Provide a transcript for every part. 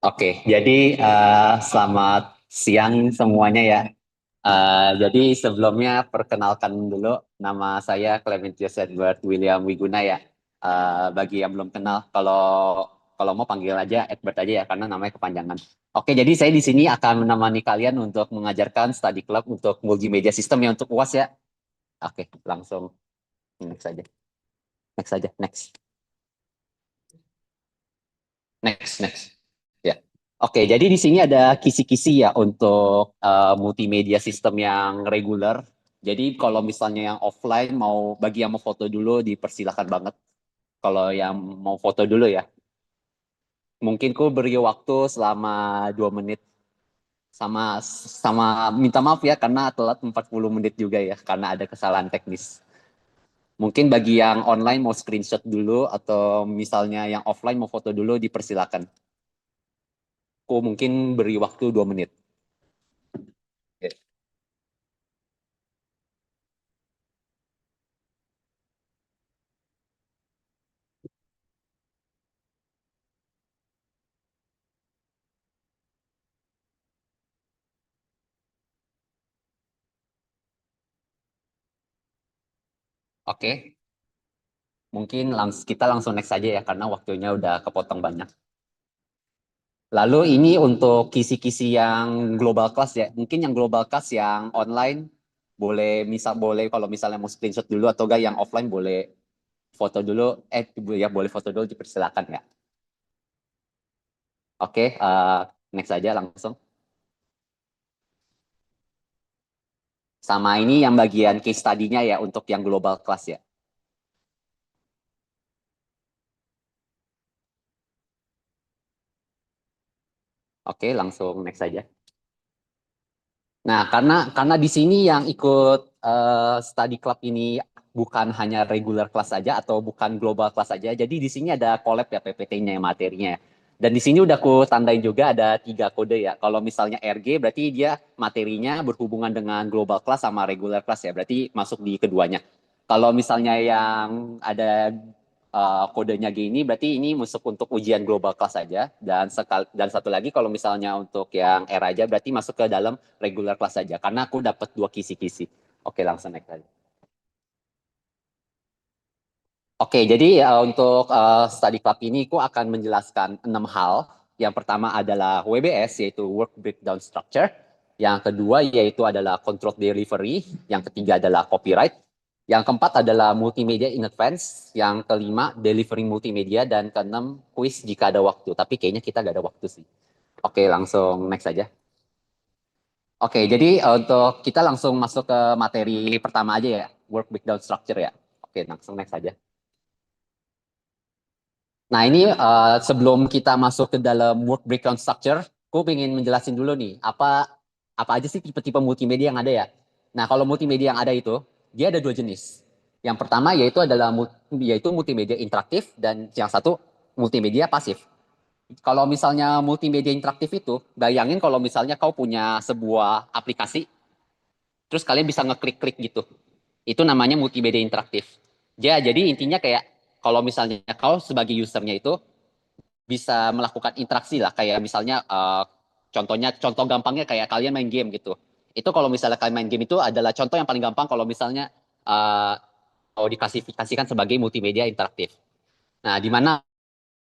Oke, jadi selamat siang semuanya ya. Jadi sebelumnya perkenalkan dulu, nama saya Clementius Edward William Wiguna ya. Bagi yang belum kenal, kalau kalau mau panggil aja Edward aja ya, karena namanya kepanjangan. Oke, jadi saya di sini akan menemani kalian untuk mengajarkan study club untuk multimedia system ya untuk UAS ya. Oke, langsung next aja, next aja, next. Next. Ya. Oke, jadi di sini ada kisi-kisi ya untuk multimedia sistem yang reguler. Jadi kalau misalnya yang offline mau bagi yang mau foto dulu dipersilakan banget. Kalau yang mau foto dulu ya, mungkin ku beri waktu selama 2 menit. Sama sama minta maaf ya karena telat 40 menit juga ya karena ada kesalahan teknis. Mungkin bagi yang online mau screenshot dulu atau misalnya yang offline mau foto dulu dipersilakan. Aku mungkin beri waktu 2 menit. Oke, mungkin kita langsung next aja ya karena waktunya udah kepotong banyak. Lalu ini untuk kisi-kisi yang global class ya. Mungkin yang global class yang online boleh kalau misalnya mau screenshot dulu atau enggak yang offline boleh foto dulu ya boleh foto dulu dipersilakan ya. Oke, next aja langsung. Sama ini yang bagian case study-nya ya untuk yang global class ya. Oke, langsung next aja. Nah, karena di sini yang ikut study club ini bukan hanya regular class saja atau bukan global class saja. Jadi di sini ada collab ya PPT-nya materinya. Dan di sini udah aku tandain juga ada 3 kode ya. Kalau misalnya RG berarti dia materinya berhubungan dengan global class sama regular class ya. Berarti masuk di keduanya. Kalau misalnya yang ada kodenya gini berarti ini masuk untuk ujian global class saja dan satu lagi kalau misalnya untuk yang R aja berarti masuk ke dalam regular class saja karena aku dapat 2 kisi-kisi. Oke, langsung naik aja. Oke, jadi untuk study club ini aku akan menjelaskan 6 hal. Yang pertama adalah WBS yaitu Work Breakdown Structure. Yang kedua yaitu adalah Control Delivery. Yang ketiga adalah Copyright. Yang keempat adalah Multimedia in Advance. Yang kelima Delivery Multimedia dan keenam Quiz jika ada waktu. Tapi kayaknya kita gak ada waktu sih. Oke, langsung next aja. Oke, jadi untuk kita langsung masuk ke materi pertama aja ya, Work Breakdown Structure ya. Oke, langsung next aja. Nah, ini sebelum kita masuk ke dalam work breakdown structure, aku ingin menjelasin dulu nih, apa aja sih tipe-tipe multimedia yang ada ya. Nah, kalau multimedia yang ada itu, dia ada 2 jenis. Yang pertama yaitu multimedia interaktif dan yang satu multimedia pasif. Kalau misalnya multimedia interaktif itu, bayangin kalau misalnya kau punya sebuah aplikasi, terus kalian bisa ngeklik-klik gitu. Itu namanya multimedia interaktif. Jadi intinya kayak kalau misalnya kau sebagai usernya itu bisa melakukan interaksi lah kayak misalnya contoh gampangnya kayak kalian main game gitu. Itu kalau misalnya kalian main game itu adalah contoh yang paling gampang kalau misalnya uh, mau diklasifikasikan sebagai multimedia interaktif. Nah, di mana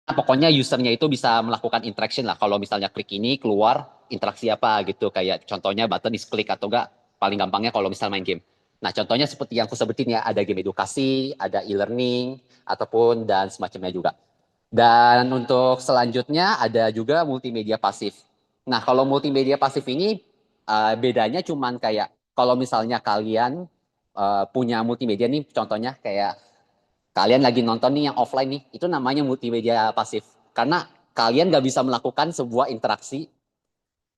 pokoknya usernya itu bisa melakukan interaction lah. Kalau misalnya klik ini keluar interaksi apa gitu kayak contohnya button is klik atau enggak paling gampangnya kalau misalnya main game. Nah, contohnya seperti yang aku sebutin ya, ada game edukasi, ada e-learning ataupun dan semacamnya juga. Dan untuk selanjutnya ada juga multimedia pasif. Nah, kalau multimedia pasif ini bedanya cuman kayak kalau misalnya kalian punya multimedia nih, contohnya kayak kalian lagi nonton nih yang offline nih, itu namanya multimedia pasif. Karena kalian nggak bisa melakukan sebuah interaksi,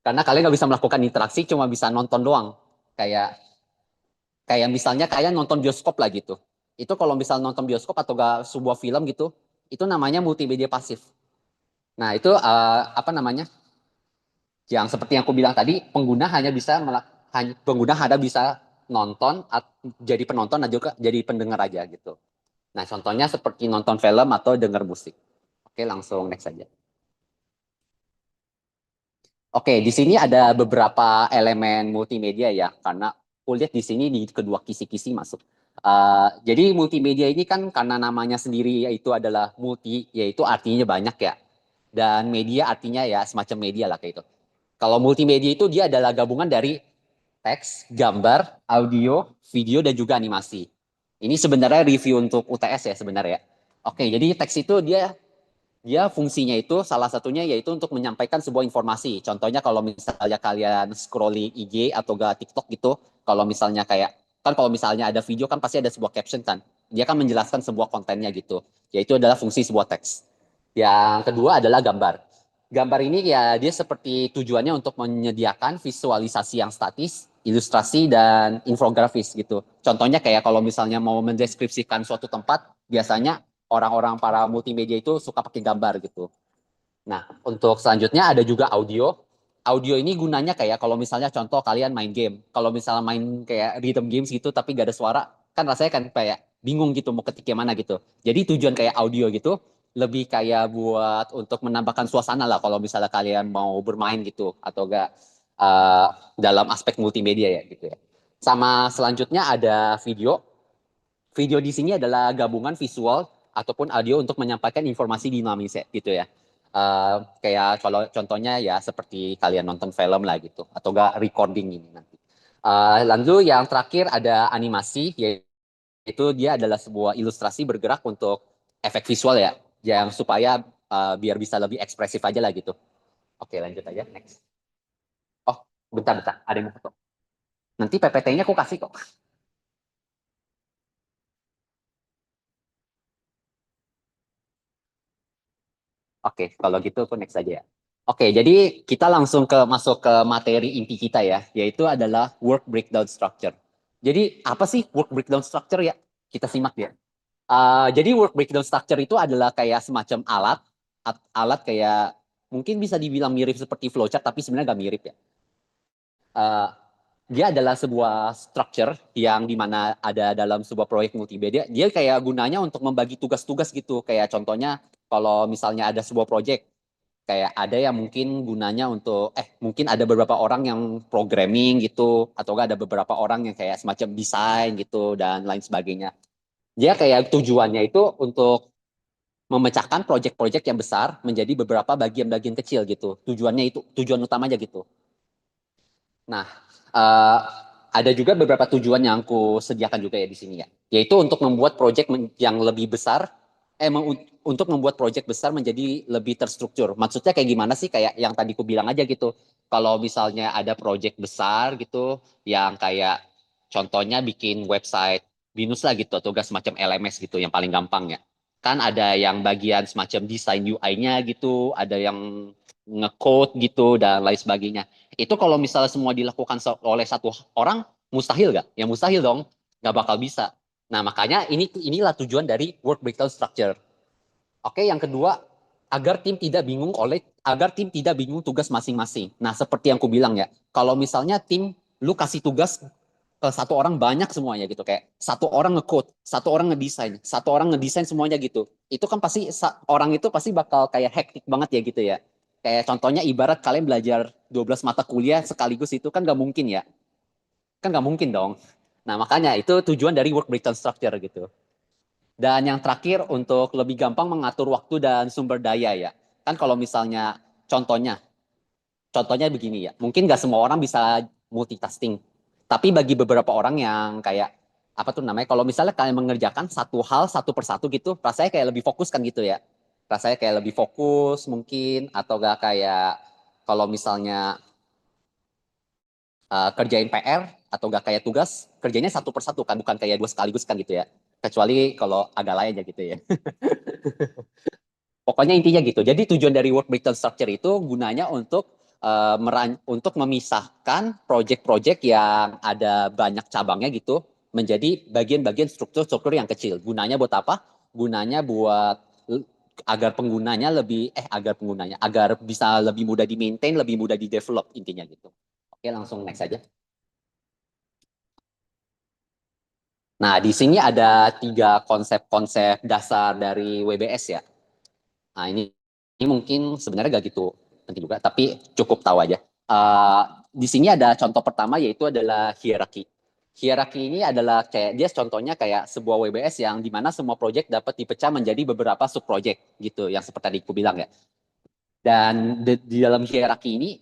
karena kalian nggak bisa melakukan interaksi, cuma bisa nonton doang. Kayak kayak misalnya kalian nonton bioskop lah gitu. Itu kalau misal nonton bioskop atau gak sebuah film gitu, itu namanya multimedia pasif. Nah, itu apa namanya? Yang seperti yang aku bilang tadi, pengguna hanya bisa nonton, jadi penonton dan juga jadi pendengar aja gitu. Nah, contohnya seperti nonton film atau dengar musik. Oke, langsung next aja. Oke, di sini ada beberapa elemen multimedia ya, karena aku lihat di sini di kedua kisi-kisi masuk. Jadi multimedia ini kan karena namanya sendiri yaitu adalah multi, yaitu artinya banyak ya. Dan media artinya ya semacam media lah kayak itu. Kalau multimedia itu dia adalah gabungan dari teks, gambar, audio, video, dan juga animasi. Ini sebenarnya review untuk UTS ya sebenarnya. Oke, jadi teks itu dia dia fungsinya itu salah satunya yaitu untuk menyampaikan sebuah informasi. Contohnya kalau misalnya kalian scrolling IG atau gak TikTok gitu, kalau misalnya kayak kan kalau misalnya ada video kan pasti ada sebuah caption kan. Dia kan menjelaskan sebuah kontennya gitu. Yaitu adalah fungsi sebuah teks. Yang kedua adalah gambar. Gambar ini ya dia seperti tujuannya untuk menyediakan visualisasi yang statis, ilustrasi dan infografis gitu. Contohnya kayak kalau misalnya mau mendeskripsikan suatu tempat, biasanya orang-orang para multimedia itu suka pakai gambar gitu. Nah, untuk selanjutnya ada juga audio. Audio ini gunanya kayak kalau misalnya contoh kalian main game. Kalau misalnya main kayak rhythm games gitu tapi gak ada suara, kan rasanya kan kayak bingung gitu mau ketik yang mana gitu. Jadi tujuan kayak audio gitu lebih kayak buat untuk menambahkan suasana lah kalau misalnya kalian mau bermain gitu atau gak uh, dalam aspek multimedia ya gitu ya. Sama selanjutnya ada video. Video di sini adalah gabungan visual ataupun audio untuk menyampaikan informasi dinamis ya, gitu ya. Kayak kalau contohnya ya seperti kalian nonton film lah gitu atau enggak recording ini nanti. Lalu yang terakhir ada animasi yaitu dia adalah sebuah ilustrasi bergerak untuk efek visual ya yang supaya biar bisa lebih ekspresif aja lah gitu. Oke, lanjut aja next. Oh, bentar-bentar, ada yang mau foto. Nanti PPT-nya aku kasih kok. Oke, kalau gitu aku next aja ya. Oke, jadi kita langsung masuk ke materi inti kita ya, yaitu adalah work breakdown structure. Jadi apa sih work breakdown structure ya? Kita simak ya. Jadi work breakdown structure itu adalah kayak semacam alat kayak mungkin bisa dibilang mirip seperti flowchart, tapi sebenarnya nggak mirip ya. Uh, Dia adalah sebuah structure yang dimana ada dalam sebuah proyek multimedia. Dia kayak gunanya untuk membagi tugas-tugas gitu. Kayak contohnya kalau misalnya ada sebuah proyek, kayak ada yang mungkin gunanya untuk mungkin ada beberapa orang yang programming gitu atau ada beberapa orang yang kayak semacam desain gitu dan lain sebagainya. Dia kayak tujuannya itu untuk memecahkan proyek-proyek yang besar menjadi beberapa bagian-bagian kecil gitu. Tujuannya itu tujuan utamanya gitu. Nah, uh, ada juga beberapa tujuan yang aku sediakan juga ya di sini ya, yaitu untuk membuat proyek yang lebih besar, untuk membuat proyek besar menjadi lebih terstruktur. Maksudnya kayak gimana sih? Kayak yang tadi aku bilang aja gitu. Kalau misalnya ada proyek besar gitu, yang kayak contohnya bikin website binus lah gitu, atau gak semacam LMS gitu, yang paling gampang ya. Kan ada yang bagian semacam desain UI-nya gitu, ada yang nge-code gitu, dan lain sebagainya. Itu kalau misalnya semua dilakukan oleh satu orang, mustahil nggak? Ya mustahil dong, nggak bakal bisa. Nah makanya inilah tujuan dari work breakdown structure. Oke, yang kedua, agar tim tidak bingung tugas masing-masing. Nah seperti yang aku bilang ya, kalau misalnya tim lu kasih tugas ke satu orang banyak semuanya gitu, kayak satu orang nge-code, satu orang ngedesain, satu orang ngedesain semuanya gitu. Itu kan pasti orang itu pasti bakal kayak hektik banget ya gitu ya. Kayak contohnya ibarat kalian belajar 12 mata kuliah sekaligus itu kan nggak mungkin ya. Kan nggak mungkin dong. Nah, makanya itu tujuan dari work breakdown structure gitu. Dan yang terakhir untuk lebih gampang mengatur waktu dan sumber daya ya. Kan kalau misalnya contohnya, contohnya begini ya. Mungkin nggak semua orang bisa multitasking. Tapi bagi beberapa orang yang kayak apa tuh namanya? Kalau misalnya kalian mengerjakan satu hal satu persatu gitu, rasanya kayak lebih fokus kan gitu ya. Rasanya kayak lebih fokus mungkin atau gak kayak kalau misalnya kerjain PR atau gak kayak tugas kerjanya satu persatu kan bukan kayak dua sekaligus kan gitu ya kecuali kalau agak lain aja gitu ya pokoknya intinya gitu jadi tujuan dari work breakdown structure itu gunanya untuk untuk memisahkan project-project yang ada banyak cabangnya gitu menjadi bagian-bagian struktur-struktur yang kecil gunanya buat apa gunanya buat agar bisa lebih mudah di maintain lebih mudah di develop intinya gitu oke langsung next aja. Nah, di sini ada tiga konsep-konsep dasar dari WBS ya. Nah, ini mungkin sebenarnya gak gitu. penting juga, tapi cukup tahu aja. Di sini ada contoh pertama yaitu adalah hierarki. Hierarki ini adalah kayak dia contohnya kayak sebuah WBS yang dimana semua project dapat dipecah menjadi beberapa sub project gitu, yang seperti tadi aku bilang ya. Dan di dalam hierarki ini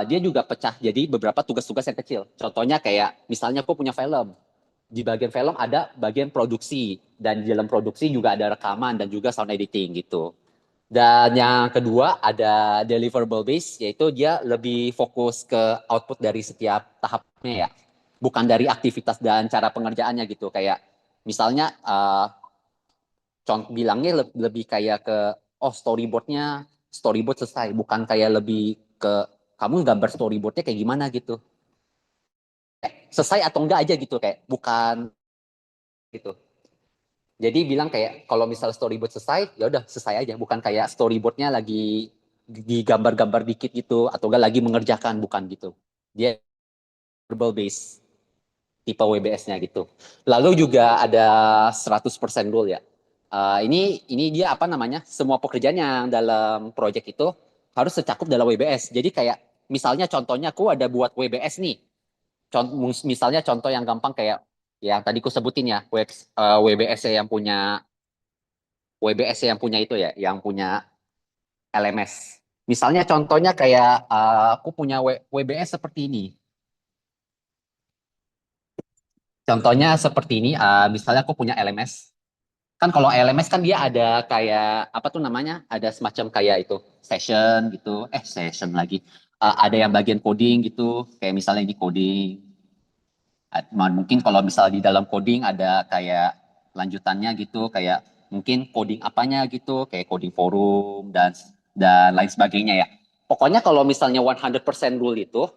dia juga pecah jadi beberapa tugas-tugas yang kecil. Contohnya kayak misalnya aku punya film. Di bagian film ada bagian produksi dan di dalam produksi juga ada rekaman dan juga sound editing gitu. Dan yang kedua ada deliverable base, yaitu dia lebih fokus ke output dari setiap tahapnya ya. Bukan dari aktivitas dan cara pengerjaannya gitu. Kayak misalnya contoh bilangnya lebih kayak ke oh storyboard selesai. Bukan kayak lebih ke kamu gambar storyboardnya kayak gimana gitu. Selesai atau enggak aja gitu kayak bukan gitu. Jadi bilang kayak kalau misal storyboard selesai, ya udah selesai aja. Bukan kayak storyboardnya lagi digambar-gambar dikit gitu atau enggak lagi mengerjakan, bukan gitu. Dia verbal base tipe WBS-nya gitu. Lalu juga ada 100% rule ya. Ini dia apa namanya? Semua pekerjaan yang dalam project itu harus tercakup dalam WBS. Jadi kayak misalnya contohnya aku ada buat WBS nih. Misalnya contoh yang gampang kayak yang tadi aku sebutin ya, WBS yang punya itu ya, yang punya LMS. Misalnya contohnya kayak aku punya WBS seperti ini. Contohnya seperti ini, misalnya aku punya LMS. Kan kalau LMS kan dia ada kayak apa tuh namanya? Ada semacam kayak itu session gitu. Session lagi. Ada yang bagian coding gitu. Kayak misalnya ini coding. Mungkin kalau misal di dalam coding ada kayak lanjutannya gitu, kayak mungkin coding apanya gitu, kayak coding forum dan lain sebagainya ya. Pokoknya kalau misalnya 100% rule itu,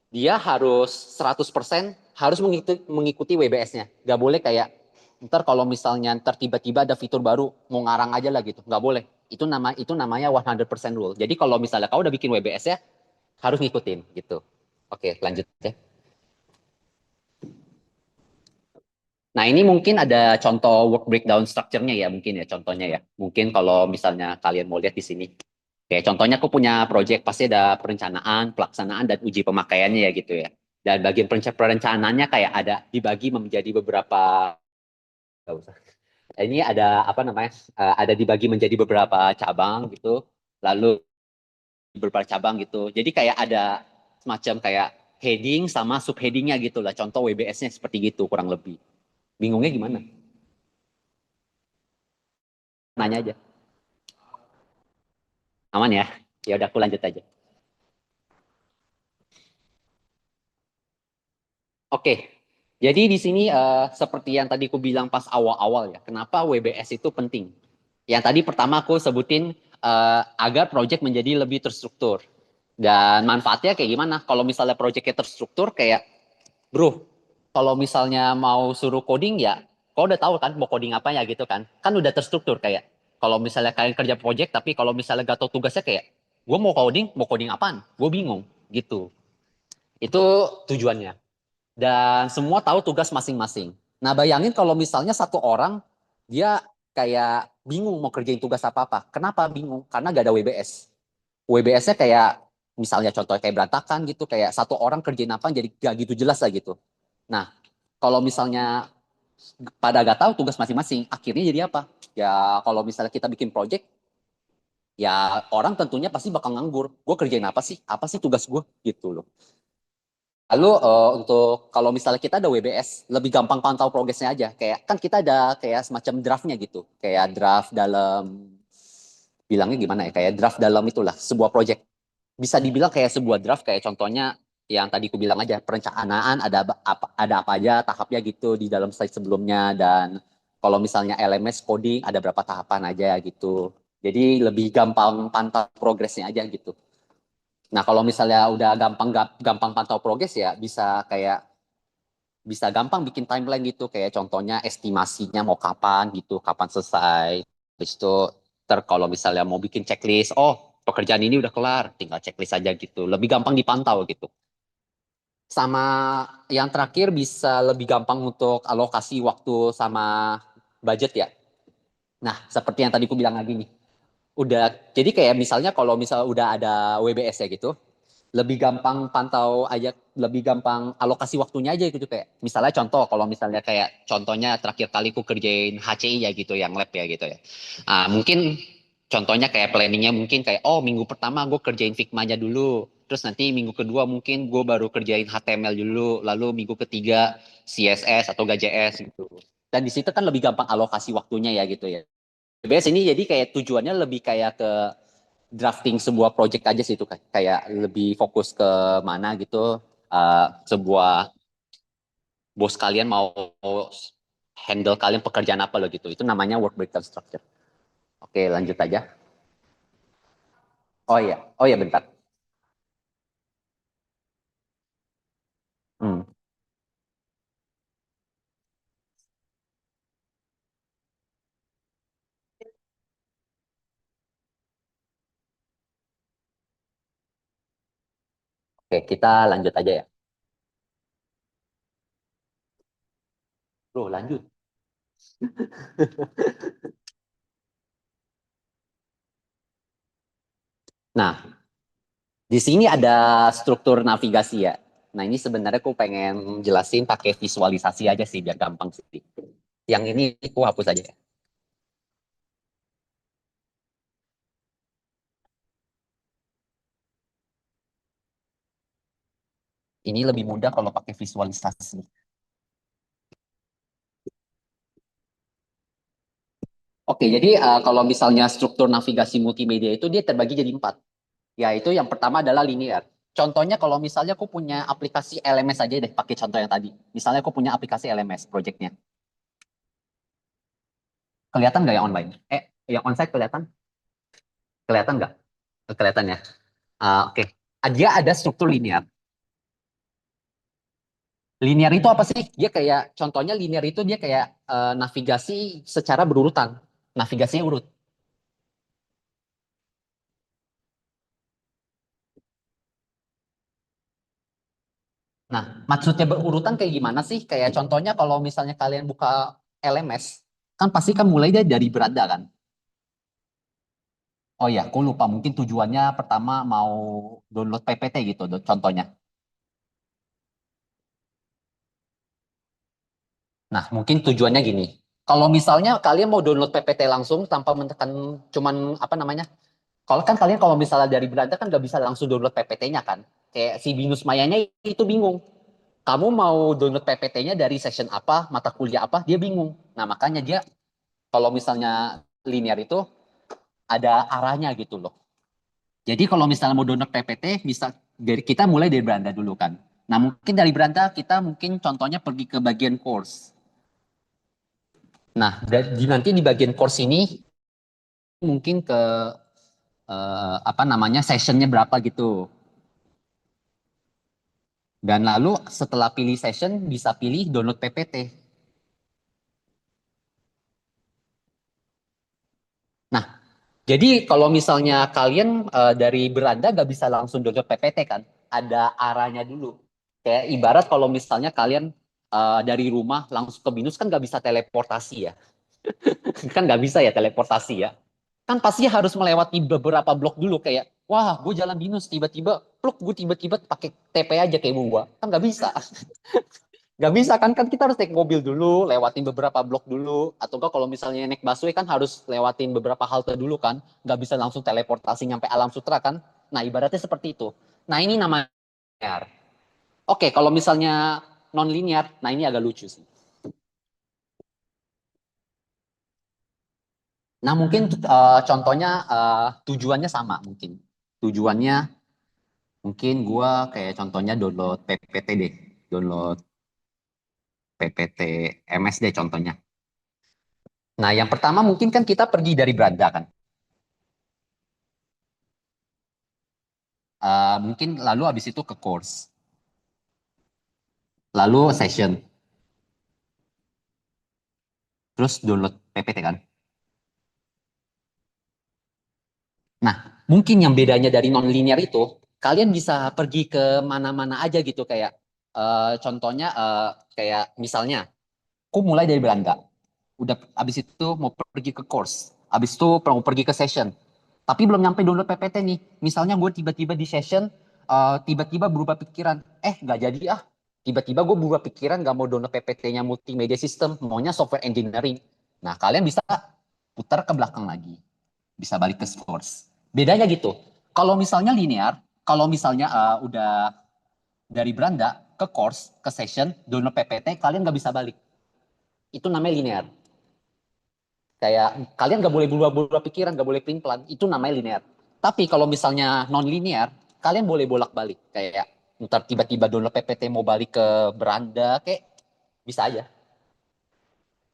dia harus 100% harus mengikuti WBS-nya. Gak boleh kayak ntar kalau misalnya ntar tiba-tiba ada fitur baru mau ngarang aja lah gitu, nggak boleh. Itu namanya 100% rule. Jadi kalau misalnya kau udah bikin WBS ya harus ngikutin gitu. Oke, lanjut ya. Nah, ini mungkin ada contoh work breakdown structure-nya ya, mungkin ya contohnya ya. Mungkin kalau misalnya kalian mau lihat di sini. Kayak contohnya aku punya project, pasti ada perencanaan, pelaksanaan, dan uji pemakaiannya ya gitu ya. Dan bagian perencanaannya kayak ada dibagi menjadi beberapa, nggak usah. Ini ada apa namanya, ada dibagi menjadi beberapa cabang gitu. Lalu beberapa cabang gitu. Jadi kayak ada semacam kayak heading sama subheadingnya gitu lah. Contoh WBS-nya seperti gitu kurang lebih. Bingungnya gimana? Nanya aja. Aman ya? Ya udah aku lanjut aja. Oke. Jadi di sini seperti yang tadi aku bilang pas awal-awal ya, kenapa WBS itu penting? Yang tadi pertama aku sebutin agar project menjadi lebih terstruktur. Dan manfaatnya kayak gimana? Kalau misalnya projectnya terstruktur kayak, bro, kalau misalnya mau suruh coding ya, kau udah tahu kan mau coding apa ya gitu kan? Kan udah terstruktur kayak. Kalau misalnya kalian kerja project, tapi kalau misalnya gak tahu tugasnya kayak, gue mau coding apaan? Gue bingung gitu. Itu tujuannya. Dan semua tahu tugas masing-masing. Nah, bayangin kalau misalnya satu orang dia kayak bingung mau kerjain tugas apa-apa. Kenapa bingung? Karena gak ada WBS. WBS-nya kayak misalnya contohnya kayak berantakan gitu, kayak satu orang kerjain apa jadi gak gitu jelas lah gitu. Nah, kalau misalnya pada gak tahu tugas masing-masing, akhirnya jadi apa? Ya kalau misalnya kita bikin project, ya orang tentunya pasti bakal nganggur. Gue kerjain apa sih? Apa sih tugas gue? Gitu loh. Lalu untuk kalau misalnya kita ada WBS, lebih gampang pantau progresnya aja. Kayak kan kita ada kayak semacam draftnya gitu. Kayak draft dalam bilangnya gimana ya? Kayak draft dalam itulah sebuah project. Bisa dibilang kayak sebuah draft kayak contohnya yang tadi aku bilang aja perencanaan ada apa aja tahapnya gitu di dalam slide sebelumnya dan kalau misalnya LMS coding ada berapa tahapan aja gitu. Jadi lebih gampang pantau progresnya aja gitu. Nah, kalau misalnya udah gampang pantau progres ya bisa gampang bikin timeline gitu kayak contohnya estimasinya mau kapan gitu, kapan selesai. Habis itu kalau misalnya mau bikin checklist, oh pekerjaan ini udah kelar, tinggal checklist aja gitu. Lebih gampang dipantau gitu. Sama yang terakhir bisa lebih gampang untuk alokasi waktu sama budget ya. Nah, seperti yang tadi aku bilang lagi nih. udah jadi kayak misalnya kalau misal udah ada WBS ya gitu, lebih gampang pantau aja, lebih gampang alokasi waktunya aja gitu. Kayak misalnya contoh, kalau misalnya kayak contohnya terakhir kali ku kerjain HCI ya gitu, yang lab ya gitu ya. Mungkin contohnya kayak planningnya mungkin kayak, oh minggu pertama gue kerjain Figma-nya dulu, terus nanti minggu kedua mungkin gue baru kerjain HTML dulu, lalu minggu ketiga CSS atau GJS gitu. Dan di situ kan lebih gampang alokasi waktunya ya gitu ya. WBS ini jadi kayak tujuannya lebih kayak ke drafting sebuah project aja sih itu, kayak lebih fokus ke mana gitu, sebuah bos kalian mau handle kalian pekerjaan apa loh gitu. Itu namanya work breakdown structure. Oke, lanjut aja. Oh iya bentar. Hmm. Oke, kita lanjut aja ya. Bro, lanjut. Nah, di sini ada struktur navigasi ya. Nah, ini sebenarnya aku pengen jelasin pakai visualisasi aja sih biar gampang sih. Yang ini aku hapus aja ya. Ini lebih mudah kalau pakai visualisasi. Oke, jadi kalau misalnya struktur navigasi multimedia itu dia terbagi jadi empat. Yaitu yang pertama adalah linear. Contohnya kalau misalnya aku punya aplikasi LMS aja deh, pakai contoh yang tadi. Misalnya aku punya aplikasi LMS projectnya. Kelihatan nggak yang online? Yang onsite kelihatan? Kelihatan nggak? Kelihatan ya? Oke. Dia ada struktur linear. Linear itu apa sih? Dia kayak, contohnya linear itu dia kayak navigasi secara berurutan. Navigasinya urut. Nah, maksudnya berurutan kayak gimana sih? Kayak contohnya kalau misalnya kalian buka LMS, kan pasti kan mulai dari beranda kan? Oh ya, aku lupa. Mungkin tujuannya pertama mau download PPT gitu, contohnya. Nah, mungkin tujuannya gini. Kalau misalnya kalian mau download PPT langsung tanpa menekan cuman apa namanya? Kalau kan kalian kalau misalnya dari beranda kan nggak bisa langsung download PPT-nya kan? Kayak si Binus Mayanya itu bingung. Kamu mau download PPT-nya dari session apa, mata kuliah apa, dia bingung. Nah, makanya dia kalau misalnya linear itu ada arahnya gitu loh. Jadi kalau misalnya mau download PPT, bisa dari kita mulai dari beranda dulu kan. Nah mungkin dari beranda kita mungkin contohnya pergi ke bagian course. Nah nanti di bagian course ini mungkin ke apa namanya sessionnya berapa gitu. Dan lalu setelah pilih session bisa pilih download PPT. Nah jadi kalau misalnya kalian dari beranda nggak bisa langsung download PPT kan, ada arahnya dulu. Kayak ibarat kalau misalnya kalian dari rumah langsung ke Binus kan nggak bisa teleportasi ya, kan nggak bisa ya teleportasi ya. Kan pasti harus melewati beberapa blok dulu kayak, wah gue jalan Binus tiba-tiba, pluk gue tiba-tiba pakai TP aja kayak gua, kan nggak bisa. Nggak bisa kan, kan kita harus naik mobil dulu, lewatin beberapa blok dulu, atau enggak kalau misalnya naik busway kan harus lewatin beberapa halte dulu kan, nggak bisa langsung teleportasi nyampe alam sutra kan. Nah ibaratnya seperti itu. Nah ini namanya linear. Oke, kalau misalnya non linear, nah ini agak lucu sih. Nah mungkin contohnya tujuannya sama mungkin. Tujuannya mungkin gua kayak contohnya download PPT deh, download PPT MS deh contohnya. Nah yang pertama mungkin kan kita pergi dari Branda kan. Mungkin lalu habis itu ke course, lalu session, terus download PPT kan. Nah, mungkin yang bedanya dari non-linear itu, kalian bisa pergi ke mana-mana aja gitu kayak contohnya kayak misalnya, aku mulai dari Belanda, udah habis itu mau pergi ke course, habis itu mau pergi ke session. Tapi belum nyampe download PPT nih. Misalnya gue tiba-tiba di session, tiba-tiba berubah pikiran. Nggak jadi ah. Tiba-tiba gue berubah pikiran nggak mau download PPT-nya multimedia system, maunya software engineering. Nah, kalian bisa putar ke belakang lagi. Bisa balik ke source. Bedanya gitu. Kalau misalnya linear, kalau misalnya udah dari beranda ke course, ke session, download PPT, kalian nggak bisa balik. Itu namanya linear. Kayak kalian nggak boleh berubah-ubah pikiran, nggak boleh plan. Itu namanya linear. Tapi kalau misalnya non linear, kalian boleh bolak-balik. Kayak ntar tiba-tiba download PPT mau balik ke beranda, kayak bisa aja.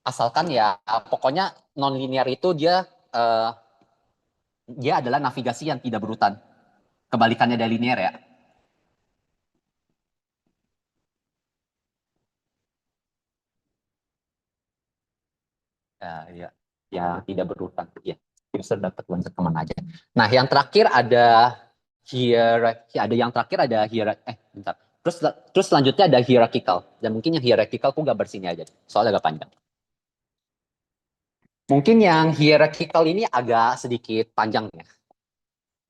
Asalkan ya, pokoknya non linear itu eh, dia adalah navigasi yang tidak berurutan. Kebalikannya dari linear ya. Ya, yang tidak berurutan. Ya, user dapat loncat kemana aja. Nah, yang terakhir ada hierarki, ada yang terakhir ada hierarki. Bentar. Terus selanjutnya ada hierarchical. Dan mungkin yang hierarchical aku gambar sini aja, soalnya agak panjang. Mungkin yang hierarchical ini agak sedikit panjang ya.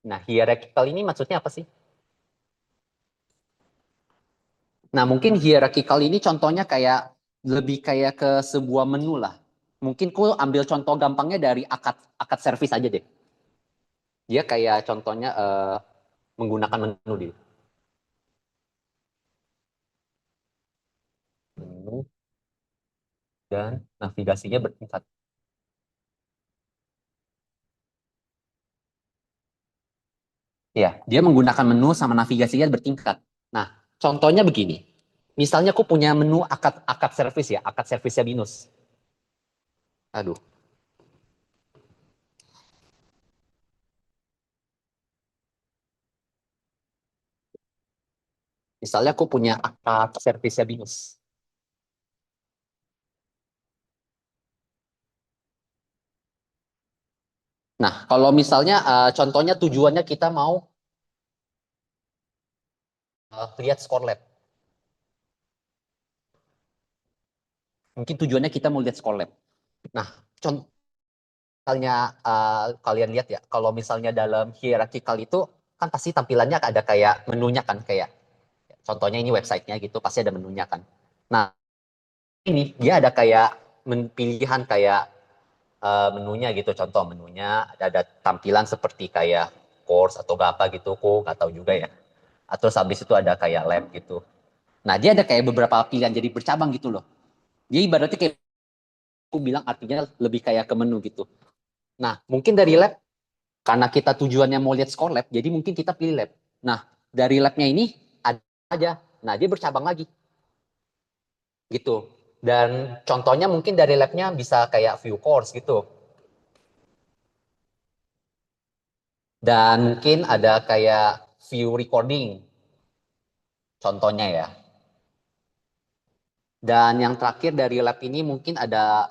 Nah, hierarchical ini maksudnya apa sih? Nah, mungkin hierarchical ini contohnya kayak lebih kayak ke sebuah menu lah. Mungkin ku ambil contoh gampangnya dari akad akad service aja deh. Dia kayak contohnya menggunakan menu di menu dan navigasinya bertingkat. Ya, dia menggunakan menu sama navigasinya bertingkat. Nah, contohnya begini. Misalnya aku punya menu akad akad service ya, akad service binus. Aduh, misalnya aku punya akad service binus. Nah, kalau misalnya contohnya tujuannya kita mau lihat score lab. Mungkin tujuannya kita mau lihat score lab. Nah, contoh misalnya kalian lihat ya, kalau misalnya dalam hierarchical itu kan pasti tampilannya ada kayak menunya kan, kayak contohnya ini websitenya gitu, pasti ada menunya kan. Nah, ini dia ada kayak pilihan kayak menunya gitu, contoh menunya ada tampilan seperti kayak course atau apa gitu, aku nggak tahu juga ya. Atau habis itu ada kayak lab gitu. Nah, dia ada kayak beberapa pilihan jadi bercabang gitu loh. Dia ibaratnya kayak aku bilang artinya lebih kayak ke menu gitu. Nah, mungkin dari lab karena kita tujuannya mau lihat score lab, jadi mungkin kita pilih lab. Nah, dari labnya ini ada aja. Nah, dia bercabang lagi gitu. Dan contohnya mungkin dari labnya bisa kayak view course gitu. Dan mungkin ada kayak view recording, contohnya ya. Dan yang terakhir dari lab ini mungkin ada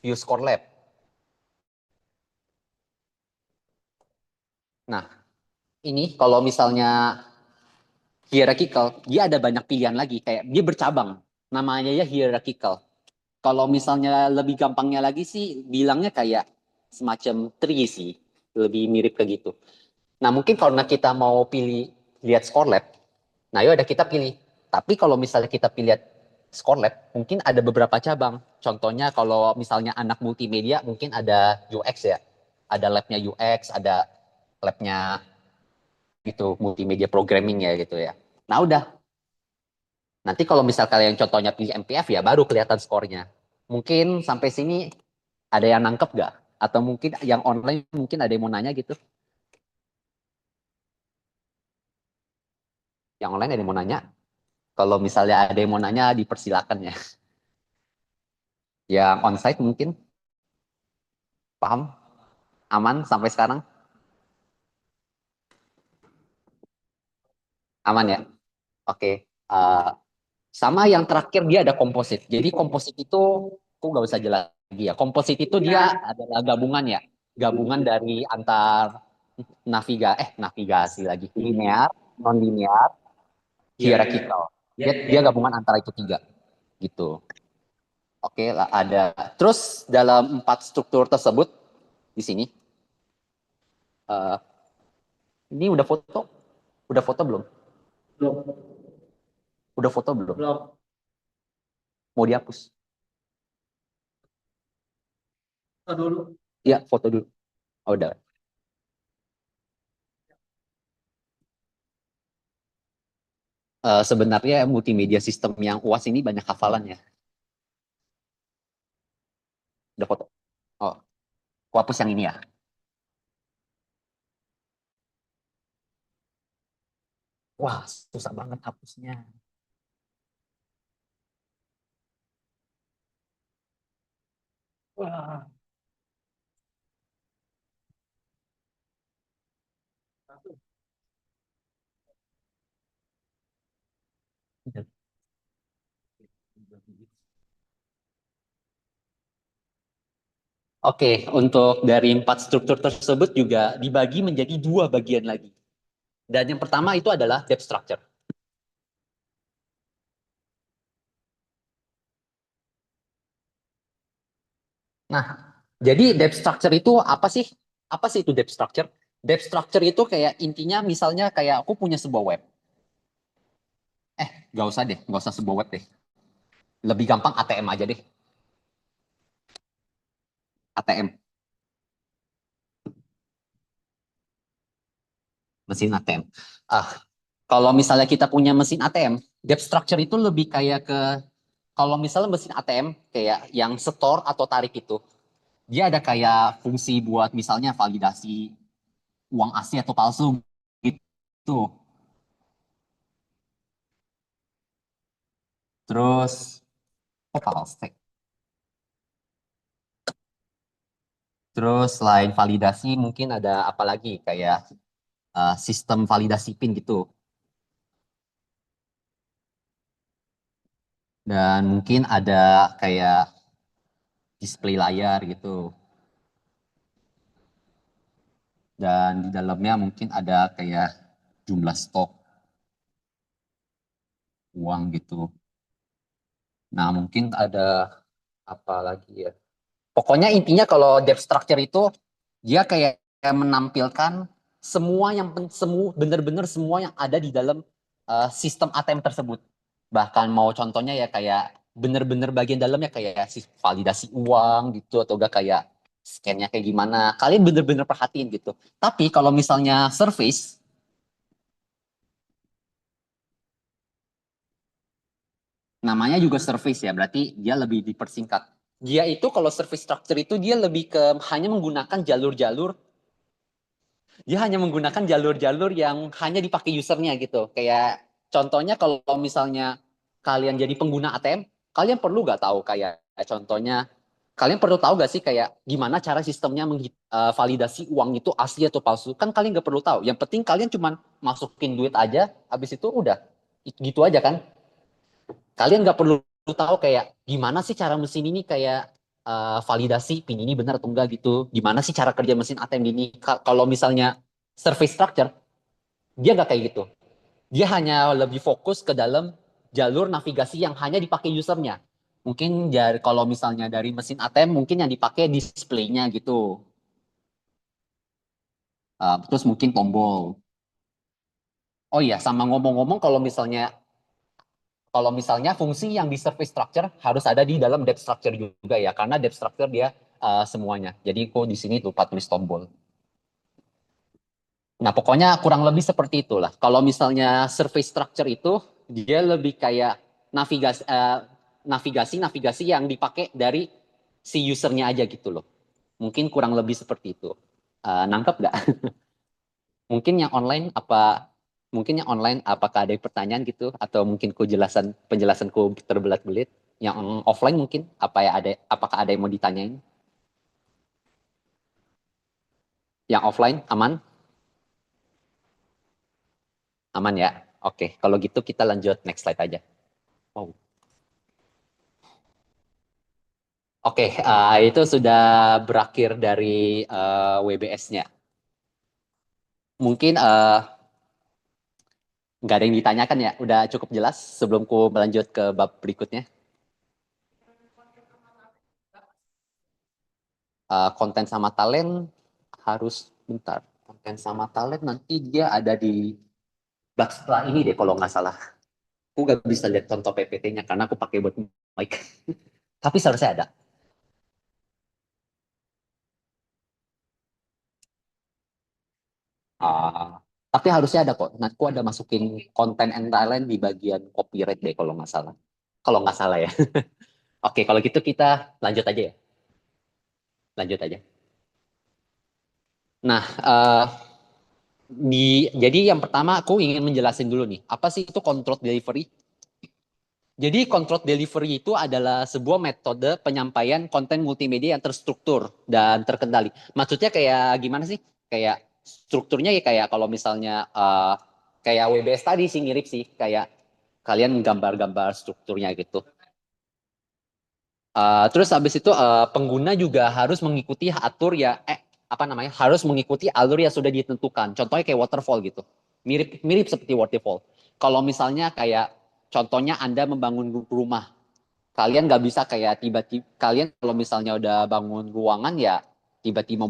view score lab. Nah, ini kalau misalnya hierarchical, dia ada banyak pilihan lagi. Kayak dia bercabang. Namanya ya hierarchical. Kalau misalnya lebih gampangnya lagi sih, bilangnya kayak semacam tree sih. Lebih mirip ke gitu. Nah, mungkin karena kita mau pilih lihat score lab, nah yuk ada kita pilih. Tapi kalau misalnya kita pilih lihat score lab, mungkin ada beberapa cabang. Contohnya kalau misalnya anak multimedia, mungkin ada UX ya. Ada labnya UX, ada labnya gitu multimedia programming ya gitu ya. Nah udah, nanti kalau misal kalian contohnya pilih MPF ya baru kelihatan skornya. Mungkin sampai sini ada yang nangkep nggak? Atau mungkin yang online mungkin ada yang mau nanya gitu? Yang online ada yang mau nanya? Kalau misalnya ada yang mau nanya dipersilakan ya. Yang onsite mungkin paham? Aman sampai sekarang? Aman ya? Oke. Uh, Sama yang terakhir dia ada komposit. Jadi komposit itu aku nggak usah jelas lagi ya. Komposit itu dia adalah gabungan ya, gabungan dari antar navigasi lagi linear, non linear, hierarchical. Dia gabungan antara itu tiga gitu. Oke lah ada. Terus dalam empat struktur tersebut di sini Eh, ini udah foto? Udah foto belum? Belum. Udah foto belum? Belum. Mau dihapus? Foto dulu. Iya, foto dulu. Oh, udah. Sebenarnya multimedia sistem yang UAS ini banyak hafalannya. Udah foto. Oh, aku hapus yang ini ya. Wah, susah banget hapusnya. Wah. Oke, untuk dari 4 struktur tersebut juga dibagi menjadi 2 bagian lagi. Dan yang pertama itu adalah depth structure. Nah, jadi depth structure itu apa sih? Apa sih itu depth structure? Depth structure itu kayak intinya misalnya kayak aku punya sebuah web. Gak usah deh, gak usah sebuah web deh. Lebih gampang ATM aja deh, ATM, mesin ATM. Ah, kalau misalnya kita punya mesin ATM, depth structure itu lebih kayak ke kalau misalnya mesin ATM kayak yang store atau tarik itu, dia ada kayak fungsi buat misalnya validasi uang asli atau palsu gitu. Terus, oh palsu. Terus selain validasi mungkin ada apa lagi kayak sistem validasi PIN gitu. Dan mungkin ada kayak display layar gitu. Dan di dalamnya mungkin ada kayak jumlah stok uang gitu. Nah, mungkin ada apa lagi ya. Pokoknya intinya kalau depth structure itu dia kayak menampilkan semua yang semua benar-benar semua yang ada di dalam sistem ATM tersebut. Bahkan mau contohnya ya kayak benar-benar bagian dalamnya kayak validasi uang gitu atau enggak kayak scan-nya kayak gimana. Kalian benar-benar perhatiin gitu. Tapi kalau misalnya surface namanya juga surface ya, berarti dia lebih dipersingkat. Dia itu kalau surface structure itu dia lebih ke hanya menggunakan jalur-jalur, dia hanya menggunakan jalur-jalur yang hanya dipakai usernya gitu. Kayak contohnya kalau misalnya kalian jadi pengguna ATM, kalian perlu nggak tahu kayak contohnya, kalian perlu tahu nggak sih kayak gimana cara sistemnya validasi uang itu asli atau palsu? Kan kalian nggak perlu tahu. Yang penting kalian cuma masukin duit aja, habis itu udah gitu aja kan. Kalian nggak perlu tahu kayak gimana sih cara mesin ini kayak validasi pin ini benar atau enggak gitu. Gimana sih cara kerja mesin ATM ini. Kalau misalnya surface structure, dia nggak kayak gitu. Dia hanya lebih fokus ke dalam jalur navigasi yang hanya dipakai usernya. Mungkin dari kalau misalnya dari mesin ATM mungkin yang dipakai displaynya gitu. Terus mungkin tombol. Oh iya, sama ngomong-ngomong kalau misalnya fungsi yang di surface structure harus ada di dalam depth structure juga ya, karena depth structure dia semuanya. Jadi kok di sini lupa tulis tombol. Nah, pokoknya kurang lebih seperti itulah. Kalau misalnya surface structure itu dia lebih kayak navigasi yang dipakai dari si usernya aja gitu loh. Mungkin kurang lebih seperti itu. Nangkep nggak? Mungkin yang online apakah ada pertanyaan gitu atau mungkin penjelasanku terbelat-belit. Yang offline mungkin apakah ada yang mau ditanyain? Yang offline aman? Aman ya. Oke, kalau gitu kita lanjut next slide aja. Wow. Oke, itu sudah berakhir dari WBS-nya. Mungkin nggak ada yang ditanyakan ya, udah cukup jelas sebelum ku melanjut ke bab berikutnya. Konten sama talent harus bentar. konten sama talent nanti dia ada di bab setelah ini deh kalau nggak salah. Aku nggak bisa lihat contoh PPT-nya karena aku pakai buat mic. Tapi seharusnya ada. Ah, tapi harusnya ada kok. Nah, aku ada masukin konten and talent di bagian copyright deh kalau nggak salah. Kalau nggak salah ya. Oke, kalau gitu kita lanjut aja ya. Lanjut aja. Nah, jadi yang pertama aku ingin menjelasin dulu nih, apa sih itu control delivery? Jadi control delivery itu adalah sebuah metode penyampaian konten multimedia yang terstruktur dan terkendali. Maksudnya kayak gimana sih? Kayak strukturnya ya kayak kalau misalnya kayak WBS tadi sih mirip sih, kayak kalian gambar-gambar strukturnya gitu. Terus habis itu pengguna juga harus mengikuti atur ya apa namanya harus mengikuti alur yang sudah ditentukan. Contohnya kayak waterfall gitu. Mirip mirip seperti waterfall. Kalau misalnya kayak contohnya Anda membangun rumah, kalian nggak bisa kayak tiba-tiba kalian kalau misalnya udah bangun ruangan ya tiba-tiba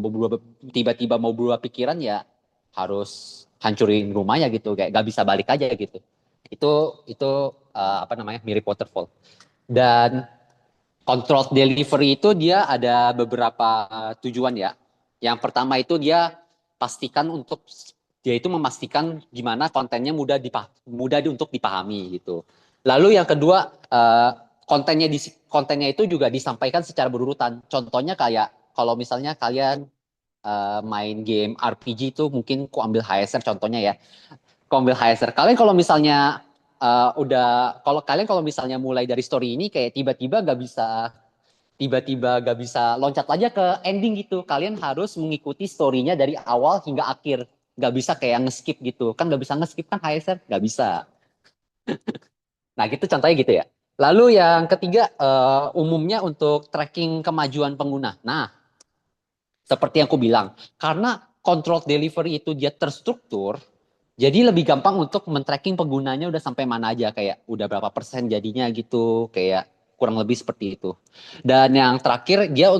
mau berubah pikiran ya harus hancurin rumahnya gitu kayak nggak bisa balik aja gitu. Itu apa namanya mirip waterfall. Dan control delivery itu dia ada beberapa tujuan ya. Yang pertama itu dia pastikan untuk dia itu memastikan gimana kontennya mudah untuk dipahami gitu. Lalu yang kedua kontennya itu juga disampaikan secara berurutan. Contohnya kayak kalau misalnya kalian main game RPG itu mungkin ku ambil HSR contohnya ya. Ku ambil HSR. Kalian kalau misalnya kalau kalian kalau misalnya mulai dari story ini kayak tiba-tiba gak bisa loncat aja ke ending gitu. Kalian harus mengikuti story-nya dari awal hingga akhir. Gak bisa kayak nge-skip gitu. Kan gak bisa nge-skip kan HSR? Gak bisa. Nah gitu contohnya gitu ya. Lalu yang ketiga umumnya untuk tracking kemajuan pengguna. Nah seperti yang aku bilang, karena control delivery itu dia terstruktur, jadi lebih gampang untuk men-tracking penggunanya udah sampai mana aja, kayak udah berapa persen jadinya gitu, kayak kurang lebih seperti itu. Dan yang terakhir dia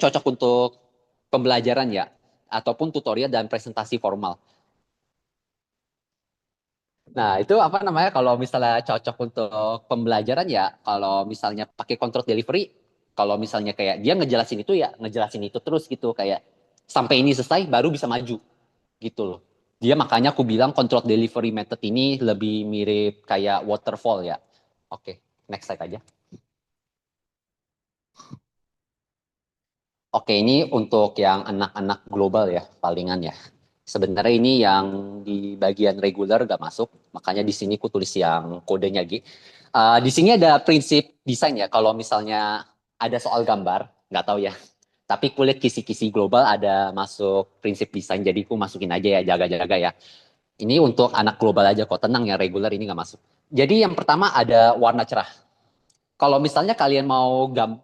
cocok untuk pembelajaran ya, ataupun tutorial dan presentasi formal. Nah itu apa namanya kalau misalnya cocok untuk pembelajaran ya, kalau misalnya pakai control delivery, kalau misalnya kayak dia ngejelasin itu ya ngejelasin itu terus gitu, kayak sampai ini selesai baru bisa maju gitu loh. Dia makanya aku bilang control delivery method ini lebih mirip kayak waterfall ya. Oke, next slide aja. Oke, ini untuk yang anak-anak global ya, palingan ya. Sebenarnya ini yang di bagian reguler gak masuk, makanya di sini aku tulis yang kodenya G. Di sini ada prinsip desain ya, kalau misalnya ada soal gambar, nggak tahu ya. Tapi kulit kisi-kisi global ada masuk prinsip desain, jadi aku masukin aja ya, jaga-jaga ya. Ini untuk anak global aja kok, tenang ya, reguler ini nggak masuk. Jadi yang pertama ada warna cerah. Kalau misalnya kalian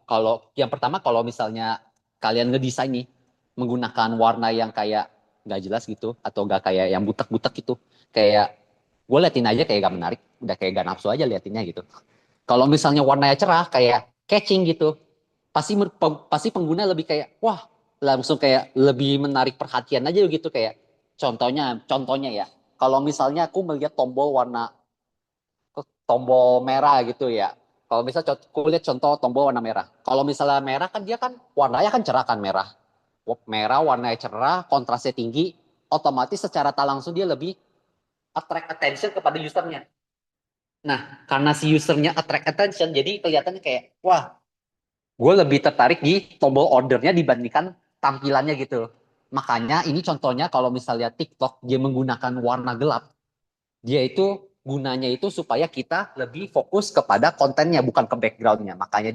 kalau yang pertama kalau misalnya kalian ngedesain nih menggunakan warna yang kayak nggak jelas gitu atau nggak kayak yang butek-butek gitu, kayak gue liatin aja kayak gak menarik, udah kayak gak nafsu aja liatinnya gitu. Kalau misalnya warnanya cerah kayak catching gitu, pasti pengguna lebih kayak wah langsung kayak lebih menarik perhatian aja gitu kayak contohnya ya. Kalau misalnya aku melihat tombol merah gitu ya. Kalau misalnya kulit contoh tombol warna merah. Kalau misalnya merah kan dia kan warnanya kan cerah kan merah. Merah warnanya cerah, kontrasnya tinggi, otomatis secara tak langsung dia lebih attract attention kepada usernya. Nah, karena si usernya attract attention, jadi kelihatannya kayak, wah, gue lebih tertarik di tombol ordernya dibandingkan tampilannya gitu. Makanya ini contohnya kalau misalnya TikTok dia menggunakan warna gelap, dia itu gunanya itu supaya kita lebih fokus kepada kontennya bukan ke backgroundnya. Makanya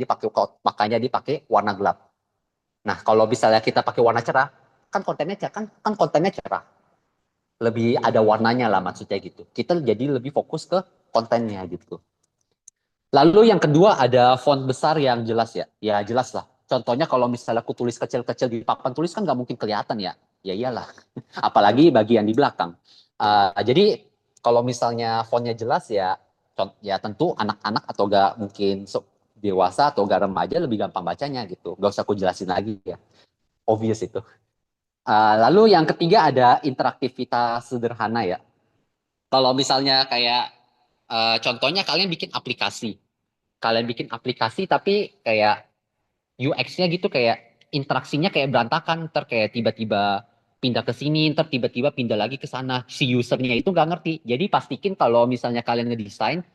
dipakai warna gelap. Nah, kalau misalnya kita pakai warna cerah, kan kontennya cerah. Lebih ada warnanya lah maksudnya gitu. Kita jadi lebih fokus ke kontennya gitu. Lalu yang kedua ada font besar yang jelas ya. Ya jelas lah. Contohnya kalau misalnya aku tulis kecil-kecil di papan tulis kan nggak mungkin kelihatan ya. Ya iyalah. Apalagi bagian di belakang. Jadi kalau misalnya fontnya jelas ya, ya tentu anak-anak atau gak mungkin dewasa atau gak remaja lebih gampang bacanya gitu. Gak usah aku jelasin lagi ya. Obvious itu. Lalu yang ketiga ada interaktivitas sederhana ya. Kalau misalnya kayak contohnya kalian bikin aplikasi. Kalian bikin aplikasi tapi kayak UX-nya gitu kayak interaksinya kayak berantakan. Ntar kayak tiba-tiba pindah ke sini, ntar tiba-tiba pindah lagi ke sana. Si usernya itu nggak ngerti. Jadi pastikan kalau misalnya kalian ngedesain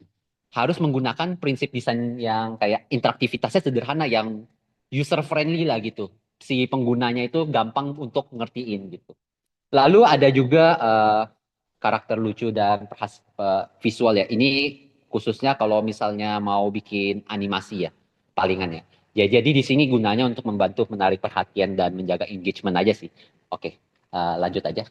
harus menggunakan prinsip desain yang kayak interaktivitasnya sederhana, yang user friendly lah gitu. Si penggunanya itu gampang untuk ngertiin gitu. Lalu ada juga karakter lucu dan visual ya. Ini khususnya kalau misalnya mau bikin animasi ya, palingan ya. Ya, jadi di sini gunanya untuk membantu menarik perhatian dan menjaga engagement aja sih. Oke, lanjut aja.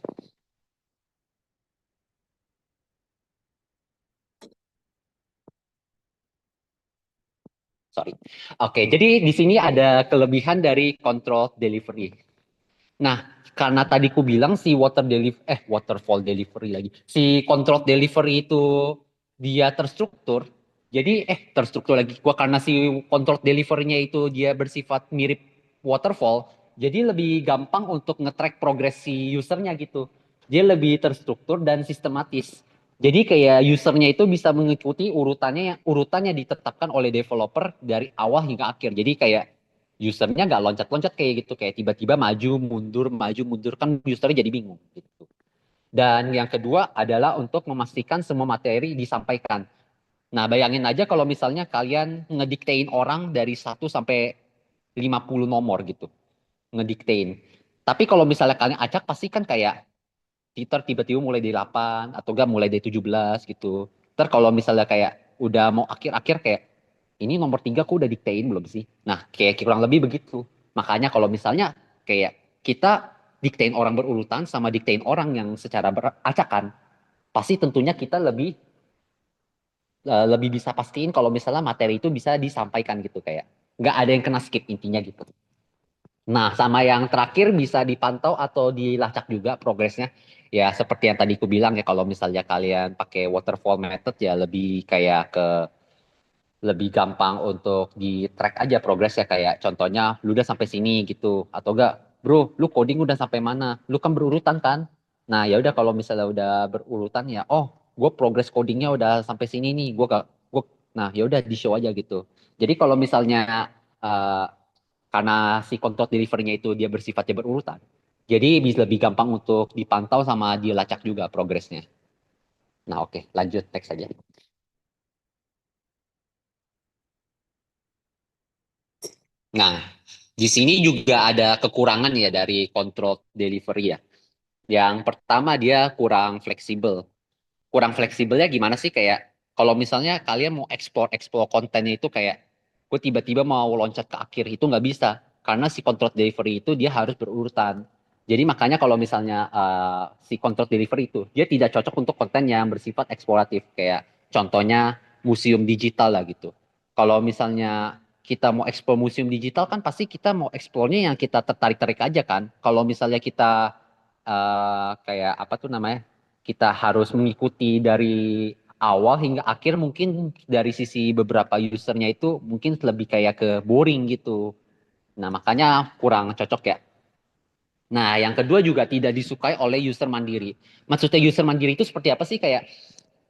Sorry. Oke, jadi di sini ada kelebihan dari control delivery. Nah, karena tadi ku bilang si waterfall delivery lagi. Si control delivery itu dia terstruktur. Jadi terstruktur lagi. Gua karena si control delivery-nya itu dia bersifat mirip waterfall, jadi lebih gampang untuk nge-track progresi usernya gitu. Dia lebih terstruktur dan sistematis. Jadi kayak usernya itu bisa mengikuti urutannya ditetapkan oleh developer dari awal hingga akhir. Jadi kayak usernya nggak loncat-loncat kayak gitu, kayak tiba-tiba maju mundur kan usernya jadi bingung gitu. Dan yang kedua adalah untuk memastikan semua materi disampaikan. Nah, bayangin aja kalau misalnya kalian ngediktein orang dari 1 sampai 50 nomor gitu, ngediktein. Tapi kalau misalnya kalian acak pasti kan kayak Twitter tiba-tiba mulai dari 8 atau enggak mulai dari 17 gitu. Ntar kalau misalnya kayak udah mau akhir-akhir kayak ini nomor 3 aku udah diktein belum sih? Nah, kayak kurang lebih begitu. Makanya kalau misalnya kayak kita diktein orang berurutan sama diktein orang yang secara beracakan, pasti tentunya kita lebih bisa pastiin kalau misalnya materi itu bisa disampaikan gitu kayak nggak ada yang kena skip intinya gitu. Nah, sama yang terakhir bisa dipantau atau dilacak juga progresnya. Ya, seperti yang tadi aku bilang ya, kalau misalnya kalian pakai waterfall method ya lebih kayak lebih gampang untuk di track aja progresnya, kayak contohnya lu udah sampai sini gitu atau enggak bro lu coding udah sampai mana, lu kan berurutan kan. Nah ya udah kalau misalnya udah berurutan ya oh gue progress codingnya udah sampai sini nih gue gak gue nah ya udah di show aja gitu. Jadi kalau misalnya eh, karena si control delivery-nya itu dia bersifatnya berurutan, jadi bisa lebih gampang untuk dipantau sama dilacak juga progresnya. Nah oke lanjut next aja. Nah, di sini juga ada kekurangan ya dari control delivery ya. Yang pertama dia kurang fleksibel. Kurang fleksibelnya gimana sih, kayak kalau misalnya kalian mau ekspor kontennya itu kayak gue tiba-tiba mau loncat ke akhir itu nggak bisa karena si control delivery itu dia harus berurutan. Jadi makanya kalau misalnya si control delivery itu dia tidak cocok untuk konten yang bersifat eksploratif, kayak contohnya museum digital lah gitu. Kalau misalnya kita mau eksplor museum digital kan pasti kita mau eksplornya yang kita tertarik-tarik aja kan. Kalau misalnya kita kayak apa tuh namanya, kita harus mengikuti dari awal hingga akhir, mungkin dari sisi beberapa usernya itu mungkin lebih kayak ke boring gitu. Nah, makanya kurang cocok ya. Nah, yang kedua juga tidak disukai oleh user mandiri. Maksudnya user mandiri itu seperti apa sih? Kayak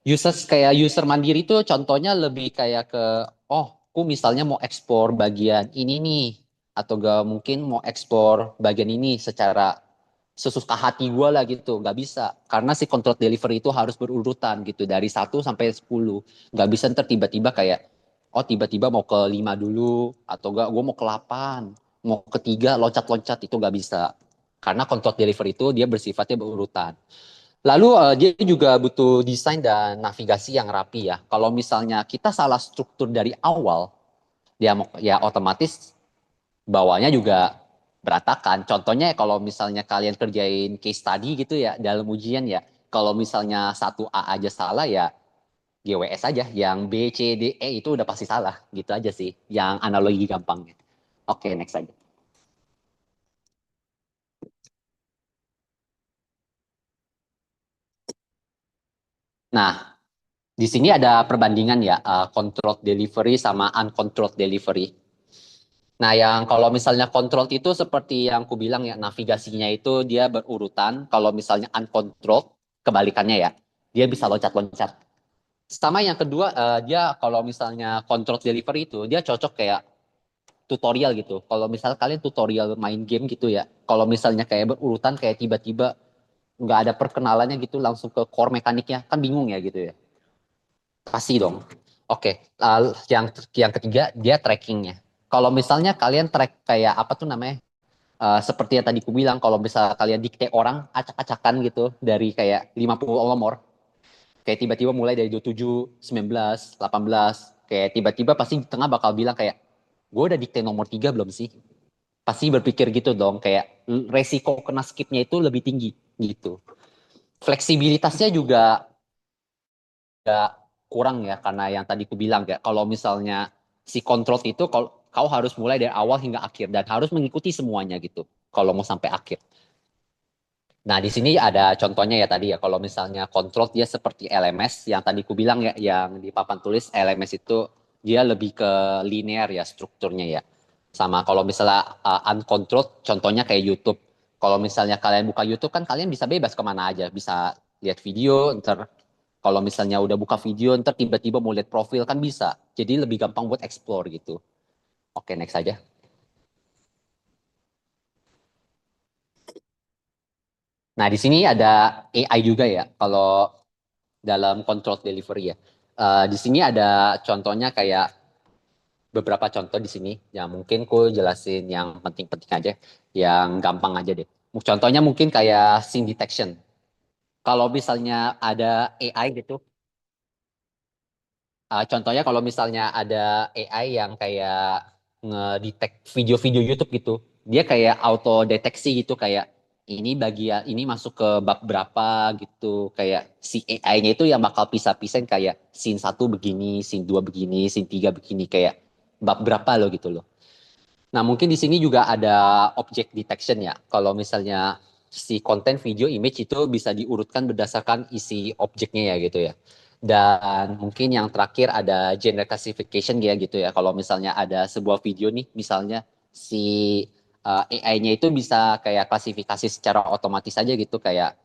user mandiri itu contohnya lebih kayak ke oh, aku misalnya mau ekspor bagian ini nih atau gak mungkin mau ekspor bagian ini secara sesuka hati gue lah gitu, nggak bisa karena si control delivery itu harus berurutan gitu dari 1 sampai 10, nggak bisa ntar tiba-tiba kayak oh tiba-tiba mau ke 5 dulu atau enggak gue mau ke 8 mau ke 3 loncat-loncat, itu nggak bisa karena control delivery itu dia bersifatnya berurutan. Lalu dia juga butuh desain dan navigasi yang rapi ya. Kalau misalnya kita salah struktur dari awal, ya otomatis bawahnya juga berantakan. Contohnya kalau misalnya kalian kerjain case study gitu ya dalam ujian ya, kalau misalnya 1A aja salah ya GWS aja, yang B, C, D, E itu udah pasti salah. Gitu aja sih, yang analogi gampangnya. Oke, next aja. Nah, di sini ada perbandingan ya, controlled delivery sama uncontrolled delivery. Nah, yang kalau misalnya controlled itu seperti yang aku bilang ya, navigasinya itu dia berurutan. Kalau misalnya uncontrolled, kebalikannya ya, dia bisa loncat-loncat. Sama yang kedua, dia kalau misalnya controlled delivery itu, dia cocok kayak tutorial gitu. Kalau misal kalian tutorial main game gitu ya, kalau misalnya kayak berurutan kayak tiba-tiba nggak ada perkenalannya gitu langsung ke core mekaniknya, kan bingung ya gitu ya. Pasti dong. Oke, yang ketiga dia trackingnya. Kalau misalnya kalian track kayak apa tuh namanya? Seperti yang tadi ku bilang, kalau misalnya kalian dikte orang acak-acakan gitu dari kayak 50 nomor, kayak tiba-tiba mulai dari 27, 19, 18, kayak tiba-tiba pasti di tengah bakal bilang kayak, gue udah dikte nomor 3 belum sih? Pasti berpikir gitu dong, kayak resiko kena skipnya itu lebih tinggi gitu. Fleksibilitasnya juga nggak kurang ya, karena yang tadi ku bilang ya, kalau misalnya si control itu kalau kau harus mulai dari awal hingga akhir dan harus mengikuti semuanya gitu kalau mau sampai akhir. Nah, di sini ada contohnya ya tadi ya, kalau misalnya control dia seperti LMS yang tadi ku bilang ya, yang di papan tulis LMS itu dia lebih ke linear ya strukturnya ya. Sama kalau misalnya uncontrolled, contohnya kayak YouTube. Kalau misalnya kalian buka YouTube kan kalian bisa bebas kemana aja, bisa lihat video, ntar kalau misalnya udah buka video, ntar tiba-tiba mau lihat profil kan bisa. Jadi lebih gampang buat explore gitu. Oke, next aja. Nah, di sini ada AI juga ya. Kalau dalam control delivery ya. Di sini ada contohnya kayak beberapa contoh di sini. Ya mungkin ku jelasin yang penting-penting aja, yang gampang aja deh. Contohnya mungkin kayak scene detection. Kalau misalnya ada AI gitu, contohnya kalau misalnya ada AI yang kayak ngedetect video-video YouTube gitu, dia kayak auto deteksi gitu kayak ini bagian ini masuk ke bab berapa gitu, kayak si AI-nya itu yang bakal pisah-pisahin kayak scene satu begini, scene 2 begini, scene 3 begini kayak bab berapa loh gitu loh. Nah, mungkin di sini juga ada object detection ya. Kalau misalnya si konten video image itu bisa diurutkan berdasarkan isi objeknya ya gitu ya. Dan mungkin yang terakhir ada genre classification ya gitu ya. Kalau misalnya ada sebuah video nih, misalnya si AI-nya itu bisa kayak klasifikasi secara otomatis aja gitu kayak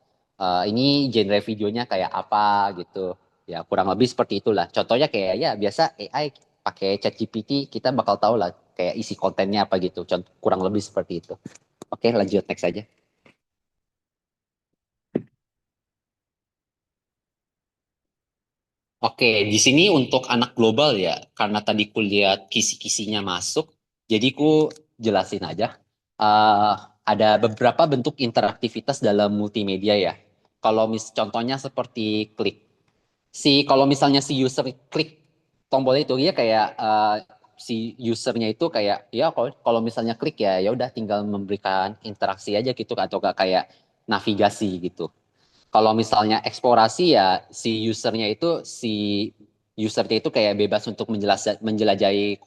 ini genre videonya kayak apa gitu. Ya kurang lebih seperti itulah. Contohnya kayak ya biasa AI pakai ChatGPT kita bakal tahu lah kayak isi kontennya apa gitu. Contoh kurang lebih seperti itu. Oke, lanjut next aja. Oke, di sini untuk anak global ya, karena tadi ku lihat kisi-kisinya masuk, jadi ku jelasin aja. Eh, ada beberapa bentuk interaktivitas dalam multimedia ya. Kalau contohnya seperti klik. Kalau misalnya si user klik tombol itu dia kayak si usernya itu kayak ya kalau misalnya klik ya ya udah tinggal memberikan interaksi aja gitu atau gak kayak navigasi gitu. Kalau misalnya eksplorasi ya si usernya itu kayak bebas untuk menjelajahi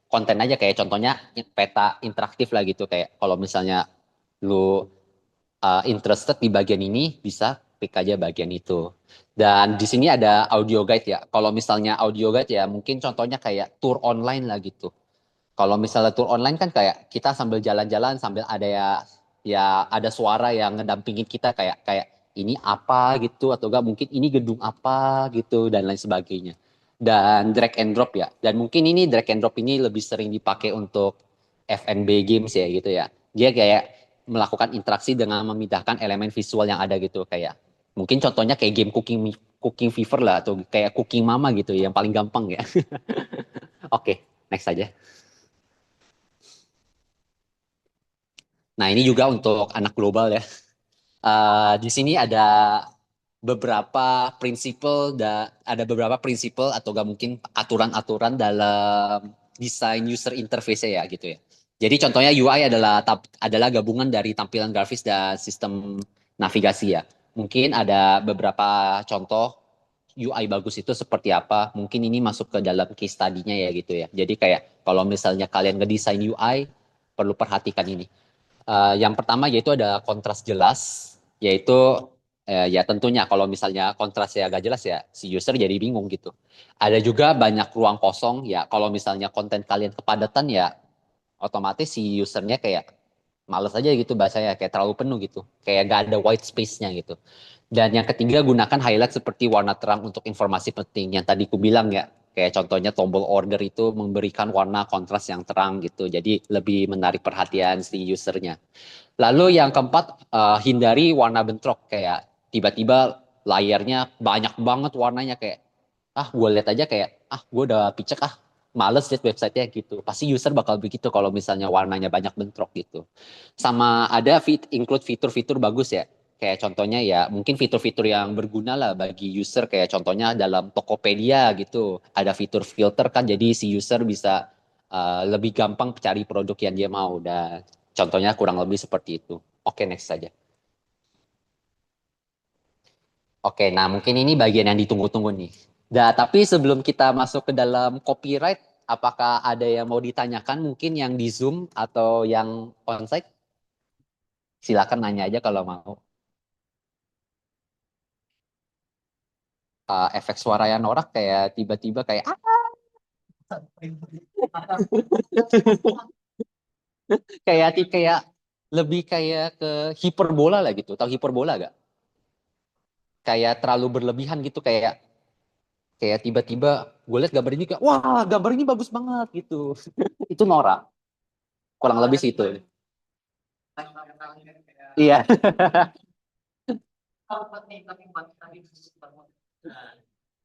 konten aja kayak contohnya peta interaktif lah gitu kayak kalau misalnya lu interested di bagian ini, bisa klik aja bagian itu. Dan di sini ada audio guide ya. Kalau misalnya audio guide ya mungkin contohnya kayak tour online lah gitu. Kalau misalnya tour online kan kayak kita sambil jalan-jalan sambil ada ya ada suara yang ngedampingin kita kayak kayak ini apa gitu atau enggak mungkin ini gedung apa gitu dan lain sebagainya. Dan drag and drop ya. Dan mungkin ini drag and drop ini lebih sering dipakai untuk F&B games ya gitu ya. Dia kayak melakukan interaksi dengan memindahkan elemen visual yang ada gitu kayak mungkin contohnya kayak game cooking fever lah atau kayak cooking mama gitu ya, yang paling gampang ya. Oke, next aja. Nah, ini juga untuk anak global ya. Di sini ada beberapa prinsipal atau gak mungkin aturan-aturan dalam desain user interface ya gitu ya. Jadi contohnya UI adalah gabungan dari tampilan grafis dan sistem navigasi ya. Mungkin ada beberapa contoh UI bagus itu seperti apa. Mungkin ini masuk ke dalam case study-nya ya gitu ya. Jadi kayak kalau misalnya kalian ngedesain UI perlu perhatikan ini. Yang pertama yaitu ada kontras jelas, yaitu ya tentunya kalau misalnya kontrasnya agak jelas ya si user jadi bingung gitu. Ada juga banyak ruang kosong ya kalau misalnya konten kalian kepadatan ya otomatis si usernya kayak males aja gitu bahasanya, kayak terlalu penuh gitu, kayak gak ada white space-nya gitu. Dan yang ketiga, gunakan highlight seperti warna terang untuk informasi penting yang tadi ku bilang ya. Kayak contohnya tombol order itu memberikan warna kontras yang terang gitu. Jadi lebih menarik perhatian si usernya. Lalu yang keempat, hindari warna bentrok. Kayak tiba-tiba layarnya banyak banget warnanya, kayak gue lihat aja kayak gue udah picek males lihat websitenya gitu. Pasti user bakal begitu kalau misalnya warnanya banyak bentrok gitu. Sama ada include fitur-fitur bagus ya. Kayak contohnya ya mungkin fitur-fitur yang berguna lah bagi user, kayak contohnya dalam Tokopedia gitu. Ada fitur filter kan, jadi si user bisa lebih gampang cari produk yang dia mau. Dan contohnya kurang lebih seperti itu. Oke, next saja. Oke, nah mungkin ini bagian yang ditunggu-tunggu nih. Nah, tapi sebelum kita masuk ke dalam copyright, apakah ada yang mau ditanyakan mungkin yang di Zoom atau yang onsite? Silakan nanya aja kalau mau. Efek suara yang norak kayak tiba-tiba kayak kayak lebih kayak ke hiperbola lah gitu. Tahu hiperbola gak? Kayak terlalu berlebihan gitu, kayak kayak tiba-tiba gue lihat gambar ini kayak wah, gambar ini bagus banget gitu. Itu norak. Kurang lebih situ. Iya.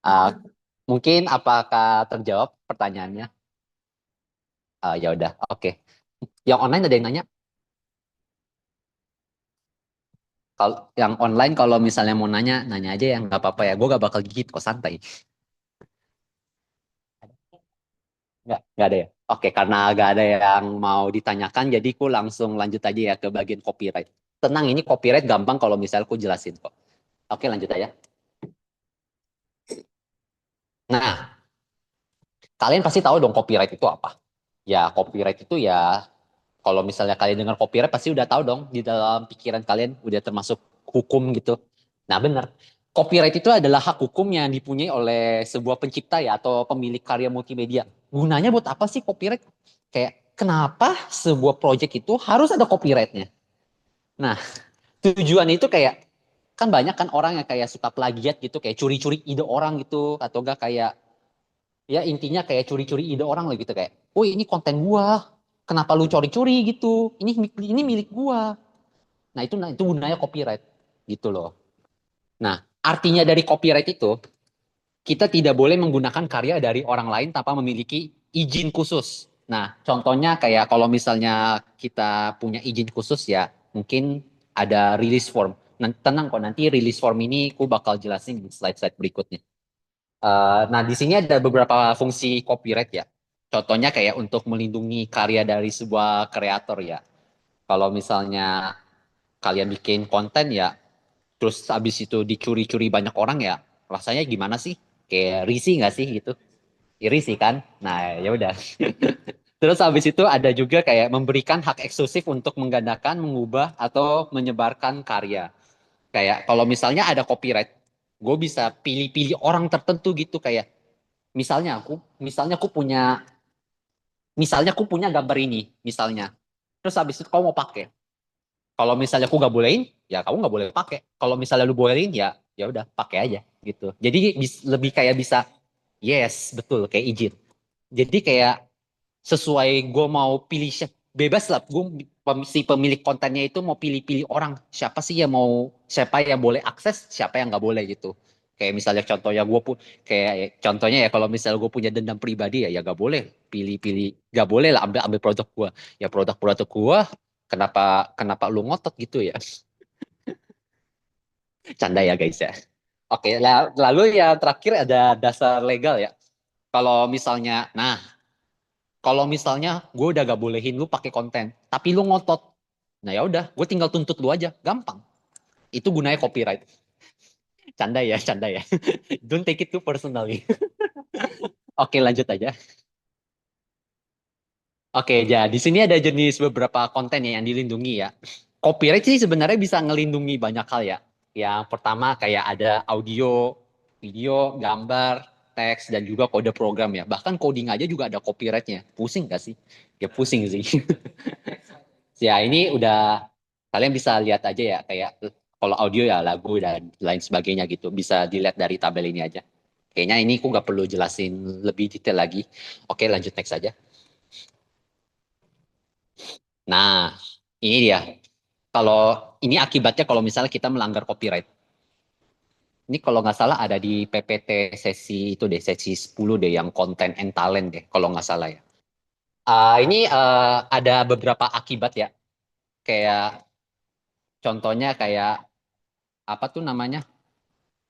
Ah, mungkin apakah terjawab pertanyaannya? Ya udah, oke. Yang online ada yang nanya? Kalau yang online kalau misalnya mau nanya, nanya aja ya, nggak apa-apa ya. Gue gak bakal gigit kok, santai. Nggak ada ya. Oke, karena nggak ada yang mau ditanyakan, jadi ku langsung lanjut aja ya ke bagian copyright. Tenang, ini copyright gampang kalau misalnya ku jelasin kok. Oke, lanjut aja. Nah, kalian pasti tahu dong copyright itu apa. Ya, copyright itu ya, kalau misalnya kalian dengar copyright pasti udah tahu dong, di dalam pikiran kalian udah termasuk hukum gitu. Nah, benar. Copyright itu adalah hak hukum yang dipunyai oleh sebuah pencipta ya atau pemilik karya multimedia. Gunanya buat apa sih copyright? Kayak kenapa sebuah project itu harus ada copyrightnya? Nah, tujuan itu kayak kan banyak kan orang yang kayak suka plagiat gitu, kayak curi-curi ide orang gitu, atau enggak kayak ya intinya kayak curi-curi ide orang lah gitu, kayak oh ini konten gua, kenapa lu curi-curi gitu, ini milik gua. Nah itu gunanya copyright gitu loh. Nah, artinya dari copyright itu kita tidak boleh menggunakan karya dari orang lain tanpa memiliki izin khusus. Nah, contohnya kayak kalau misalnya kita punya izin khusus ya, mungkin ada release form. Nah, tenang kok, nanti release form ini aku bakal jelasin di slide-slide berikutnya. Nah, di sini ada beberapa fungsi copyright ya. Contohnya kayak untuk melindungi karya dari sebuah kreator ya. Kalau misalnya kalian bikin konten ya, terus habis itu dicuri-curi banyak orang ya, rasanya gimana sih? Kayak risih nggak sih gitu? Iri sih kan? Nah, ya udah. Terus habis itu ada juga kayak memberikan hak eksklusif untuk menggandakan, mengubah, atau menyebarkan karya. Kayak kalau misalnya ada copyright, gue bisa pilih-pilih orang tertentu gitu, kayak misalnya aku punya gambar ini misalnya, terus habis itu kamu mau pakai, kalau misalnya aku nggak bolehin ya kamu nggak boleh pakai, kalau misalnya lu bolehin ya ya udah pakai aja gitu. Jadi lebih kayak bisa yes betul kayak izin, jadi kayak sesuai gue mau pilih bebas lah gue, si pemilik kontennya itu mau pilih-pilih orang siapa sih yang mau, siapa yang boleh akses, siapa yang nggak boleh gitu. Kayak misalnya contohnya gue pun kayak contohnya ya kalau misalnya gue punya dendam pribadi ya gak boleh pilih-pilih, gak boleh lah ambil ambil produk gue, ya produk-produk gue kenapa kenapa lu ngotot gitu ya. Canda ya guys ya. Oke, lalu yang terakhir ada dasar legal ya. Kalau misalnya gue udah gak bolehin lu pakai konten, tapi lu ngotot, nah ya udah, gue tinggal tuntut lu aja, gampang. Itu gunanya copyright. Canda ya, canda ya. Don't take it too personally. Oke, lanjut aja. Oke, jadi di sini ada jenis beberapa konten ya yang dilindungi ya. Copyright sih sebenarnya bisa ngelindungi banyak hal ya. Yang pertama kayak ada audio, video, gambar. teks dan juga kode program ya. Bahkan coding aja juga ada copyrightnya. Pusing gak sih? Ya pusing sih. Ya ini udah kalian bisa lihat aja ya kayak kalau audio ya lagu dan lain sebagainya gitu. Bisa dilihat dari tabel ini aja. Kayaknya ini aku nggak perlu jelasin lebih detail lagi. Oke, lanjut next aja. Nah, ini dia. Kalau ini akibatnya kalau misalnya kita melanggar copyright. Ini kalau nggak salah ada di PPT sesi itu deh, sesi 10 deh yang content and talent deh, kalau nggak salah ya. Ini ada beberapa akibat ya. Kayak contohnya kayak apa tuh namanya?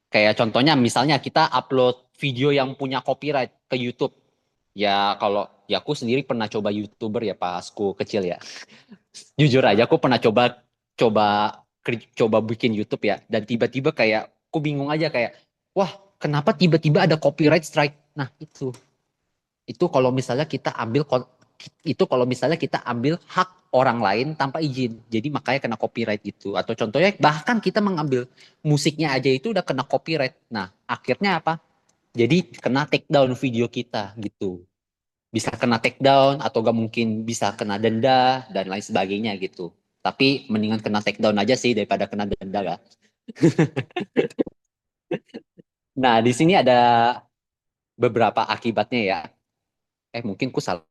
Kayak contohnya misalnya kita upload video yang punya copyright ke YouTube. Ya kalau ya aku sendiri pernah coba YouTuber ya pas aku kecil ya. Jujur aja aku pernah coba coba coba bikin YouTube ya dan tiba-tiba kayak aku bingung aja kayak wah kenapa tiba-tiba ada copyright strike. Nah itu kalau misalnya kita ambil itu kalau misalnya kita ambil hak orang lain tanpa izin jadi makanya kena copyright gitu atau contohnya bahkan kita mengambil musiknya aja itu udah kena copyright. Nah akhirnya apa jadi kena take down video kita gitu, bisa kena take down atau gak mungkin bisa kena denda dan lain sebagainya gitu. Tapi mendingan kena take down aja sih daripada kena denda gak. Nah di sini ada beberapa akibatnya ya. Mungkin ku salah.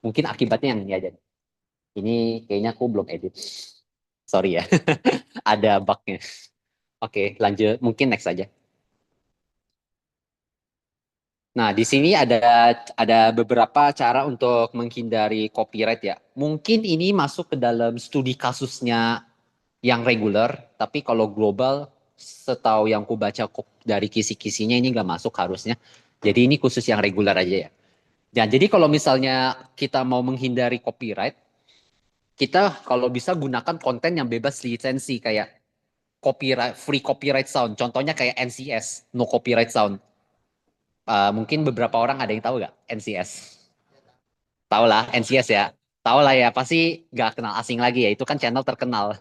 Mungkin akibatnya yang ini aja. Ini kayaknya aku belum edit. Sorry ya. Ada bugnya. Oke, lanjut. Mungkin next aja. Nah, di sini ada beberapa cara untuk menghindari copyright ya. Mungkin ini masuk ke dalam studi kasusnya yang reguler, tapi kalau global, setahu yang ku baca dari kisi-kisinya ini nggak masuk harusnya. Jadi ini khusus yang reguler aja ya. Dan jadi kalau misalnya kita mau menghindari copyright, kita kalau bisa gunakan konten yang bebas lisensi kayak copyright free copyright sound. Contohnya kayak NCS, no copyright sound. Mungkin beberapa orang ada yang tahu nggak NCS? Tahu lah NCS ya. Tahu lah ya, pasti nggak kenal asing lagi ya. Itu kan channel terkenal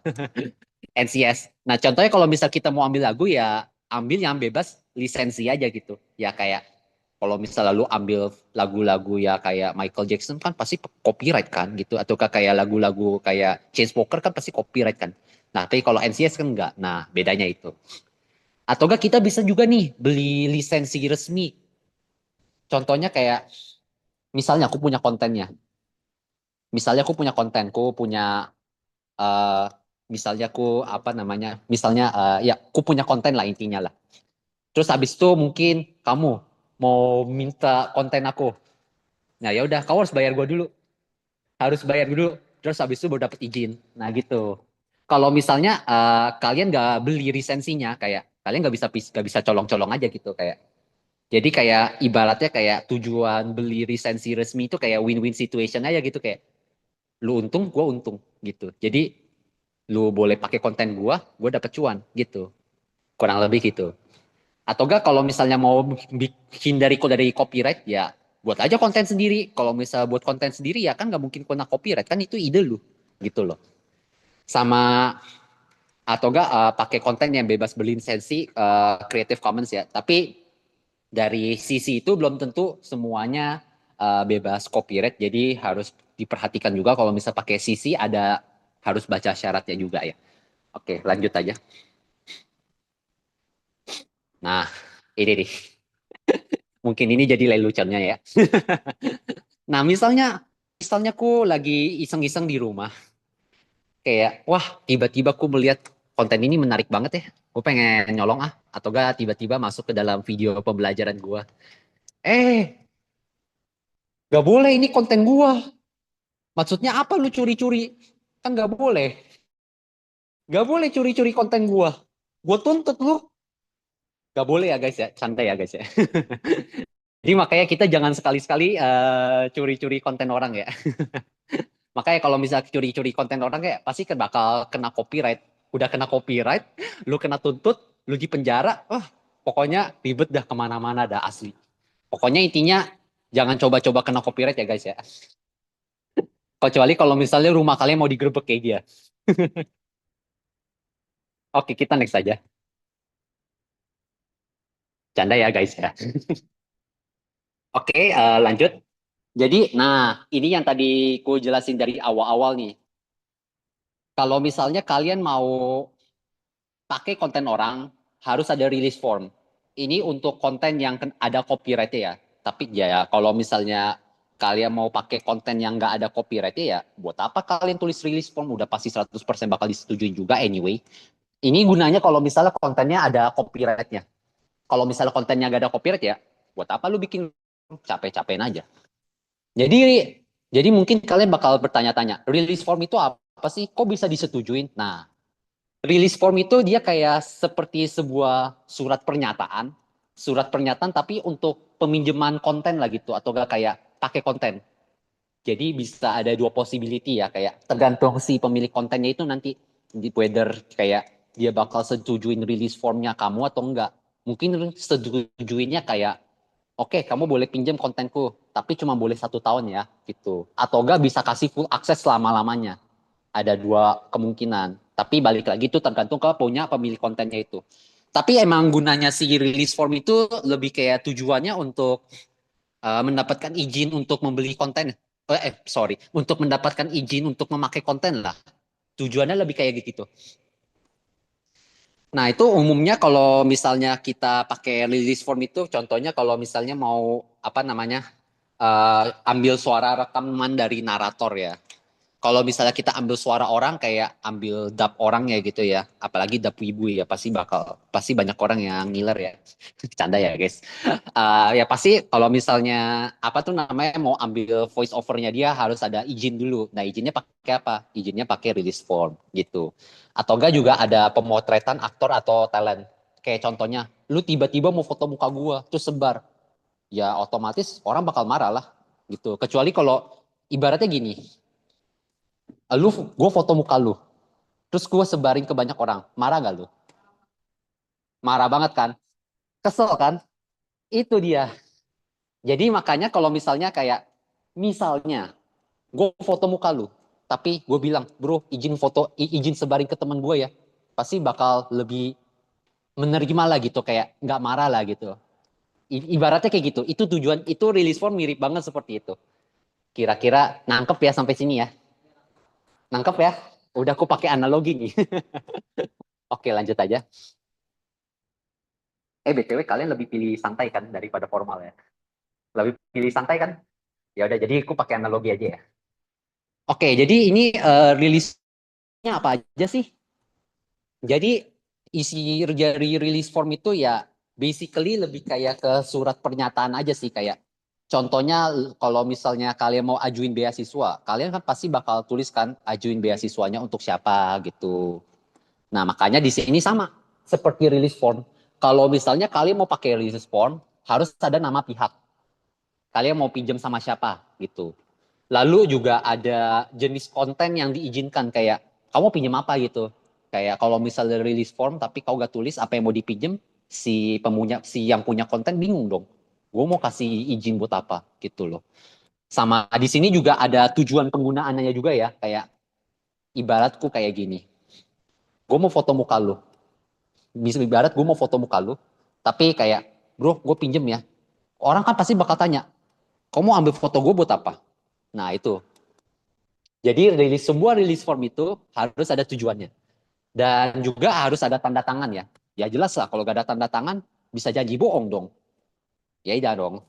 NCS. Nah, contohnya kalau misal kita mau ambil lagu ya ambil yang bebas lisensi aja gitu. Ya kayak kalau misal lalu ambil lagu-lagu ya kayak Michael Jackson kan pasti copyright kan gitu. Atau kayak lagu-lagu kayak Chainsmokers kan pasti copyright kan. Nah, tapi kalau NCS kan enggak. Nah, bedanya itu. Atau enggak kita bisa juga nih beli lisensi resmi. Contohnya kayak misalnya aku punya kontennya. Misalnya aku punya kontenku, punya eh misalnya aku apa namanya? Misalnya ya aku punya konten lah intinya lah. Terus habis itu mungkin kamu mau minta konten aku. Nah ya udah, kamu harus bayar gua dulu. Harus bayar dulu. Terus habis itu baru dapat izin. Nah gitu. Kalau misalnya kalian nggak beli lisensinya, kayak kalian nggak bisa colong-colong aja gitu kayak. Jadi kayak ibaratnya kayak tujuan beli lisensi resmi itu kayak win-win situation aja gitu kayak lu untung, gua untung gitu. Jadi lu boleh pakai konten gua dapet cuan gitu. Kurang lebih gitu. Atau enggak kalau misalnya mau bikin dari copyright ya buat aja konten sendiri. Kalau misal buat konten sendiri ya kan nggak mungkin kena copyright kan itu ide lu gitu loh. Sama atau enggak pakai konten yang bebas berlisensi Creative Commons ya. Tapi dari sisi itu belum tentu semuanya bebas copyright. Jadi harus diperhatikan juga kalau misal pakai sisi ada harus baca syaratnya juga ya. Oke, lanjut aja. Nah, ini nih. Mungkin ini jadi leluconnya ya. Nah, misalnya aku lagi iseng-iseng di rumah, kayak, wah, tiba-tiba aku melihat konten ini menarik banget ya. Gue pengen nyolong atau gak tiba-tiba masuk ke dalam video pembelajaran gue. Eh, gak boleh ini konten gue. Maksudnya apa lu curi-curi? Kan gak boleh. Gak boleh curi-curi konten gue. Gue tuntut lu. Gak boleh ya guys ya, santai ya guys ya. Jadi makanya kita jangan sekali-sekali curi-curi konten orang ya. Makanya kalau misalnya curi-curi konten orang kayak pasti kan bakal kena copyright. Udah kena copyright, lu kena tuntut, lu di penjara, pokoknya ribet dah kemana-mana dah asli. Pokoknya intinya jangan coba-coba kena copyright ya guys ya. Kecuali kalau misalnya rumah kalian mau digerebek kayak dia. Oke, kita next aja. Canda ya guys ya. Oke, lanjut. Jadi, nah ini yang tadi ku jelasin dari awal-awal nih. Kalau misalnya kalian mau pakai konten orang, harus ada release form. Ini untuk konten yang ada copyright ya. Tapi ya kalau misalnya kalian mau pakai konten yang nggak ada copyright ya, buat apa kalian tulis release form? Udah pasti 100% bakal disetujui juga anyway. Ini gunanya kalau misalnya kontennya ada copyrightnya. Kalau misalnya kontennya nggak ada copyright ya, buat apa lu bikin capek-capekin aja. Jadi jadi mungkin kalian bakal bertanya-tanya, release form itu apa sih? Kok bisa disetujuin? Nah, release form itu dia kayak seperti sebuah surat pernyataan tapi untuk peminjaman konten lah gitu, atau gak kayak pakai konten. Jadi bisa ada dua possibility ya, kayak tergantung si pemilik kontennya itu nanti whether kayak dia bakal setujuin release formnya kamu atau enggak. Mungkin setujuinnya kayak oke, kamu boleh pinjam kontenku, tapi cuma boleh 1 tahun ya, gitu. Atau enggak bisa kasih full akses selama-lamanya. Ada dua kemungkinan. Tapi balik lagi itu tergantung ke punya pemilik kontennya itu. Tapi emang gunanya si release form itu lebih kayak tujuannya untuk mendapatkan izin untuk membeli konten. Sorry, untuk mendapatkan izin untuk memakai konten lah. Tujuannya lebih kayak gitu. Nah, itu umumnya kalau misalnya kita pakai release form itu, contohnya kalau misalnya mau apa namanya ambil suara rekaman dari narator ya. Kalau misalnya kita ambil suara orang kayak ambil dub orang ya gitu ya, apalagi dub wibu ya pasti banyak orang yang ngiler ya. Canda ya guys. Ya pasti kalau misalnya apa tuh namanya mau ambil voice overnya dia harus ada izin dulu. Nah izinnya pakai apa? Izinnya pakai release form gitu. Atau enggak juga ada pemotretan aktor atau talent. Kayak contohnya, lu tiba-tiba mau foto muka gua terus sebar, ya otomatis orang bakal marah lah gitu. Kecuali kalau ibaratnya gini, gue foto muka lu, terus gue sebarin ke banyak orang, marah gak lu? Marah banget kan? Kesel kan? Itu dia. Jadi makanya kalau misalnya kayak, misalnya gue foto muka lu, tapi gue bilang, bro izin foto, izin sebarin ke teman gue ya, pasti bakal lebih menerima lah gitu, kayak nggak marah lah gitu. Ibaratnya kayak gitu, itu tujuan, itu release form mirip banget seperti itu. Kira-kira nangkep ya sampai sini ya? Nangkep ya? Udah aku pakai analogi nih. Oke lanjut aja. BTW kalian lebih pilih santai kan daripada formal ya? Lebih pilih santai kan? Ya udah, jadi aku pakai analogi aja ya. Oke, jadi ini rilisnya apa aja sih? Jadi isi dari release form itu ya basically lebih kayak ke surat pernyataan aja sih, kayak contohnya kalau misalnya kalian mau ajuin beasiswa, kalian kan pasti bakal tuliskan ajuin beasiswanya untuk siapa gitu. Nah, makanya di sini sama seperti release form. Kalau misalnya kalian mau pakai release form, harus ada nama pihak. Kalian mau pinjam sama siapa gitu. Lalu juga ada jenis konten yang diizinkan, kayak kamu pinjam apa gitu. Kayak kalau misalnya release form tapi kau gak tulis apa yang mau dipinjam, si yang punya konten bingung dong. Gue mau kasih izin buat apa gitu loh. Sama di sini juga ada tujuan penggunaannya juga ya, kayak ibaratku kayak gini. Gue mau foto muka lu. Bisa ibarat gue mau foto muka lu, tapi kayak, bro, gue pinjem ya. Orang kan pasti bakal tanya, kamu ambil foto gue buat apa? Nah itu. Jadi sebuah release form itu harus ada tujuannya. Dan juga harus ada tanda tangan ya. Ya jelas lah, kalau gak ada tanda tangan, bisa janji bohong dong. Ya iya dong.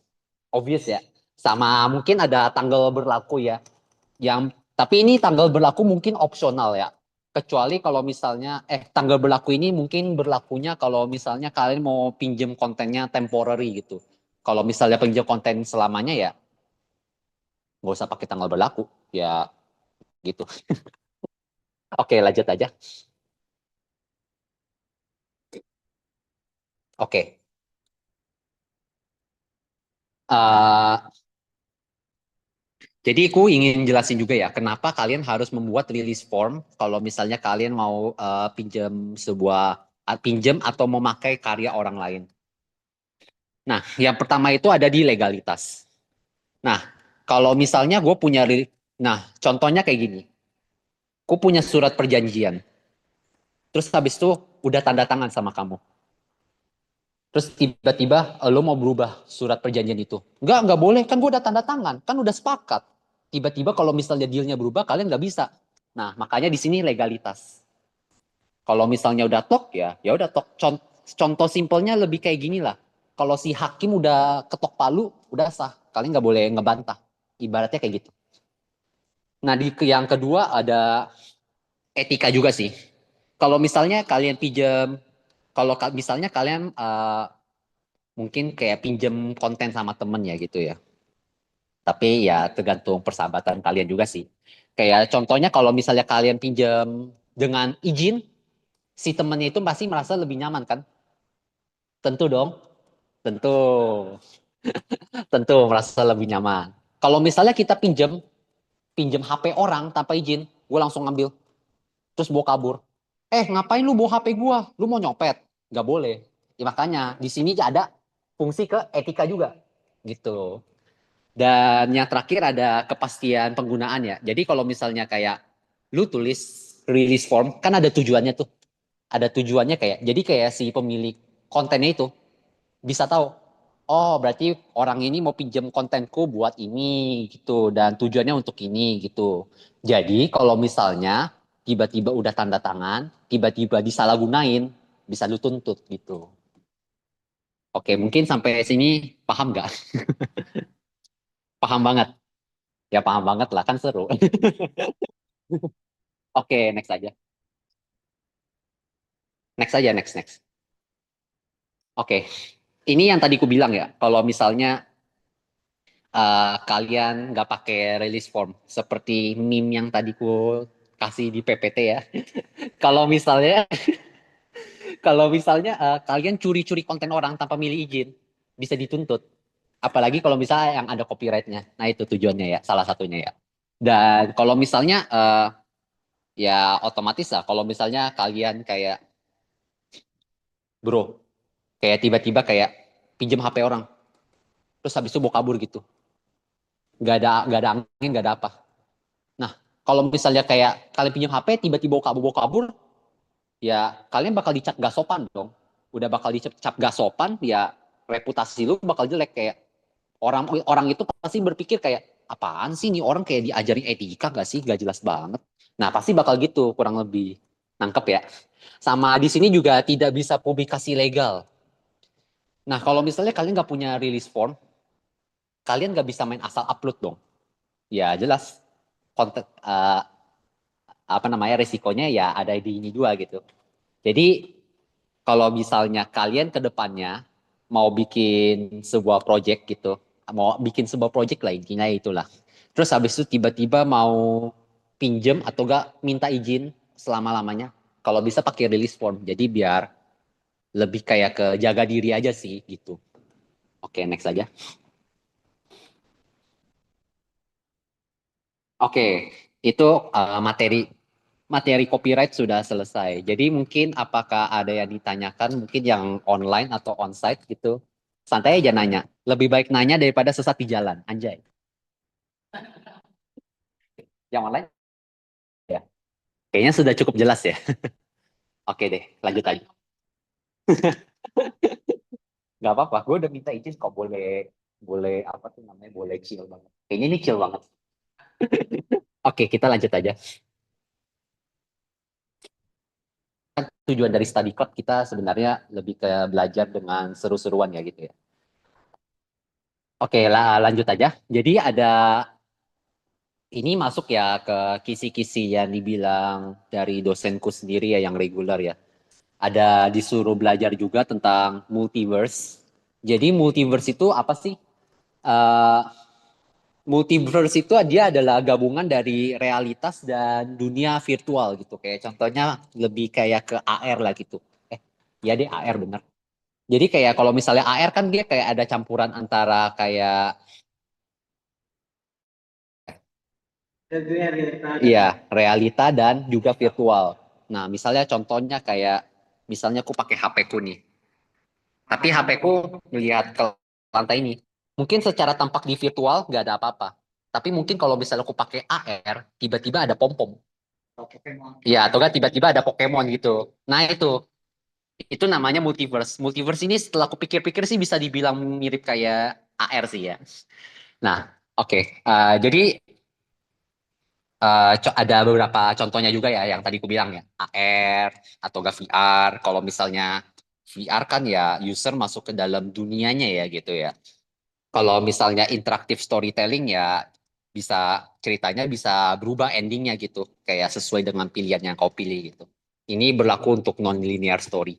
Obvious ya. Sama mungkin ada tanggal berlaku ya. Tapi ini tanggal berlaku mungkin opsional ya. Kecuali kalau misalnya, tanggal berlaku ini mungkin berlakunya kalau misalnya kalian mau pinjam kontennya temporary gitu. Kalau misalnya pinjam konten selamanya ya nggak usah pakai tanggal berlaku. Ya gitu. Oke lanjut aja. Oke. Uh, Jadi aku ingin jelasin juga ya, kenapa kalian harus membuat release form kalau misalnya kalian mau pinjam atau memakai karya orang lain. Nah, yang pertama itu ada di legalitas. Nah, kalau misalnya nah contohnya kayak gini, aku punya surat perjanjian, terus habis itu udah tanda tangan sama kamu. Terus tiba-tiba lo mau berubah surat perjanjian itu. Nggak boleh. Kan gue udah tanda tangan. Kan udah sepakat. Tiba-tiba kalau misalnya dealnya berubah, kalian nggak bisa. Nah, makanya di sini legalitas. Kalau misalnya udah tok ya udah tok. Contoh simpelnya lebih kayak gini lah. Kalau si hakim udah ketok palu, udah sah. Kalian nggak boleh ngebantah. Ibaratnya kayak gitu. Nah, yang kedua ada etika juga sih. Kalau misalnya kalian pinjam, kalau misalnya kalian mungkin kayak pinjam konten sama temen ya gitu ya. Tapi ya tergantung persahabatan kalian juga sih. Kayak contohnya kalau misalnya kalian pinjam dengan izin, si temennya itu pasti merasa lebih nyaman kan? Tentu dong, tentu, tentu merasa lebih nyaman. Kalau misalnya kita pinjam HP orang tanpa izin, gue langsung ngambil, terus bawa kabur. Ngapain lu bawa HP gue? Lu mau nyopet? Gak boleh. Ya, makanya di sini ada fungsi ke etika juga, gitu. Dan yang terakhir ada kepastian penggunaan ya. Jadi kalau misalnya kayak lu tulis release form, kan ada tujuannya tuh. Ada tujuannya kayak, jadi kayak si pemilik kontennya itu bisa tahu, oh berarti orang ini mau pinjam kontenku buat ini gitu. Dan tujuannya untuk ini gitu. Jadi kalau misalnya tiba-tiba udah tanda tangan, tiba-tiba disalahgunain, bisa lu tuntut gitu. Oke, mungkin sampai sini paham nggak? Paham banget. Ya paham banget lah, kan seru. Oke, next aja. Next aja, next. Oke, ini yang tadi ku bilang ya. Kalau misalnya kalian nggak pakai release form, seperti meme yang tadi ku kasih di PPT ya. Kalau misalnya, kalau misalnya kalian curi-curi konten orang tanpa milih izin, bisa dituntut. Apalagi kalau misalnya yang ada copyrightnya. Nah itu tujuannya ya, salah satunya ya. Dan kalau misalnya ya otomatis lah. Kalau misalnya kalian kayak bro, kayak tiba-tiba kayak pinjam HP orang, terus habis itu bawa kabur gitu, nggak ada angin, nggak ada apa. Nah, kalau misalnya kayak kalian pinjam HP tiba-tiba bawa kabur, ya kalian bakal dicap gak sopan dong. Udah bakal dicap gak sopan, ya reputasi lu bakal jelek. Kayak orang orang itu pasti berpikir kayak apaan sih nih orang, kayak diajarin etika gak sih, gak jelas banget. Nah pasti bakal gitu kurang lebih, nangkep ya. Sama di sini juga tidak bisa publikasi legal. Nah kalau misalnya kalian nggak punya release form, kalian nggak bisa main asal upload dong. Ya jelas konten apa namanya resikonya ya ada di ini dua gitu. Jadi kalau misalnya kalian ke depannya mau bikin sebuah project gitu, mau bikin sebuah project lah intinya itulah. Terus habis itu tiba-tiba mau pinjem atau enggak minta izin selama-lamanya. Kalau bisa pakai release form. Jadi biar lebih kayak ke jaga diri aja sih gitu. Oke, next aja. Oke, itu materi materi copyright sudah selesai. Jadi mungkin apakah ada yang ditanyakan, mungkin yang online atau onsite gitu. Santai aja nanya. Lebih baik nanya daripada sesat di jalan. Anjay. Yang online ya. Kayaknya sudah cukup jelas ya. Oke deh, lanjut aja. Gak apa-apa, gue udah minta izin kok, boleh boleh apa tuh namanya, boleh chill banget. Kayaknya ini chill banget. Oke, kita lanjut aja. Tujuan dari study code kita sebenarnya lebih ke belajar dengan seru-seruan ya gitu ya. Oke, lanjut aja. Jadi ada ini masuk ya ke kisi-kisi yang dibilang dari dosenku sendiri ya yang reguler ya. Ada disuruh belajar juga tentang multiverse. Jadi multiverse itu apa sih? Eh, Multiverse itu dia adalah gabungan dari realitas dan dunia virtual gitu. Kayak contohnya lebih kayak ke AR lah gitu. Ya deh AR bener. Jadi kayak kalau misalnya AR kan dia kayak ada campuran antara kayak Jadi realita iya, realita dan juga virtual. Nah, misalnya contohnya kayak misalnya aku pakai HP ku nih. Tapi HP ku melihat ke lantai ini. Mungkin secara tampak di virtual nggak ada apa-apa. Tapi mungkin kalau misalnya aku pakai AR, tiba-tiba ada pom-pom. Pokemon. Iya, atau kan tiba-tiba ada Pokemon gitu. Nah, itu. Itu namanya multiverse. Multiverse ini setelah aku pikir-pikir sih bisa dibilang mirip kayak AR sih ya. Nah, oke. Jadi ada beberapa contohnya juga ya yang tadi aku bilang ya. AR atau gak VR. Kalau misalnya VR kan ya user masuk ke dalam dunianya ya gitu ya. Kalau misalnya interactive storytelling ya bisa ceritanya bisa berubah endingnya gitu. Kayak sesuai dengan pilihan yang kau pilih gitu. Ini berlaku untuk non-linear story.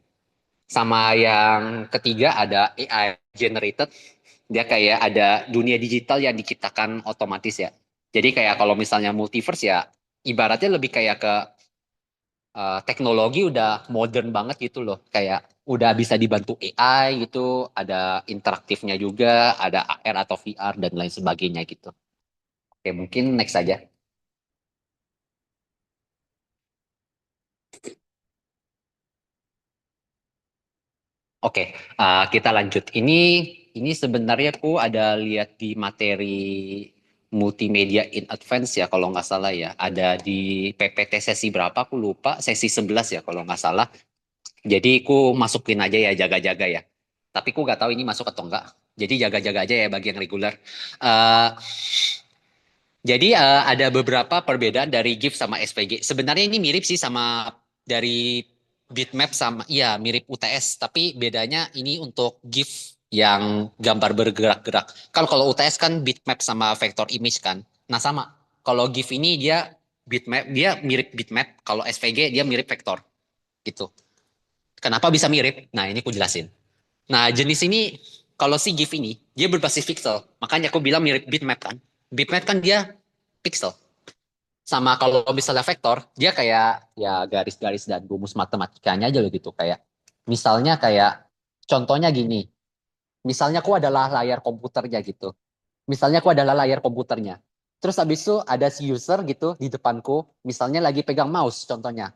Sama yang ketiga ada AI generated. Dia kayak ada dunia digital yang diciptakan otomatis ya. Jadi kayak kalau misalnya multiverse ya ibaratnya lebih kayak ke teknologi udah modern banget gitu loh. Kayak udah bisa dibantu AI gitu, ada interaktifnya juga, ada AR atau VR dan lain sebagainya gitu. Oke, mungkin next saja. Oke, kita lanjut. Ini sebenarnya aku ada lihat di materi multimedia in advance ya kalau nggak salah ya. Ada di PPT sesi berapa aku lupa, sesi 11 ya kalau nggak salah. Jadi aku masukin aja ya jaga-jaga ya. Tapi aku nggak tahu ini masuk atau enggak. Jadi jaga-jaga aja ya bagi yang reguler. Eh, jadi ada beberapa perbedaan dari GIF sama SVG. Sebenarnya ini mirip sih sama dari bitmap sama iya mirip UTS, tapi bedanya ini untuk GIF yang gambar bergerak-gerak. Kalau UTS kan bitmap sama vector image kan. Nah sama. Kalau GIF ini dia bitmap, dia mirip bitmap. Kalau SVG dia mirip vektor gitu. Kenapa bisa mirip? Nah ini aku jelasin. Nah jenis ini kalau si GIF ini dia berbasis pixel. Makanya aku bilang mirip bitmap kan. Bitmap kan dia pixel. Sama kalau misalnya vektor, dia kayak ya garis-garis dan rumus matematikanya aja loh gitu. Kayak misalnya kayak contohnya gini. Misalnya aku adalah layar komputernya gitu. Misalnya aku adalah layar komputernya. Terus habis itu ada si user gitu di depanku, misalnya lagi pegang mouse contohnya.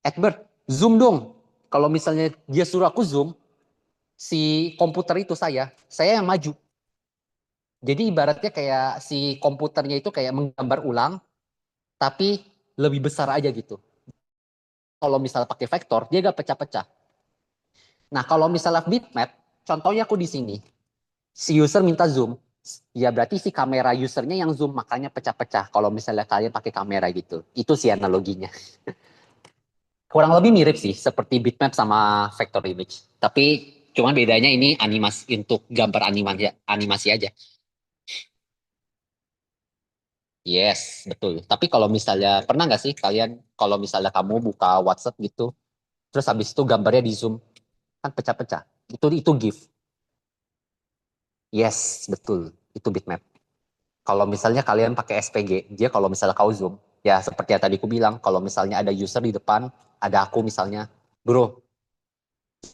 Egbert, zoom dong. Kalau misalnya dia suruh aku zoom, si komputer itu saya yang maju. Jadi ibaratnya kayak si komputernya itu kayak menggambar ulang, tapi lebih besar aja gitu. Kalau misalnya pakai vektor, dia gak pecah-pecah. Nah, kalau misalnya bitmap, contohnya aku di sini, si user minta zoom, ya berarti si kamera usernya yang zoom, makanya pecah-pecah. Kalau misalnya kalian pakai kamera gitu, itu sih analoginya. Kurang lebih mirip sih, seperti bitmap sama vector image. Tapi cuman bedanya ini animasi untuk gambar animasi aja. Yes, betul. Tapi kalau misalnya pernah nggak sih kalian kalau misalnya kamu buka WhatsApp gitu, terus habis itu gambarnya di zoom kan pecah-pecah. Itu GIF. Yes, betul. Itu bitmap. Kalau misalnya kalian pakai SPG, dia kalau misalnya kau zoom, ya seperti yang tadi aku bilang, kalau misalnya ada user di depan, ada aku misalnya, bro,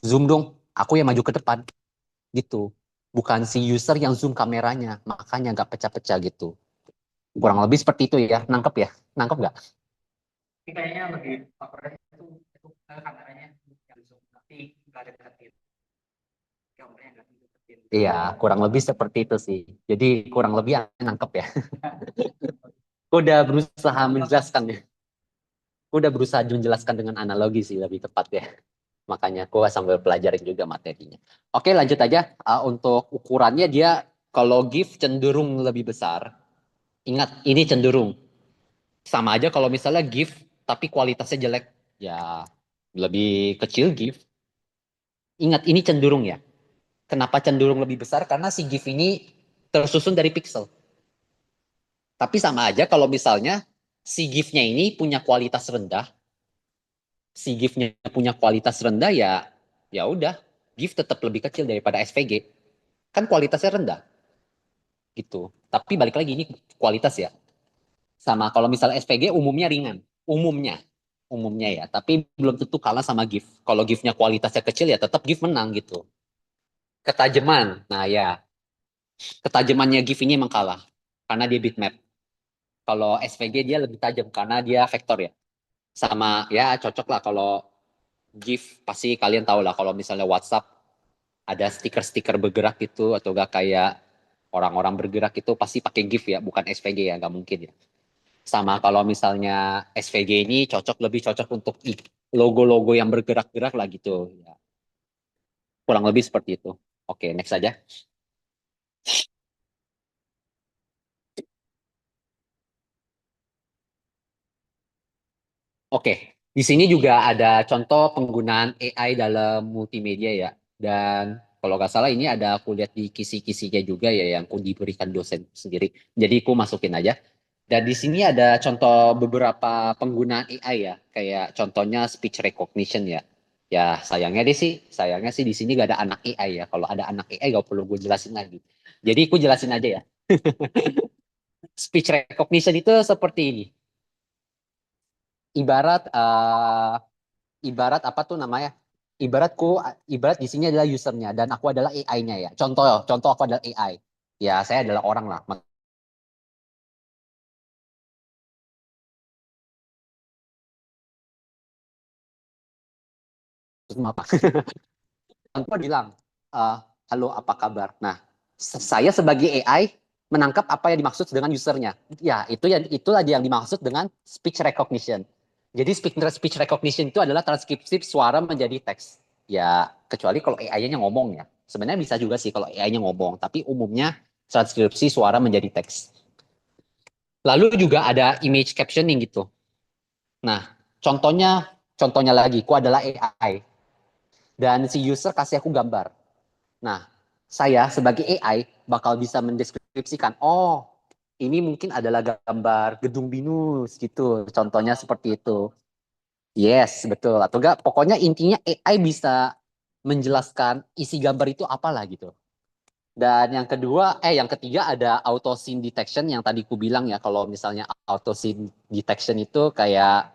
zoom dong, aku yang maju ke depan, gitu. Bukan si user yang zoom kameranya, makanya nggak pecah-pecah gitu. Kurang lebih seperti itu ya, nangkep ya? Nangkep nggak? Ini kayaknya lebih favorit itu kameranya yang zoom, tapi nggak deketin. Gambarnya nggak deketin. Iya, kurang lebih seperti itu sih. Jadi kurang lebih nangkep ya. Udah berusaha menjelaskan ya. Udah berusaha menjelaskan dengan analogi sih lebih tepat ya. Makanya aku sambil pelajarin juga materinya. Oke, lanjut aja. Untuk ukurannya dia kalau GIF cenderung lebih besar. Ingat, ini cenderung. Sama aja kalau misalnya GIF tapi kualitasnya jelek. Ya, lebih kecil GIF. Ingat, ini cenderung ya. Kenapa cenderung lebih besar? Karena si GIF ini tersusun dari pixel. Tapi sama aja kalau misalnya si GIF-nya ini punya kualitas rendah, si GIF-nya punya kualitas rendah ya ya udah, GIF tetap lebih kecil daripada SVG. Kan kualitasnya rendah gitu. Tapi balik lagi ini kualitas ya. Sama kalau misalnya SVG umumnya ringan, umumnya umumnya ya, tapi belum tentu kalah sama GIF. Kalau GIF-nya kualitasnya kecil ya tetap GIF menang gitu. Ketajaman. Nah ya, ketajamannya GIF ini emang kalah karena dia bitmap. Kalau SVG dia lebih tajam karena dia vektor ya. Sama ya cocok lah kalau GIF pasti kalian tahu lah kalau misalnya WhatsApp ada stiker-stiker bergerak gitu atau gak kayak orang-orang bergerak itu pasti pakai GIF ya bukan SVG ya nggak mungkin ya. Sama kalau misalnya SVG ini lebih cocok untuk logo-logo yang bergerak-gerak lah gitu. Ya, kurang lebih seperti itu. Oke, next aja. Oke, di sini juga ada contoh penggunaan AI dalam multimedia ya. Dan kalau nggak salah ini ada aku lihat di kisi-kisinya juga ya yang aku diberikan dosen sendiri. Jadi aku masukin aja. Dan di sini ada contoh beberapa penggunaan AI ya, kayak contohnya speech recognition ya. Ya sayangnya sih di sini gak ada anak AI ya. Kalau ada anak AI gak perlu gue jelasin lagi. Jadi aku jelasin aja ya. Speech recognition itu seperti ini. Ibarat ibarat apa tuh namanya? Ibaratku ibarat di sini adalah usernya dan aku adalah AI-nya ya. Contoh aku adalah AI. Ya, saya adalah orang lah. Maksudnya apa? Tanpa bilang, "Eh, halo apa kabar?" Nah, saya sebagai AI menangkap apa yang dimaksud dengan usernya. Ya, itulah yang dimaksud dengan speech recognition. Jadi speech recognition itu adalah transkripsi suara menjadi teks. Ya, kecuali kalau AI-nya ngomong ya. Sebenarnya bisa juga sih kalau AI-nya ngomong, tapi umumnya transkripsi suara menjadi teks. Lalu juga ada image captioning gitu. Nah, contohnya contohnya lagi, ku adalah AI dan si user kasih aku gambar. Nah, saya sebagai AI bakal bisa mendeskripsikan, oh, ini mungkin adalah gambar gedung binus gitu. Contohnya seperti itu. Yes, betul. Atau enggak, pokoknya intinya AI bisa menjelaskan isi gambar itu apalah gitu. Dan yang ketiga ada auto scene detection yang tadi ku bilang ya, kalau misalnya auto scene detection itu kayak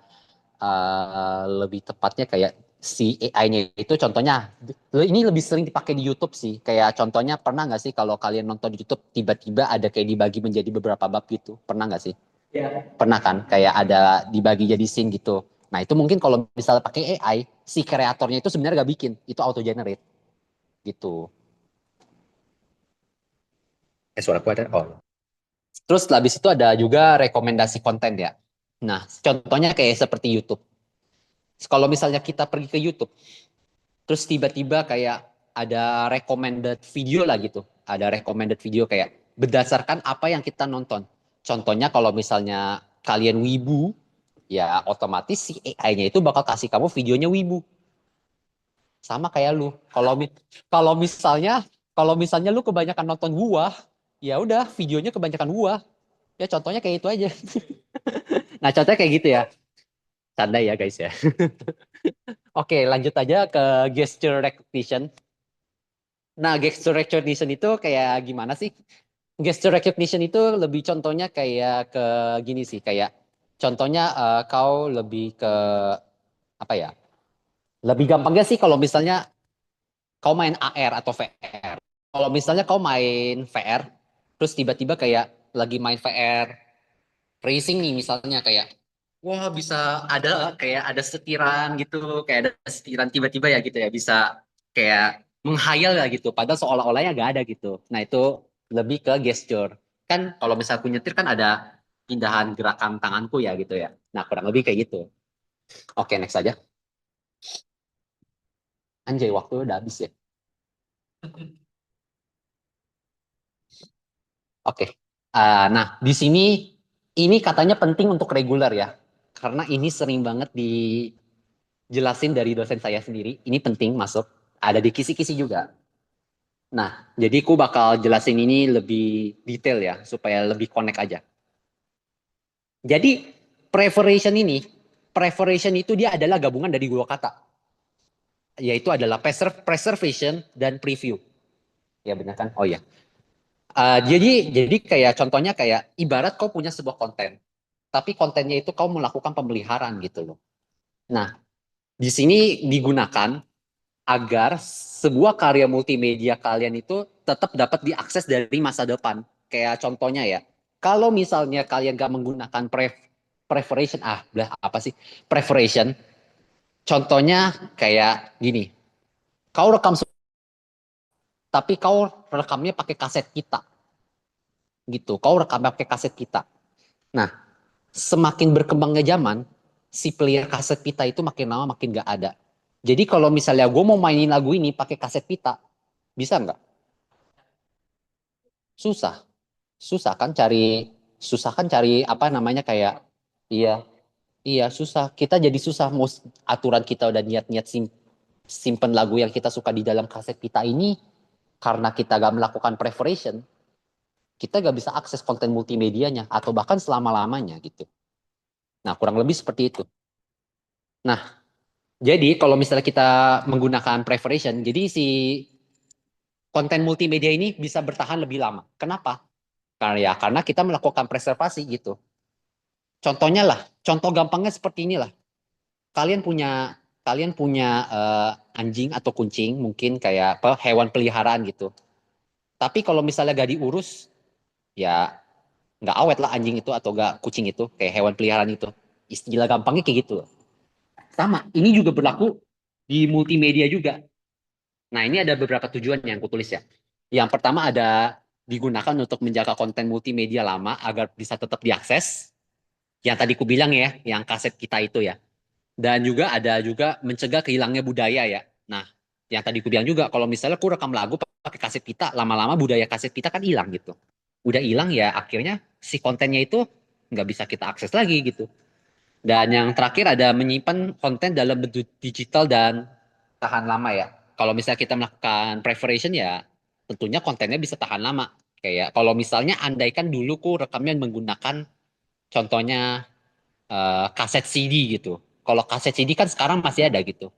lebih tepatnya kayak si AI-nya itu contohnya ini lebih sering dipakai di YouTube sih. Kayak contohnya pernah nggak sih kalau kalian nonton di YouTube tiba-tiba ada kayak dibagi menjadi beberapa bab gitu? Pernah nggak sih? Ya. Pernah kan? Kayak ada dibagi jadi scene gitu. Nah itu mungkin kalau misalnya pakai AI, si kreatornya itu sebenarnya nggak bikin, itu auto generate gitu. Suaraku ada. Oh. Terus habis itu ada juga rekomendasi konten ya. Nah, contohnya kayak seperti YouTube. Kalau misalnya kita pergi ke YouTube, terus tiba-tiba kayak ada recommended video lah gitu. Ada recommended video kayak berdasarkan apa yang kita nonton. Contohnya kalau misalnya kalian wibu, ya otomatis si AI-nya itu bakal kasih kamu videonya wibu. Sama kayak lu. Kalau misalnya kalau misalnya lu kebanyakan nonton gua, ya udah videonya kebanyakan gua. Ya contohnya kayak itu aja. Nah, contohnya kayak gitu ya. Canda ya guys ya. Oke, lanjut aja ke gesture recognition. Nah, gesture recognition itu kayak gimana sih? Gesture recognition itu lebih contohnya kayak ke gini sih, kayak contohnya kau lebih ke apa ya? Lebih gampangnya sih kalau misalnya kau main AR atau VR. Kalau misalnya kau main VR, terus tiba-tiba kayak lagi main VR racing nih misalnya kayak wah bisa ada kayak ada setiran gitu, kayak ada setiran tiba-tiba ya gitu ya, bisa kayak menghayal ya gitu, padahal seolah-olahnya nggak ada gitu. Nah itu lebih ke gesture. Kan kalau misalnya aku nyetir kan ada pindahan gerakan tanganku ya gitu ya. Nah kurang lebih kayak gitu. Oke, next aja. Anjay, waktu udah habis ya. Oke. Nah, di sini ini katanya penting untuk reguler ya. Karena ini sering banget dijelasin dari dosen saya sendiri. Ini penting masuk. Ada di kisi-kisi juga. Nah, jadi aku bakal jelasin ini lebih detail ya, supaya lebih connect aja. Jadi, preparation ini, preparation itu dia adalah gabungan dari dua kata. Yaitu adalah preservation dan preview. Ya benar kan? Oh ya. Jadi kayak contohnya kayak ibarat kau punya sebuah konten, tapi kontennya itu kau melakukan pemeliharaan gitu loh. Nah, di sini digunakan agar sebuah karya multimedia kalian itu tetap dapat diakses dari masa depan. Kayak contohnya ya, kalau misalnya kalian gak menggunakan preparation, apa sih preparation? Contohnya kayak gini, kau rekam, tapi kau rekamnya pakai kaset kita, gitu. Kau rekam pakai kaset kita. Nah, semakin berkembangnya zaman, si player kaset pita itu makin lama makin nggak ada. Jadi kalau misalnya gue mau mainin lagu ini pakai kaset pita, bisa nggak? Susah, susah kan cari, susah kan cari apa namanya kayak, iya, iya susah. Kita jadi susah mau aturan kita udah niat-niat simpen lagu yang kita suka di dalam kaset pita ini karena kita gak melakukan preparation, kita gak bisa akses konten multimedianya atau bahkan selama-lamanya gitu. Nah, kurang lebih seperti itu. Nah, jadi kalau misalnya kita menggunakan preparation, jadi si konten multimedia ini bisa bertahan lebih lama. Kenapa? Karena kita melakukan preservasi gitu. Contohnya lah, contoh gampangnya seperti inilah. Kalian punya kalian punya anjing atau kucing, mungkin kayak apa hewan peliharaan gitu. Tapi kalau misalnya gak diurus, ya nggak awet lah anjing itu atau gak kucing itu, kayak hewan peliharaan itu. Istilah gampangnya kayak gitu. Sama, ini juga berlaku di multimedia juga. Nah, ini ada beberapa tujuan yang aku tulis ya. Yang pertama ada digunakan untuk menjaga konten multimedia lama agar bisa tetap diakses. Yang tadi ku bilang ya, yang kaset kita itu ya. Dan juga ada juga mencegah kehilangnya budaya ya. Nah, yang tadi ku bilang juga, kalau misalnya ku rekam lagu pakai kaset pita, lama-lama budaya kaset pita kan hilang gitu. Udah hilang ya, akhirnya si kontennya itu nggak bisa kita akses lagi gitu. Dan yang terakhir ada menyimpan konten dalam bentuk digital dan tahan lama ya. Kalau misalnya kita melakukan preparation ya, tentunya kontennya bisa tahan lama. Kayak kalau misalnya andaikan dulu ku rekamnya menggunakan contohnya kaset CD gitu. Kalau kaset CD kan sekarang masih ada gitu.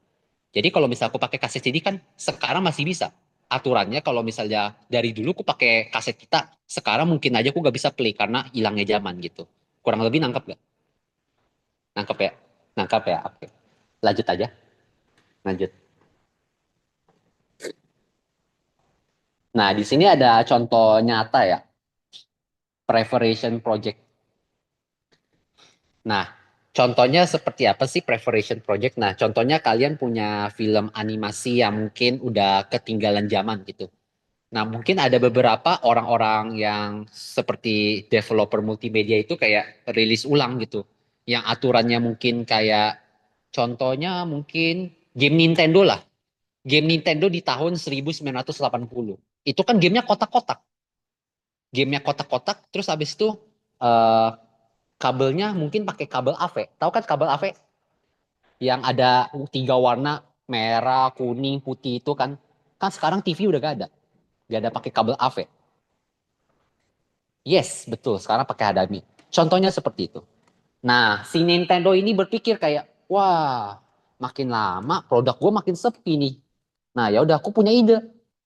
Jadi kalau misalnya aku pakai kaset CD kan sekarang masih bisa. Aturannya kalau misalnya dari dulu aku pakai kaset kita, sekarang mungkin aja aku nggak bisa play karena hilangnya zaman gitu. Kurang lebih nangkep nggak? Nangkep ya? Nangkep ya? Oke. Lanjut aja. Lanjut. Nah, di sini ada contoh nyata ya, preparation project. Nah, contohnya seperti apa sih preparation project? Nah, contohnya kalian punya film animasi yang mungkin udah ketinggalan zaman gitu. Nah, mungkin ada beberapa orang-orang yang seperti developer multimedia itu kayak rilis ulang gitu. Yang aturannya mungkin kayak contohnya mungkin game Nintendo lah. Game Nintendo di tahun 1980. Itu kan gamenya kotak-kotak. Gamenya kotak-kotak, terus habis itu eh, kabelnya mungkin pakai kabel AV. Tahu kan kabel AV yang ada tiga warna, merah, kuning, putih itu kan. Kan sekarang TV udah gak ada. Gak ada pakai kabel AV. Yes, betul. Sekarang pakai HDMI. Contohnya seperti itu. Nah, si Nintendo ini berpikir kayak, wah, makin lama produk gue makin sepi nih. Nah, ya udah, aku punya ide.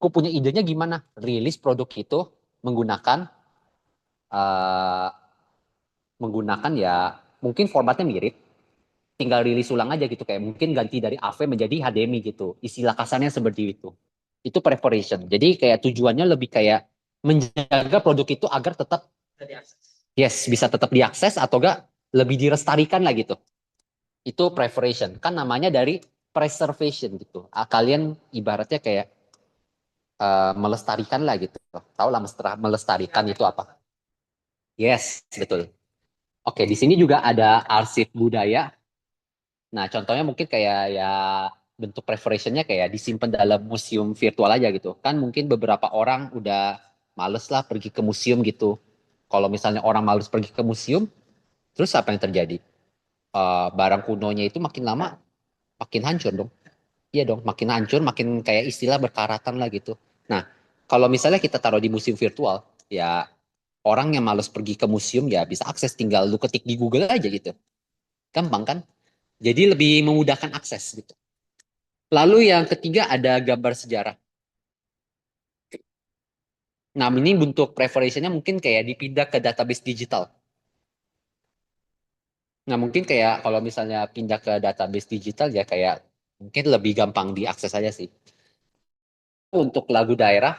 Aku punya idenya gimana? Rilis produk itu menggunakan eh, menggunakan ya mungkin formatnya mirip, tinggal rilis ulang aja gitu kayak mungkin ganti dari AV menjadi HDMI gitu. Istilah kasarnya seperti itu. Itu preparation. Jadi kayak tujuannya lebih kayak menjaga produk itu agar tetap yes bisa tetap diakses atau enggak lebih direstarikan lah gitu. Itu preparation. Kan namanya dari preservation gitu. Kalian ibaratnya kayak melestarikan lah gitu. Tahu lah melestarikan itu apa? Yes, betul. Oke, di sini juga ada arsip budaya. Nah, contohnya mungkin kayak ya bentuk preparation-nya kayak disimpan dalam museum virtual aja gitu. Kan mungkin beberapa orang udah males lah pergi ke museum gitu. Kalau misalnya orang males pergi ke museum, terus apa yang terjadi? Barang kunonya itu makin lama makin hancur dong. Iya dong, makin hancur, makin kayak istilah berkaratan lah gitu. Nah, kalau misalnya kita taruh di museum virtual, ya orang yang males pergi ke museum ya bisa akses tinggal lu ketik di Google aja gitu. Gampang kan? Jadi lebih memudahkan akses gitu. Lalu yang ketiga ada gambar sejarah. Nah, ini bentuk preparation-nya mungkin kayak dipindah ke database digital. Nah, mungkin kayak kalau misalnya pindah ke database digital ya kayak mungkin lebih gampang diakses aja sih. Untuk lagu daerah,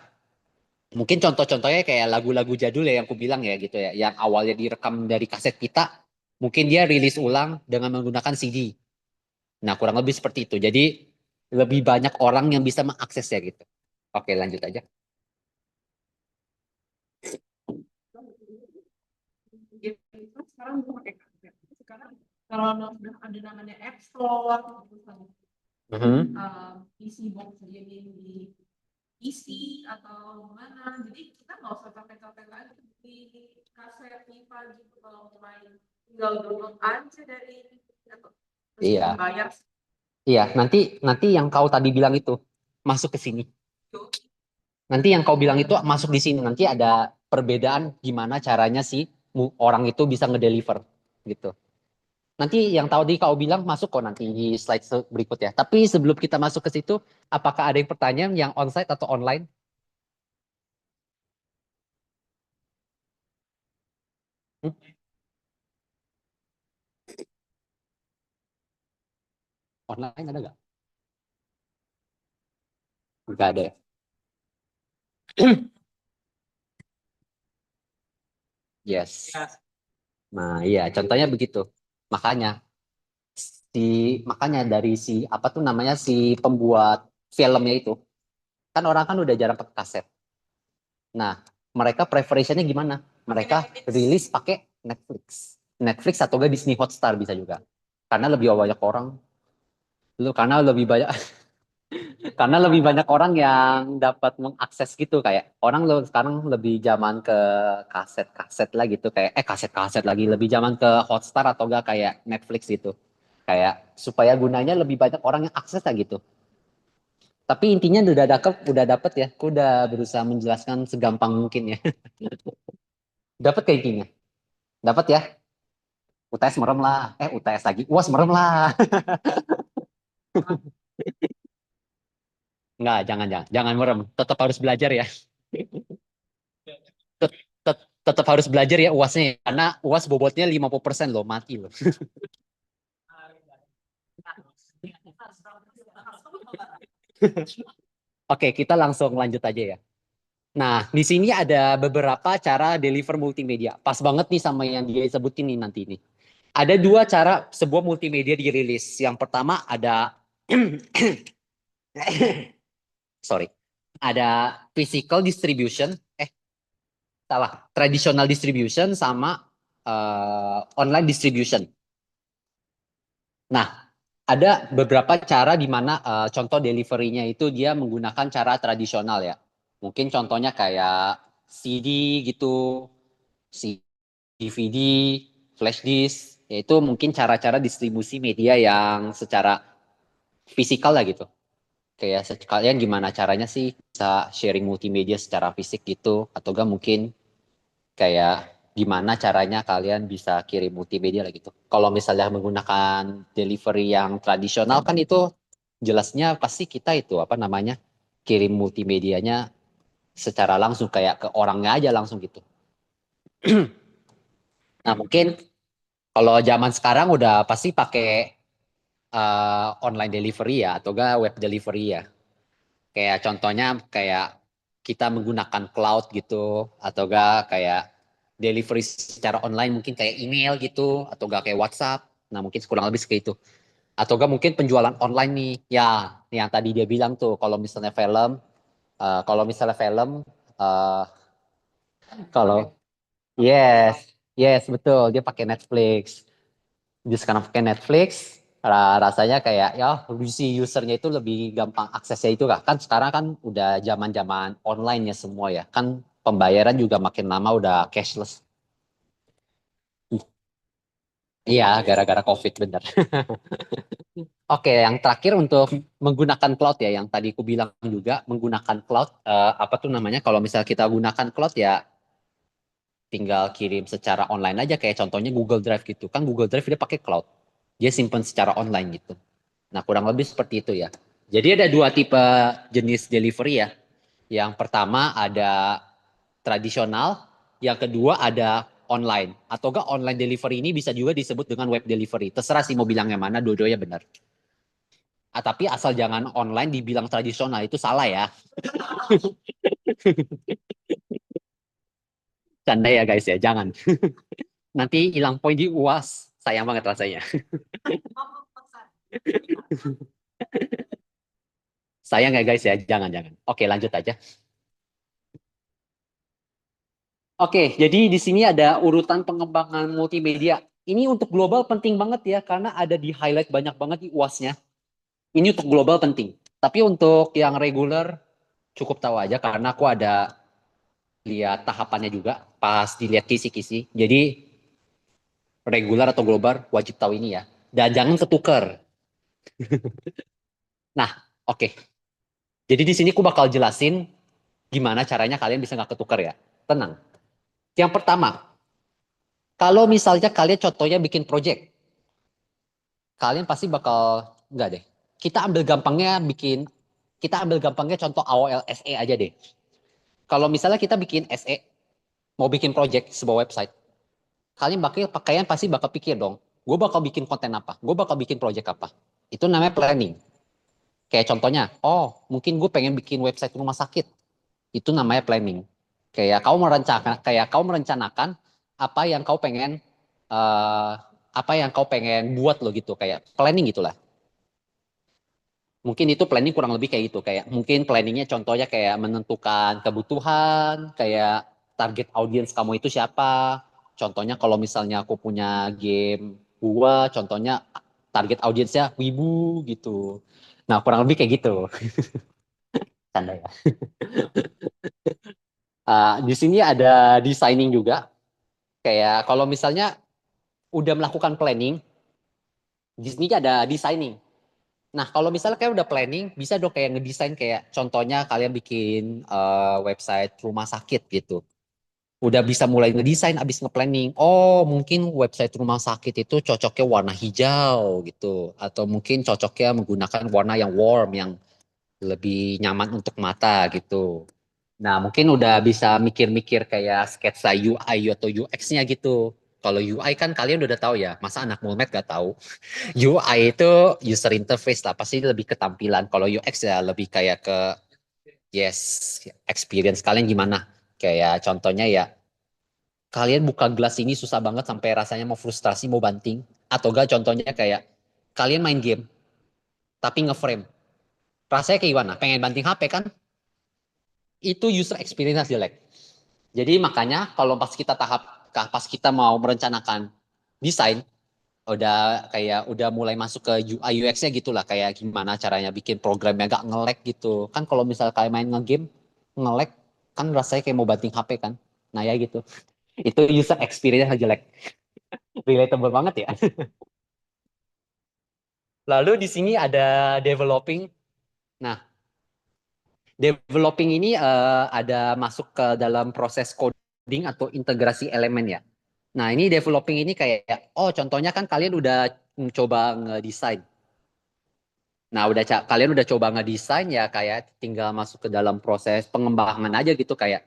mungkin contoh-contohnya kayak lagu-lagu jadul ya yang aku bilang ya gitu ya, yang awalnya direkam dari kaset pita, mungkin dia rilis ulang dengan menggunakan CD. Nah, kurang lebih seperti itu. Jadi lebih banyak orang yang bisa mengaksesnya gitu. Oke, lanjut aja. Sekarang gue pakai sekarang Kalau udah ada namanya App Store, terus Mhm. isi box jadi di PC atau mana, jadi kita nggak usah capek-capek lagi di kaset pipa gitu kalau mau main, tinggal download aja dari atau Iya, bayar. iya. Nanti yang kau tadi bilang itu masuk ke sini. Nanti yang kau bilang itu masuk di sini. Nanti ada perbedaan gimana caranya sih orang itu bisa ngedeliver gitu. Nanti yang tadi kau bilang masuk kok nanti di slide berikutnya. Tapi sebelum kita masuk ke situ, apakah ada yang pertanyaan yang onsite atau online? Hmm? Online ada nggak? Nggak ada ya. Yes. Nah, iya, contohnya begitu. Makanya si makanya dari si apa tuh namanya si pembuat filmnya itu kan orang kan udah jarang pakai kaset. Nah, mereka preferensinya gimana? Mereka rilis pakai Netflix. Netflix atau enggak Disney Hotstar bisa juga. Karena lebih banyak orang, karena lebih banyak karena lebih banyak orang yang dapat mengakses gitu kayak orang lo sekarang lebih zaman ke kaset-kaset lah gitu kayak kaset-kaset lagi lebih zaman ke Hotstar atau enggak kayak Netflix gitu. Kayak supaya gunanya lebih banyak orang yang akses lah gitu. Tapi intinya udah dapet ya. Aku udah berusaha menjelaskan segampang mungkin ya. Dapat kayak intinya. Dapat ya. UTS merem lah. UTS lagi. UAS merem lah. Enggak, jangan merem. Tetap harus belajar ya. Tet- Tetap harus belajar ya UASnya ya. Karena UAS bobotnya 50% loh, mati loh. Oke, kita langsung lanjut aja ya. Nah, di sini ada beberapa cara deliver multimedia. Pas banget nih sama yang dia sebutin nih nanti ini. Ada dua cara sebuah multimedia dirilis. Yang pertama ada sorry. Ada physical distribution, salah, traditional distribution sama online distribution. Nah, ada beberapa cara di mana contoh delivery-nya itu dia menggunakan cara tradisional ya. Mungkin contohnya kayak CD gitu, DVD, flash disk, yaitu mungkin cara-cara distribusi media yang secara fisikal lah gitu. Kayak kalian gimana caranya sih bisa sharing multimedia secara fisik gitu, atau enggak mungkin kayak gimana caranya kalian bisa kirim multimedia lah gitu. Kalau misalnya menggunakan delivery yang tradisional kan itu jelasnya pasti kita itu apa namanya kirim multimedianya secara langsung kayak ke orangnya aja langsung gitu. Nah mungkin kalau zaman sekarang udah pasti pakai online delivery ya atau enggak web delivery ya. Kayak contohnya kayak kita menggunakan cloud gitu atau enggak kayak delivery secara online mungkin kayak email gitu atau enggak kayak WhatsApp. Nah, mungkin kurang lebih seperti itu. Atau enggak mungkin penjualan online nih. Ya, yang tadi dia bilang tuh kalau misalnya film eh, kalau yes, yes betul dia pakai Netflix. Dia sekarang pakai Netflix, rasanya kayak ya si usernya itu lebih gampang aksesnya itu kak. Kan sekarang kan udah zaman-zaman online ya semua ya. Kan pembayaran juga makin lama udah cashless. Iya, gara-gara COVID bener. Oke, yang terakhir untuk menggunakan cloud ya, yang tadi aku bilang juga menggunakan cloud, apa tuh namanya? Kalau misalnya kita gunakan cloud ya tinggal kirim secara online aja kayak contohnya Google Drive gitu. Kan Google Drive dia pakai cloud. Dia simpan secara online gitu. Nah, kurang lebih seperti itu ya. Jadi ada dua tipe jenis delivery ya. Yang pertama ada tradisional, yang kedua ada online. Atau enggak online delivery ini bisa juga disebut dengan web delivery. Terserah sih mau bilang yang mana, dua-duanya benar. Tapi asal jangan online dibilang tradisional, itu salah ya. Canda ya guys ya, jangan. Nanti hilang poin di UAS. Sayang banget rasanya. Sayang ya guys ya, jangan-jangan. Oke, lanjut aja. Oke, jadi di sini ada urutan pengembangan multimedia. Ini untuk global penting banget ya, karena ada di highlight banyak banget di UAS-nya. Ini untuk global penting. Tapi untuk yang reguler cukup tahu aja karena aku ada lihat tahapannya juga pas dilihat kisi-kisi. Jadi regular atau global wajib tahu ini ya. Dan jangan ketuker. Nah, oke. Jadi di sini aku bakal jelasin gimana caranya kalian bisa nggak ketuker ya. Tenang. Yang pertama, kalau misalnya kalian contohnya bikin project, kalian pasti bakal enggak deh. Kita ambil gampangnya contoh AOL SE aja deh. Kalau misalnya kita bikin SE, mau bikin project sebuah website, kalian pasti bakal pikir dong, gue bakal bikin konten apa, gue bakal bikin project apa. Itu namanya planning. Kayak contohnya, oh mungkin gue pengen bikin website rumah sakit. Itu namanya planning. Kayak kau merencanakan apa yang kau pengen eh, buat lo gitu, kayak planning gitulah. Mungkin itu planning kurang lebih kayak gitu, kayak mungkin planningnya contohnya kayak menentukan kebutuhan, kayak target audiens kamu itu siapa. Contohnya kalau misalnya aku punya game gua, contohnya target audiensnya wibu gitu. Nah kurang lebih kayak gitu. Canda ya. Di sini ada designing juga. Kayak kalau misalnya udah melakukan planning, di sini ada designing. Nah, kalau misalnya kayak udah planning, bisa dong kayak ngedesain kayak contohnya kalian bikin website rumah sakit gitu. Udah bisa mulai ngedesain abis ngeplanning. Oh, mungkin website rumah sakit itu cocoknya warna hijau gitu. Atau mungkin cocoknya menggunakan warna yang warm, yang lebih nyaman untuk mata gitu. Nah, mungkin udah bisa mikir-mikir kayak sketsa UI atau UX-nya gitu. Kalau UI kan kalian udah tahu ya, masa anak Mulmed gak tahu? UI itu user interface lah, pasti lebih ketampilan. Kalau UX ya lebih kayak ke yes, experience kalian gimana. Kayak contohnya ya, kalian buka gelas ini susah banget sampai rasanya mau frustrasi, mau banting. Atau enggak contohnya kayak kalian main game, tapi ngeframe. Rasanya kayak gimana? Pengen banting HP kan? Itu user experience jelek. Jadi makanya kalau pas kita mau merencanakan desain, udah mulai masuk ke UI UX-nya gitulah, kayak gimana caranya bikin program yang gak nge-lag gitu. Kan kalau misal kayak main nge-game nge-lag kan rasanya kayak mau banting HP kan. Nah ya gitu. Itu user experience yang jelek. Relatable banget ya. Lalu di sini ada developing. Nah, developing ini ada masuk ke dalam proses coding atau integrasi elemen ya. Nah, ini developing ini kayak, oh contohnya kan kalian udah coba ngedesain. Nah, kalian udah coba ngedesain ya kayak tinggal masuk ke dalam proses pengembangan aja gitu, kayak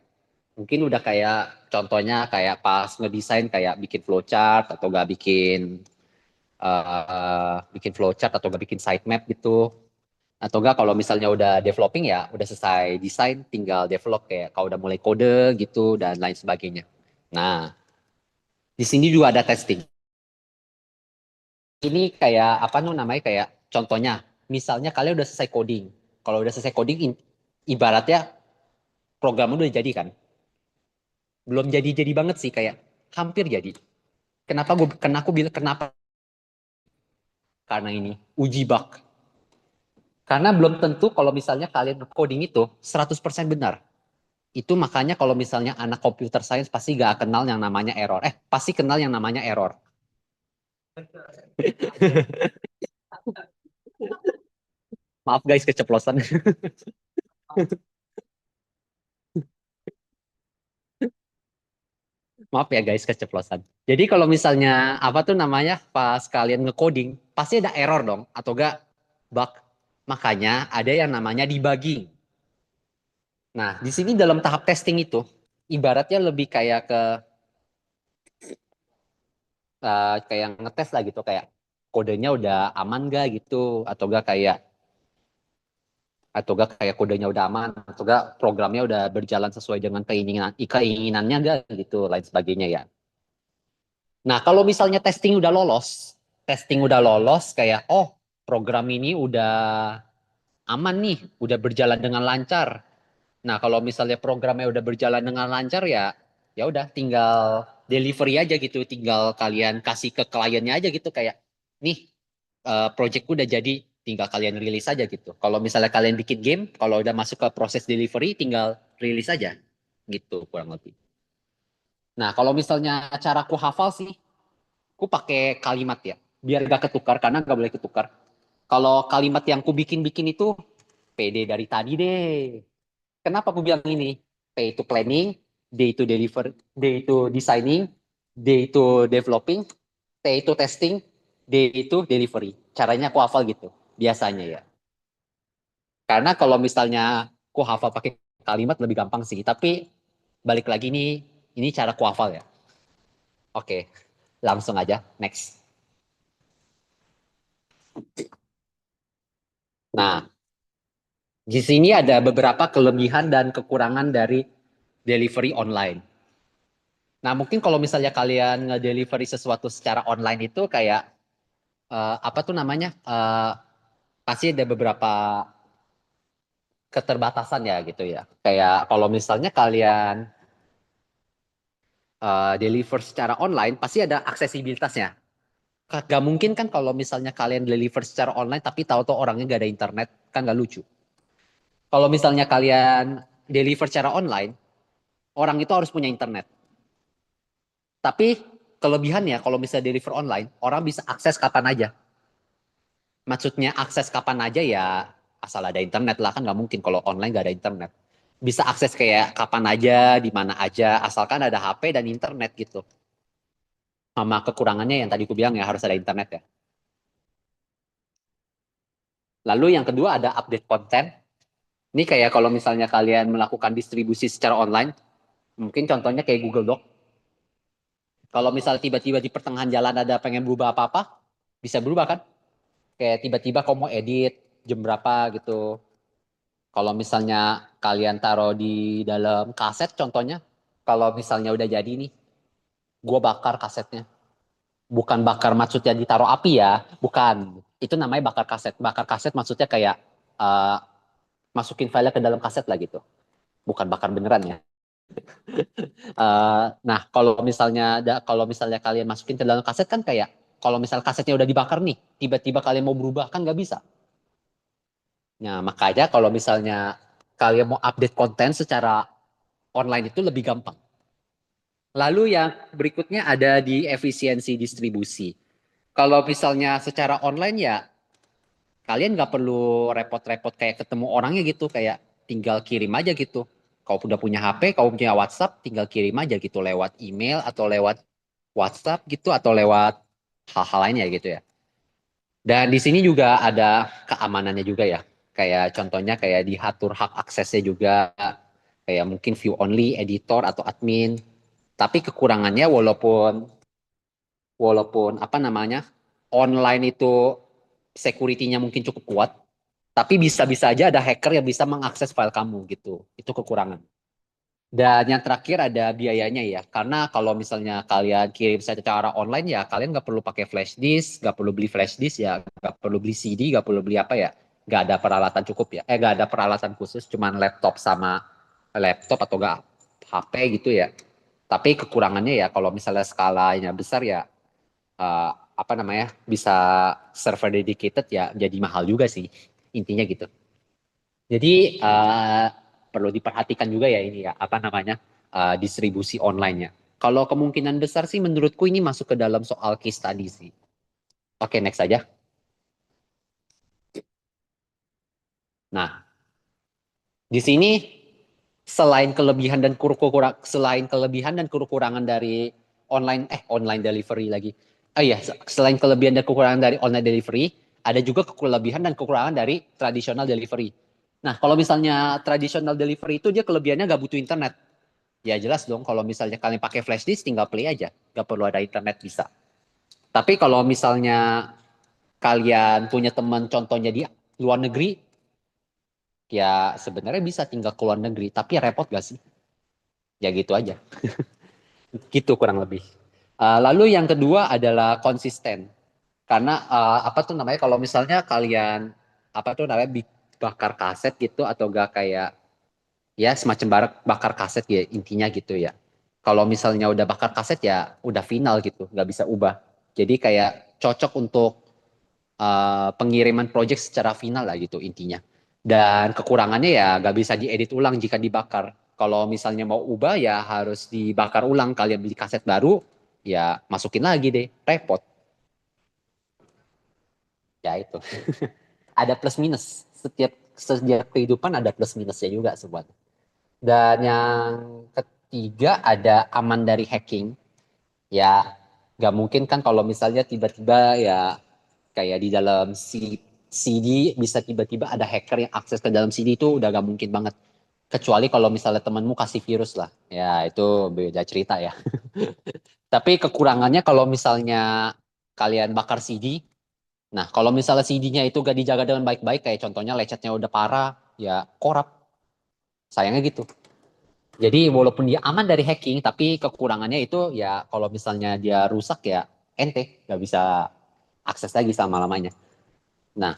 mungkin udah kayak contohnya kayak pas ngedesain kayak bikin flowchart atau gak bikin flowchart atau gak bikin sitemap gitu. Atau enggak kalau misalnya udah developing ya udah selesai desain tinggal develop kayak kalau udah mulai kode gitu dan lain sebagainya. Nah, di sini juga ada testing. Ini kayak apa namanya kayak contohnya misalnya kalian udah selesai coding. Kalau udah selesai coding ibaratnya program udah jadi kan. Belum jadi-jadi banget sih, kayak hampir jadi. Kenapa? Karena ini uji bug. Karena belum tentu kalau misalnya kalian coding itu 100% benar. Itu makanya kalau misalnya anak computer science pasti gak kenal yang namanya error. Pasti kenal yang namanya error. Maaf guys, keceplosan. Maaf ya guys, keceplosan. Jadi kalau misalnya apa tuh namanya pas kalian ngecoding, pasti ada error dong atau enggak bug. Makanya ada yang namanya debugging. Nah, di sini dalam tahap testing itu ibaratnya lebih kayak ngetes lah gitu, kayak kodenya udah aman gak gitu, atau gak kayak kodenya udah aman, atau gak programnya udah berjalan sesuai dengan keinginannya gak gitu, lain sebagainya ya. Nah, kalau misalnya testing udah lolos kayak oh program ini udah aman nih, udah berjalan dengan lancar. Nah, kalau misalnya programnya udah berjalan dengan lancar ya, ya udah tinggal delivery aja gitu, tinggal kalian kasih ke kliennya aja gitu kayak nih projectku udah jadi, tinggal kalian rilis aja gitu. Kalau misalnya kalian bikin game, kalau udah masuk ke proses delivery, tinggal rilis aja gitu kurang lebih. Nah kalau misalnya cara ku hafal sih, ku pakai kalimat ya, biar gak ketukar karena gak boleh ketukar. Kalau kalimat yang ku bikin-bikin itu PD dari tadi deh. Kenapa aku bilang ini? P itu planning, D itu deliver, D itu designing, D itu developing, T itu testing, D itu delivery. Caranya aku hafal gitu, biasanya ya. Karena kalau misalnya aku hafal pakai kalimat lebih gampang sih. Tapi balik lagi nih, ini cara aku hafal ya. Oke, langsung aja, next. Nah, di sini ada beberapa kelebihan dan kekurangan dari delivery online. Nah, mungkin kalau misalnya kalian nge-delivery sesuatu secara online itu kayak apa tuh namanya? Pasti ada beberapa keterbatasan ya gitu ya. Kayak kalau misalnya kalian deliver secara online, pasti ada aksesibilitasnya. Gak mungkin kan kalau misalnya kalian deliver secara online tapi tahu-tahu orangnya gak ada internet, kan gak lucu. Kalau misalnya kalian deliver secara online, orang itu harus punya internet. Tapi kelebihannya kalau misalnya deliver online, orang bisa akses kapan aja. Maksudnya akses kapan aja ya asal ada internet lah, kan nggak mungkin kalau online nggak ada internet. Bisa akses kayak kapan aja, di mana aja, asalkan ada HP dan internet gitu. Sama kekurangannya yang tadi aku bilang ya harus ada internet ya. Lalu yang kedua ada update konten. Ini kayak kalau misalnya kalian melakukan distribusi secara online, mungkin contohnya kayak Google Doc. Kalau misal tiba-tiba di pertengahan jalan ada pengen berubah apa-apa, bisa berubah kan? Kayak tiba-tiba kamu mau edit jam berapa gitu. Kalau misalnya kalian taruh di dalam kaset contohnya, kalau misalnya udah jadi nih, gue bakar kasetnya. Bukan bakar maksudnya ditaruh api ya, bukan. Itu namanya bakar kaset. Bakar kaset maksudnya kayak uh, masukin file ke dalam kaset lah gitu. Bukan bakar beneran ya. Nah, kalau misalnya kalian masukin ke dalam kaset kan kayak kalau misal kasetnya udah dibakar nih, tiba-tiba kalian mau berubah kan nggak bisa. Nah, makanya kalau misalnya kalian mau update konten secara online itu lebih gampang. Lalu yang berikutnya ada di efisiensi distribusi. Kalau misalnya secara online ya kalian nggak perlu repot-repot kayak ketemu orangnya gitu, kayak tinggal kirim aja gitu. Kalau udah punya HP, kalau punya WhatsApp, tinggal kirim aja gitu lewat email atau lewat WhatsApp gitu atau lewat hal-hal lainnya gitu ya. Dan di sini juga ada keamanannya juga ya. Kayak contohnya kayak diatur hak aksesnya juga, kayak mungkin view only, editor atau admin. Tapi kekurangannya walaupun walaupun apa namanya online itu security-nya mungkin cukup kuat, tapi bisa-bisa aja ada hacker yang bisa mengakses file kamu gitu. Itu kekurangan. Dan yang terakhir ada biayanya ya, karena kalau misalnya kalian kirim secara online ya, kalian nggak perlu pakai flash disk, nggak perlu beli flash disk ya, nggak perlu beli CD, nggak perlu beli apa ya, nggak ada peralatan cukup ya, nggak ada peralatan khusus, cuman laptop sama laptop atau nggak HP gitu ya. Tapi kekurangannya ya, kalau misalnya skalanya besar ya, eh, apa namanya, bisa server dedicated ya, jadi mahal juga sih, intinya gitu. Jadi perlu diperhatikan juga ya ini ya apa namanya distribusi online-nya. Kalau kemungkinan besar sih menurutku ini masuk ke dalam soal case study sih. Oke, next aja. Nah, di sini selain kelebihan dan kekurangan dari online delivery lagi. Oh iya, selain kelebihan dan kekurangan dari online delivery, ada juga kelebihan dan kekurangan dari traditional delivery. Nah, kalau misalnya traditional delivery itu dia kelebihannya nggak butuh internet. Ya jelas dong kalau misalnya kalian pakai flash disk tinggal play aja, nggak perlu ada internet bisa. Tapi kalau misalnya kalian punya teman contohnya di luar negeri, ya sebenarnya bisa tinggal ke luar negeri, tapi repot gak sih? Ya gitu aja, gitu kurang lebih. Lalu yang kedua adalah konsisten, karena apa tuh namanya kalau misalnya kalian apa tuh namanya bakar kaset gitu atau gak kayak ya semacam bakar kaset ya intinya gitu ya. Kalau misalnya udah bakar kaset ya udah final gitu, nggak bisa ubah. Jadi kayak cocok untuk pengiriman project secara final lah gitu intinya. Dan kekurangannya ya nggak bisa diedit ulang jika dibakar. Kalau misalnya mau ubah ya harus dibakar ulang. Kalian beli kaset baru, ya masukin lagi deh, repot. Ya itu. Ada plus minus. Setiap kehidupan ada plus minusnya juga sebuah. Dan yang ketiga ada aman dari hacking. Ya nggak mungkin kan kalau misalnya tiba-tiba ya kayak di dalam CD bisa tiba-tiba ada hacker yang akses ke dalam CD itu udah gak mungkin banget. Kecuali kalau misalnya temanmu kasih virus lah. Ya itu beda cerita ya. Tapi kekurangannya kalau misalnya kalian bakar CD, nah kalau misalnya CD-nya itu gak dijaga dengan baik-baik, kayak contohnya lecetnya udah parah, ya korup. Sayangnya gitu. Jadi walaupun dia aman dari hacking, tapi kekurangannya itu ya kalau misalnya dia rusak ya ente nggak bisa akses lagi sama lamanya. Nah,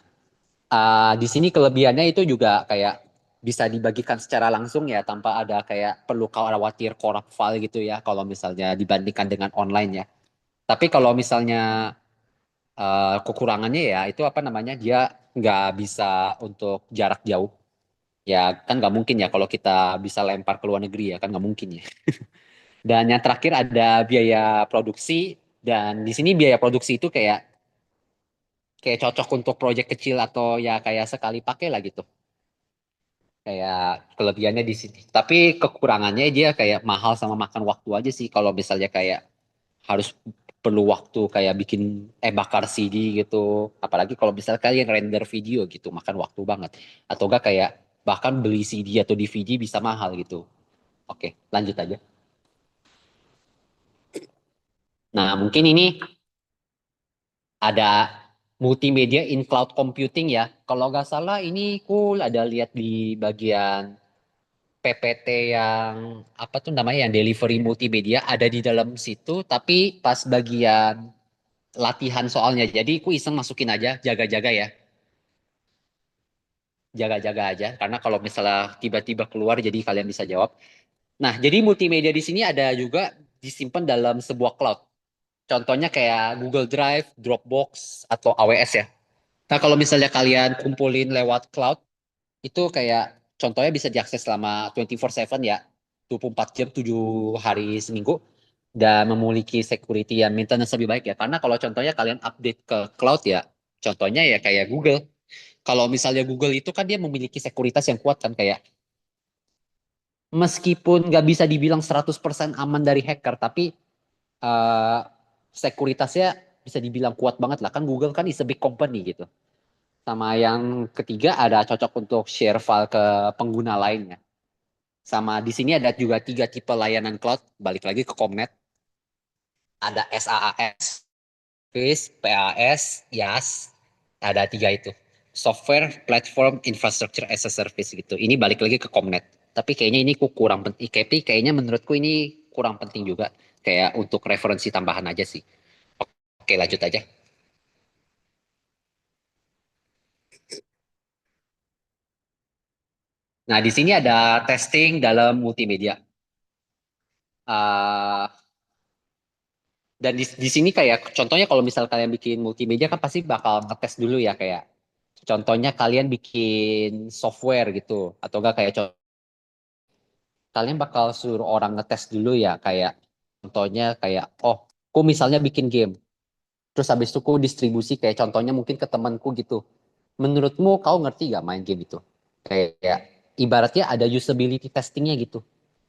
di sini kelebihannya itu juga kayak bisa dibagikan secara langsung ya tanpa ada kayak perlu khawatir corrupt file gitu ya kalau misalnya dibandingkan dengan online ya. Tapi kalau misalnya kekurangannya ya itu apa namanya dia nggak bisa untuk jarak jauh. Ya kan nggak mungkin ya kalau kita bisa lempar ke luar negeri ya kan nggak mungkin ya. Dan yang terakhir ada biaya produksi dan di sini biaya produksi itu kayak cocok untuk proyek kecil atau ya kayak sekali pakai lah gitu. Kayak kelebihannya di sini. Tapi kekurangannya dia kayak mahal sama makan waktu aja sih kalau misalnya kayak harus perlu waktu kayak bikin bakar CD gitu. Apalagi kalau misalnya kalian render video gitu makan waktu banget. Atau enggak kayak bahkan beli CD atau DVD bisa mahal gitu. Oke, lanjut aja. Nah, mungkin ini ada multimedia in cloud computing ya. Kalau nggak salah ini cool ada lihat di bagian PPT yang apa tuh namanya yang delivery multimedia ada di dalam situ tapi pas bagian latihan soalnya. Jadi aku iseng masukin aja jaga-jaga ya. Jaga-jaga aja karena kalau misalnya tiba-tiba keluar jadi kalian bisa jawab. Nah, jadi multimedia di sini ada juga disimpan dalam sebuah cloud. Contohnya kayak Google Drive, Dropbox, atau AWS ya. Nah, kalau misalnya kalian kumpulin lewat cloud, itu kayak contohnya bisa diakses selama 24/7 ya, 24 jam, 7 hari seminggu, dan memiliki security yang maintenance lebih baik ya. Karena kalau contohnya kalian update ke cloud ya, contohnya ya kayak Google. Kalau misalnya Google itu kan dia memiliki sekuritas yang kuat kan, kayak meskipun nggak bisa dibilang 100% aman dari hacker, tapi eh, sekuritasnya bisa dibilang kuat banget lah. Kan Google kan is a big company gitu. Sama yang ketiga ada cocok untuk share file ke pengguna lainnya. Sama di sini ada juga 3 tipe layanan cloud. Balik lagi ke Comnet. Ada SaaS, PaaS, IaaS. Ada 3 itu. Software, Platform, Infrastructure as a Service gitu. Ini balik lagi ke Comnet. Tapi kayaknya ini kurang penting. Kayaknya menurutku ini kurang penting juga. Kayak untuk referensi tambahan aja sih. Oke, lanjut aja. Nah, di sini ada testing dalam multimedia. Uh, dan di sini kayak contohnya kalau misal kalian bikin multimedia kan pasti bakal ngetes dulu ya kayak contohnya kalian bikin software gitu atau enggak kayak kalian bakal suruh orang ngetes dulu ya kayak contohnya kayak oh aku misalnya bikin game terus habis itu aku distribusi kayak contohnya mungkin ke temanku gitu menurutmu kau ngerti gak main game itu kayak ibaratnya ada usability testingnya gitu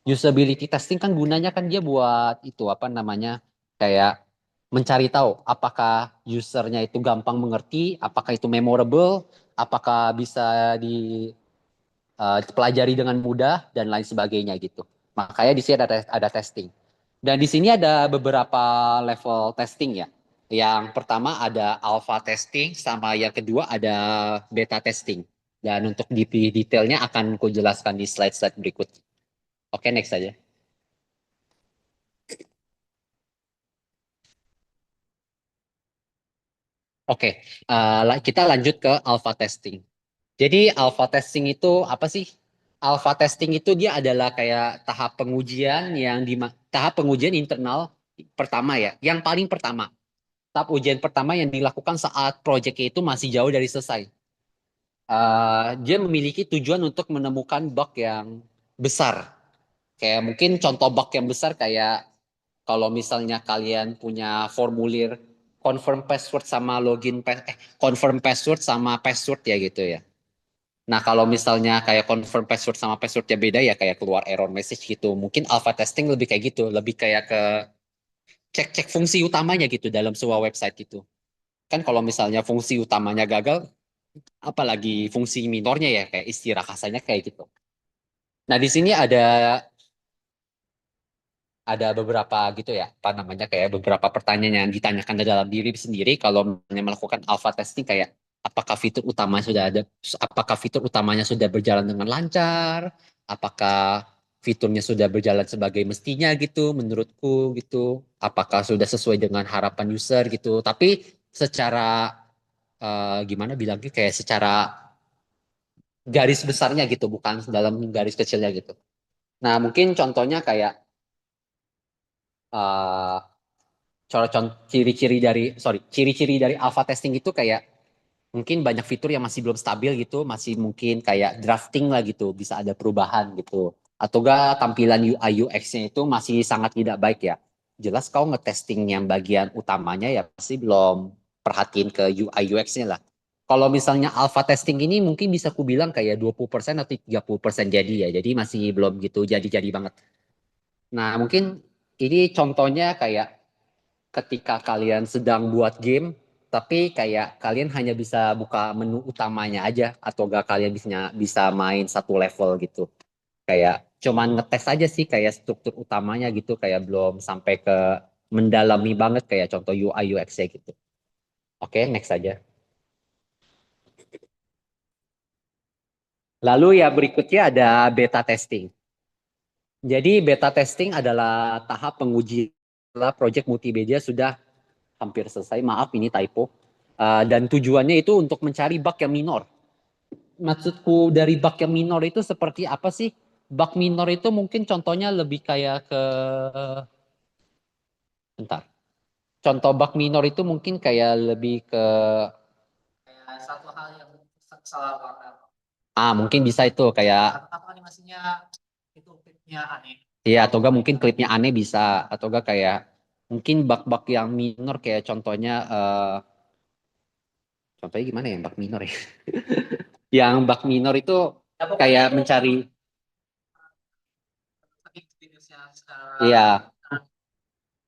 usability testing kan gunanya kan dia buat itu apa namanya kayak mencari tahu apakah usernya itu gampang mengerti apakah itu memorable apakah bisa dipelajari dengan mudah dan lain sebagainya gitu makanya di sini ada testing dan di sini ada beberapa level testing ya. Yang pertama ada alpha testing, sama yang kedua ada beta testing. Dan untuk detailnya akan ku jelaskan di slide-slide berikut. Oke, next aja. Oke, kita lanjut ke alpha testing. Jadi alpha testing itu apa sih? Alpha testing itu dia adalah kayak tahap pengujian yang tahap pengujian internal pertama ya, yang paling pertama. Tahap ujian pertama yang dilakukan saat proyeknya itu masih jauh dari selesai. Dia memiliki tujuan untuk menemukan bug yang besar. Kayak mungkin contoh bug yang besar kayak kalau misalnya kalian punya formulir confirm password sama confirm password sama password ya gitu ya. Nah, kalau misalnya kayak confirm password sama passwordnya beda ya kayak keluar error message gitu. Mungkin alpha testing lebih kayak gitu, lebih kayak ke cek-cek fungsi utamanya gitu dalam sebuah website gitu. Kan kalau misalnya fungsi utamanya gagal, apalagi fungsi minornya ya kayak istilah kasarnya kayak gitu. Nah, di sini ada beberapa gitu ya, apa namanya kayak beberapa pertanyaan yang ditanyakan dalam diri sendiri kalau melakukan alpha testing kayak apakah fitur utama sudah ada, apakah fitur utamanya sudah berjalan dengan lancar, apakah fiturnya sudah berjalan sebagai mestinya gitu menurutku gitu, apakah sudah sesuai dengan harapan user gitu. Tapi secara gimana bilangnya kayak secara garis besarnya gitu, bukan dalam garis kecilnya gitu. Nah, mungkin contohnya kayak eh, ciri-ciri dari ciri-ciri dari alpha testing itu kayak mungkin banyak fitur yang masih belum stabil gitu, masih mungkin kayak drafting lah gitu, bisa ada perubahan gitu. Atau enggak tampilan UI UX-nya itu masih sangat tidak baik ya. Jelas kau ngetesting yang bagian utamanya ya pasti belum perhatiin ke UI UX-nya lah. Kalau misalnya alpha testing ini mungkin bisa ku bilang kayak 20% atau 30% jadi ya. Jadi masih belum gitu jadi-jadi banget. Nah, mungkin ini contohnya kayak ketika kalian sedang buat game, tapi kayak kalian hanya bisa buka menu utamanya aja, atau gak kalian bisa main satu level gitu. Kayak cuman ngetes aja sih kayak struktur utamanya gitu, kayak belum sampai ke mendalami banget kayak contoh UI UX-nya gitu. Oke, next aja. Lalu ya berikutnya ada beta testing. Jadi beta testing adalah tahap pengujian setelah project multimedia sudah hampir selesai. Maaf ini typo. Dan tujuannya itu untuk mencari bug yang minor. Maksudku dari bug yang minor itu seperti apa sih? Bug minor itu mungkin contohnya lebih kayak ke bentar. Contoh bug minor itu mungkin kayak lebih ke Kayak satu hal yang salah warna. mungkin bisa itu kayak Atau animasinya itu klipnya aneh. iya atau enggak mungkin klipnya aneh bisa atau enggak kayak mungkin bug-bug yang minor kayak contohnya gimana ya bug minor ya? Yang bug minor itu Ya, pokoknya kayak itu mencari jenisnya secara iya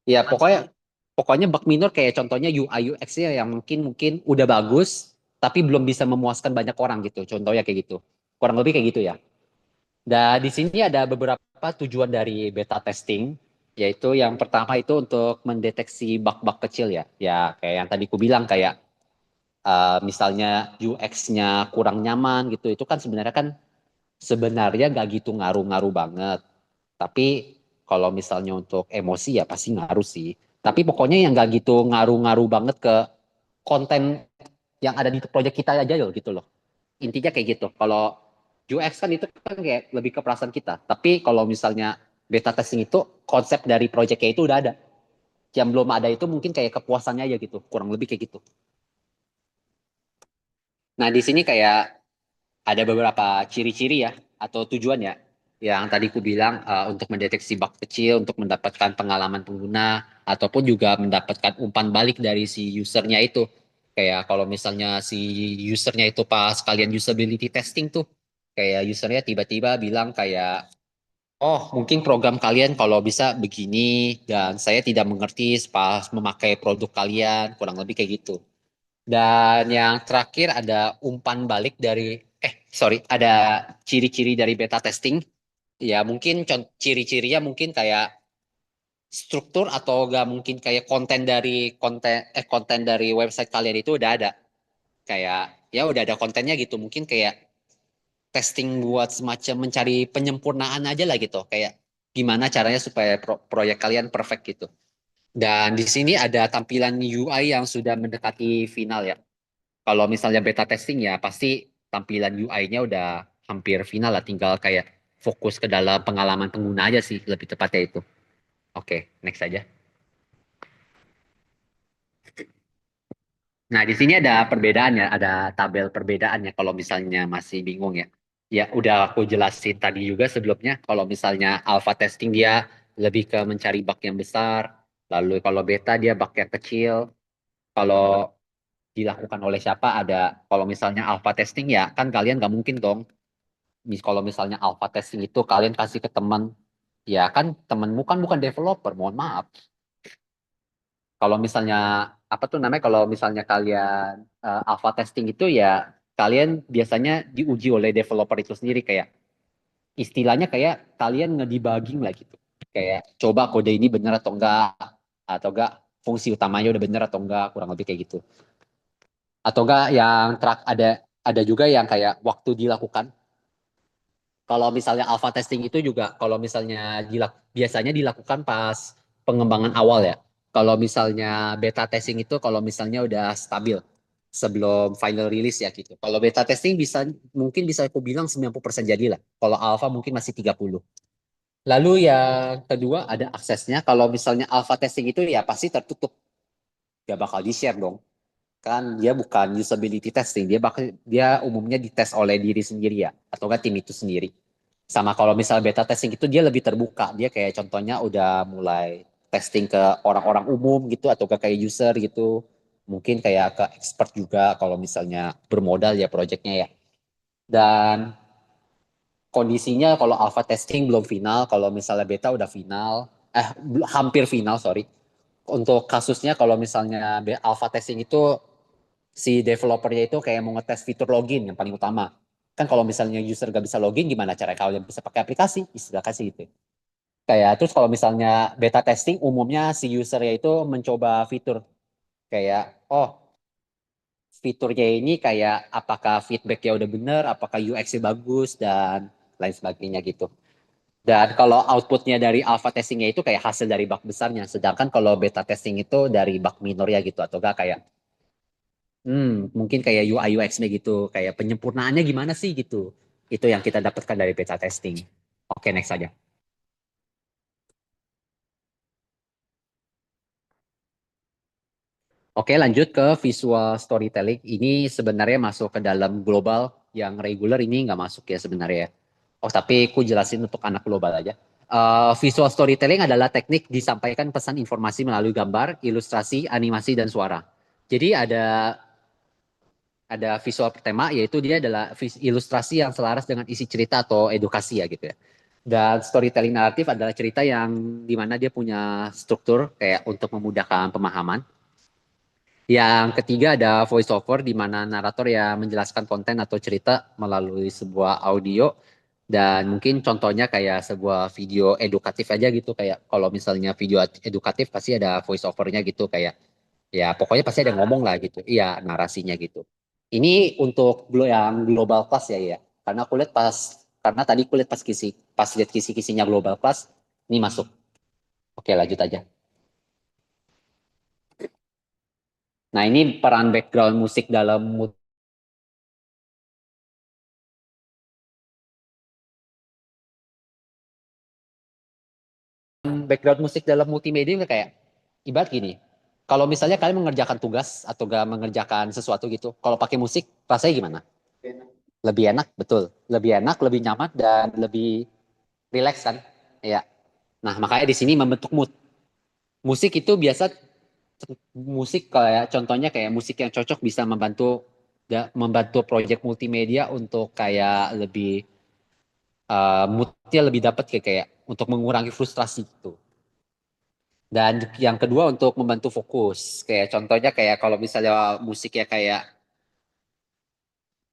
iya pokoknya lancar. pokoknya bug minor kayak contohnya UI UX-nya yang mungkin mungkin udah bagus tapi belum bisa memuaskan banyak orang gitu. Contohnya kayak gitu. Kurang lebih kayak gitu ya. Dan di sini ada beberapa tujuan dari beta testing, yaitu yang pertama itu untuk mendeteksi bug-bug kecil ya. Ya kayak yang tadi ku bilang kayak misalnya UX-nya kurang nyaman gitu. Itu kan sebenarnya nggak gitu ngaruh-ngaruh banget. Tapi kalau misalnya untuk emosi ya pasti ngaruh sih. Tapi pokoknya yang nggak gitu ngaruh-ngaruh banget ke konten yang ada di proyek kita aja loh gitu loh. Intinya kayak gitu. Kalau UX kan itu kan kayak lebih ke perasaan kita. Tapi kalau misalnya beta testing itu konsep dari proyeknya itu udah ada. Yang belum ada itu mungkin kayak kepuasannya aja gitu. Kurang lebih kayak gitu. Nah di sini kayak ada beberapa ciri-ciri ya atau tujuan ya yang tadi ku bilang untuk mendeteksi bug kecil, untuk mendapatkan pengalaman pengguna ataupun juga mendapatkan umpan balik dari si usernya itu. Kayak kalau misalnya si usernya itu pas kalian usability testing tuh, kayak usernya tiba-tiba bilang kayak, oh mungkin program kalian kalau bisa begini dan saya tidak mengerti pas memakai produk kalian, kurang lebih kayak gitu. Dan yang terakhir ada umpan balik ada ciri-ciri dari beta testing. Ya mungkin ciri-cirinya mungkin kayak struktur atau enggak mungkin kayak konten dari website kalian itu udah ada. Kayak ya udah ada kontennya gitu. Mungkin kayak testing buat semacam mencari penyempurnaan aja lah gitu. Kayak gimana caranya supaya proyek kalian perfect gitu. Dan di sini ada tampilan UI yang sudah mendekati final ya. Kalau misalnya beta testing ya pasti tampilan UI-nya udah hampir final lah, tinggal kayak fokus ke dalam pengalaman pengguna aja sih lebih tepatnya itu. Oke, next aja. Nah, di sini ada perbedaannya, ada tabel perbedaannya kalau misalnya masih bingung ya. Ya, udah aku jelasin tadi juga sebelumnya, kalau misalnya alpha testing dia lebih ke mencari bug yang besar, lalu kalau beta dia bug yang kecil. Kalau dilakukan oleh siapa ada, kalau misalnya alpha testing ya kan kalian nggak mungkin dong. Kalau misalnya alpha testing itu kalian kasih ke teman, ya kan temenmu kan bukan developer, mohon maaf. Kalau misalnya apa tuh namanya kalau misalnya kalian alpha testing itu ya kalian biasanya diuji oleh developer itu sendiri kayak istilahnya kayak kalian ngedebugging lah gitu. Kayak coba kode ini bener atau enggak fungsi utamanya udah bener atau enggak kurang lebih kayak gitu. Atau enggak yang ada juga yang kayak waktu dilakukan. Kalau misalnya alpha testing itu juga kalau misalnya biasanya dilakukan pas pengembangan awal ya. Kalau misalnya beta testing itu kalau misalnya udah stabil sebelum final release ya gitu. Kalau beta testing mungkin bisa aku bilang 90% jadilah. Kalau alpha mungkin masih 30. Lalu yang kedua ada aksesnya. Kalau misalnya alpha testing itu ya pasti tertutup. Gak bakal di-share dong. Kan dia bukan usability testing. Dia umumnya dites oleh diri sendiri ya. Atau kan tim itu sendiri. Sama kalau misal beta testing itu dia lebih terbuka. Dia kayak contohnya udah mulai testing ke orang-orang umum gitu atau ke kayak user gitu. Mungkin kayak ke expert juga kalau misalnya bermodal ya projectnya ya. Dan kondisinya kalau alpha testing belum final, kalau misalnya beta udah final, hampir final, sorry. Untuk kasusnya kalau misalnya alpha testing itu si developernya itu kayak mau ngetes fitur login yang paling utama. Kan kalau misalnya user gak bisa login, gimana cara kalian bisa pakai aplikasi? Istilah kasih gitu. Kayak terus kalau misalnya beta testing, umumnya si usernya itu mencoba fitur kayak, oh fiturnya ini kayak apakah feedbacknya udah bener, apakah UX-nya bagus dan lain sebagainya gitu. Dan kalau outputnya dari alpha testingnya itu kayak hasil dari bug besarnya, sedangkan kalau beta testing itu dari bug minor ya gitu atau enggak kayak mungkin kayak UI UX-nya gitu, kayak penyempurnaannya gimana sih gitu. Itu yang kita dapatkan dari beta testing. Oke, next aja. Oke, lanjut ke visual storytelling. Ini sebenarnya masuk ke dalam global, yang regular ini nggak masuk ya sebenarnya. Oh, tapi aku jelasin untuk anak global aja. Visual storytelling adalah teknik disampaikan pesan informasi melalui gambar, ilustrasi, animasi, dan suara. Jadi ada visual pertama yaitu dia adalah ilustrasi yang selaras dengan isi cerita atau edukasi ya gitu ya. Dan storytelling naratif adalah cerita yang dimana dia punya struktur kayak untuk memudahkan pemahaman. Yang ketiga ada voice over di mana narator yang menjelaskan konten atau cerita melalui sebuah audio dan mungkin contohnya kayak sebuah video edukatif aja gitu kayak kalau misalnya video edukatif pasti ada voice overnya gitu kayak ya pokoknya pasti ada ngomong lah gitu. Iya, narasinya gitu. Ini untuk yang global class ya ya. Karena aku lihat karena tadi aku lihat pas lihat kisi-kisinya global class ini masuk. Oke, lanjut aja. Nah, ini peran background musik dalam background musik dalam multimedia itu kayak ibarat gini. Kalau misalnya kalian mengerjakan tugas atau gak mengerjakan sesuatu gitu, kalau pakai musik rasanya gimana? Lebih enak, betul. Lebih enak, lebih nyaman dan lebih rileks kan? Ya. Nah, makanya di sini membentuk mood. Musik itu biasa musik kayak contohnya kayak musik yang cocok bisa membantu proyek multimedia untuk kayak lebih moodnya lebih dapat kayak untuk mengurangi frustrasi gitu. Dan yang kedua untuk membantu fokus. Kayak contohnya kayak kalau misalnya musiknya kayak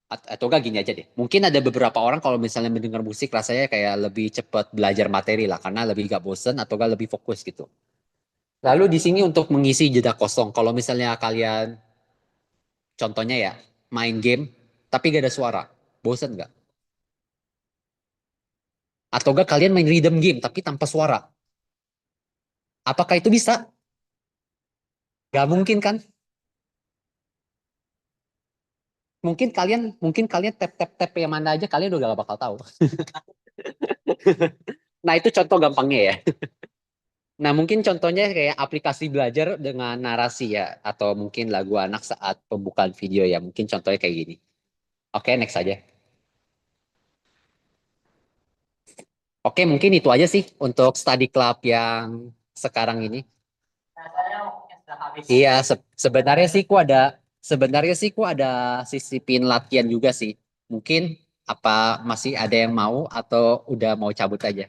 atau enggak gini aja deh. Mungkin ada beberapa orang kalau misalnya mendengar musik rasanya kayak lebih cepat belajar materi lah karena lebih gak bosen atau enggak lebih fokus gitu. Lalu di sini untuk mengisi jeda kosong. Kalau misalnya kalian contohnya ya main game tapi gak ada suara, bosen nggak? Atau enggak kalian main rhythm game tapi tanpa suara? Apakah itu bisa? Gak mungkin kan? Mungkin kalian tap tap tap yang mana aja kalian udah gak bakal tahu. Nah, itu contoh gampangnya ya. Nah, mungkin contohnya kayak aplikasi belajar dengan narasi ya, atau mungkin lagu anak saat pembukaan video ya. Mungkin contohnya kayak gini. Oke, next aja. Oke, mungkin itu aja sih untuk study club yang sekarang ini. Rasanya waktunya sudah habis. Iya, sebenarnya sih ku ada sisipin latihan juga sih. Mungkin apa masih ada yang mau atau udah mau cabut aja?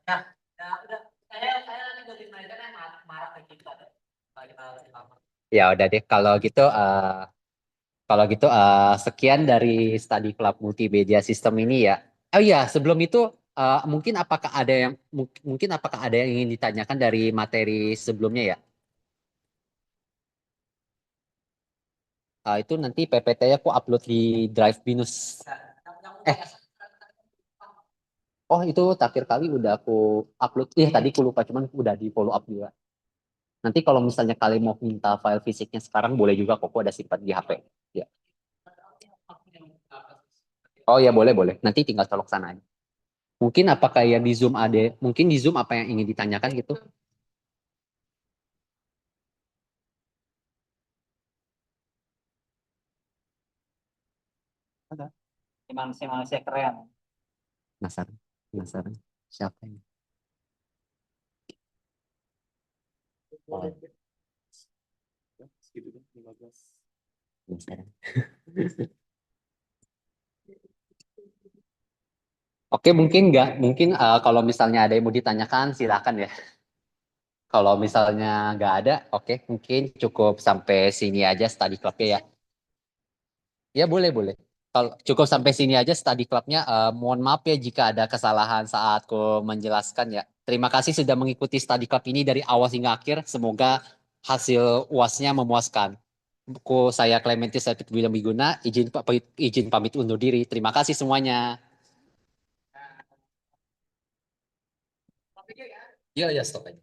Nah, ya udah. Saya nanti dari mereka kan marah ke kita deh. Kalau kita lebih lama. Ya udah deh, sekian dari Study Club Multimedia System ini ya. Oh iya, sebelum itu mungkin apakah ada yang ingin ditanyakan dari materi sebelumnya ya? Itu nanti PPT-nya aku upload di Drive Binus. Ya, yang Eh, oh itu terakhir kali udah aku upload. Tadi aku lupa, cuman udah di follow up juga. Nanti kalau misalnya kalian mau minta file fisiknya sekarang boleh juga kok, aku ada simpan di HP. Ya. Oh ya boleh boleh. Nanti tinggal colok sana aja. Mungkin apakah yang di Zoom ada, mungkin di Zoom apa yang ingin ditanyakan gitu? ada. Si manusia keren. Penasaran, penasaran. Siapa ini? Oh, penasaran. Oke, mungkin nggak, mungkin kalau misalnya ada yang mau ditanyakan silakan ya. Kalau misalnya nggak ada, oke, mungkin cukup sampai sini aja study clubnya ya. Ya boleh boleh. Kalau cukup sampai sini aja study clubnya. Mohon maaf ya jika ada kesalahan saat ku menjelaskan ya. Terima kasih sudah mengikuti study club ini dari awal hingga akhir. Semoga hasil UASnya memuaskan. Saya Clementis Sepit William Wiguna, izin pamit undur diri. Terima kasih semuanya. Nah, tapi ya. Iya, ya, stop aja.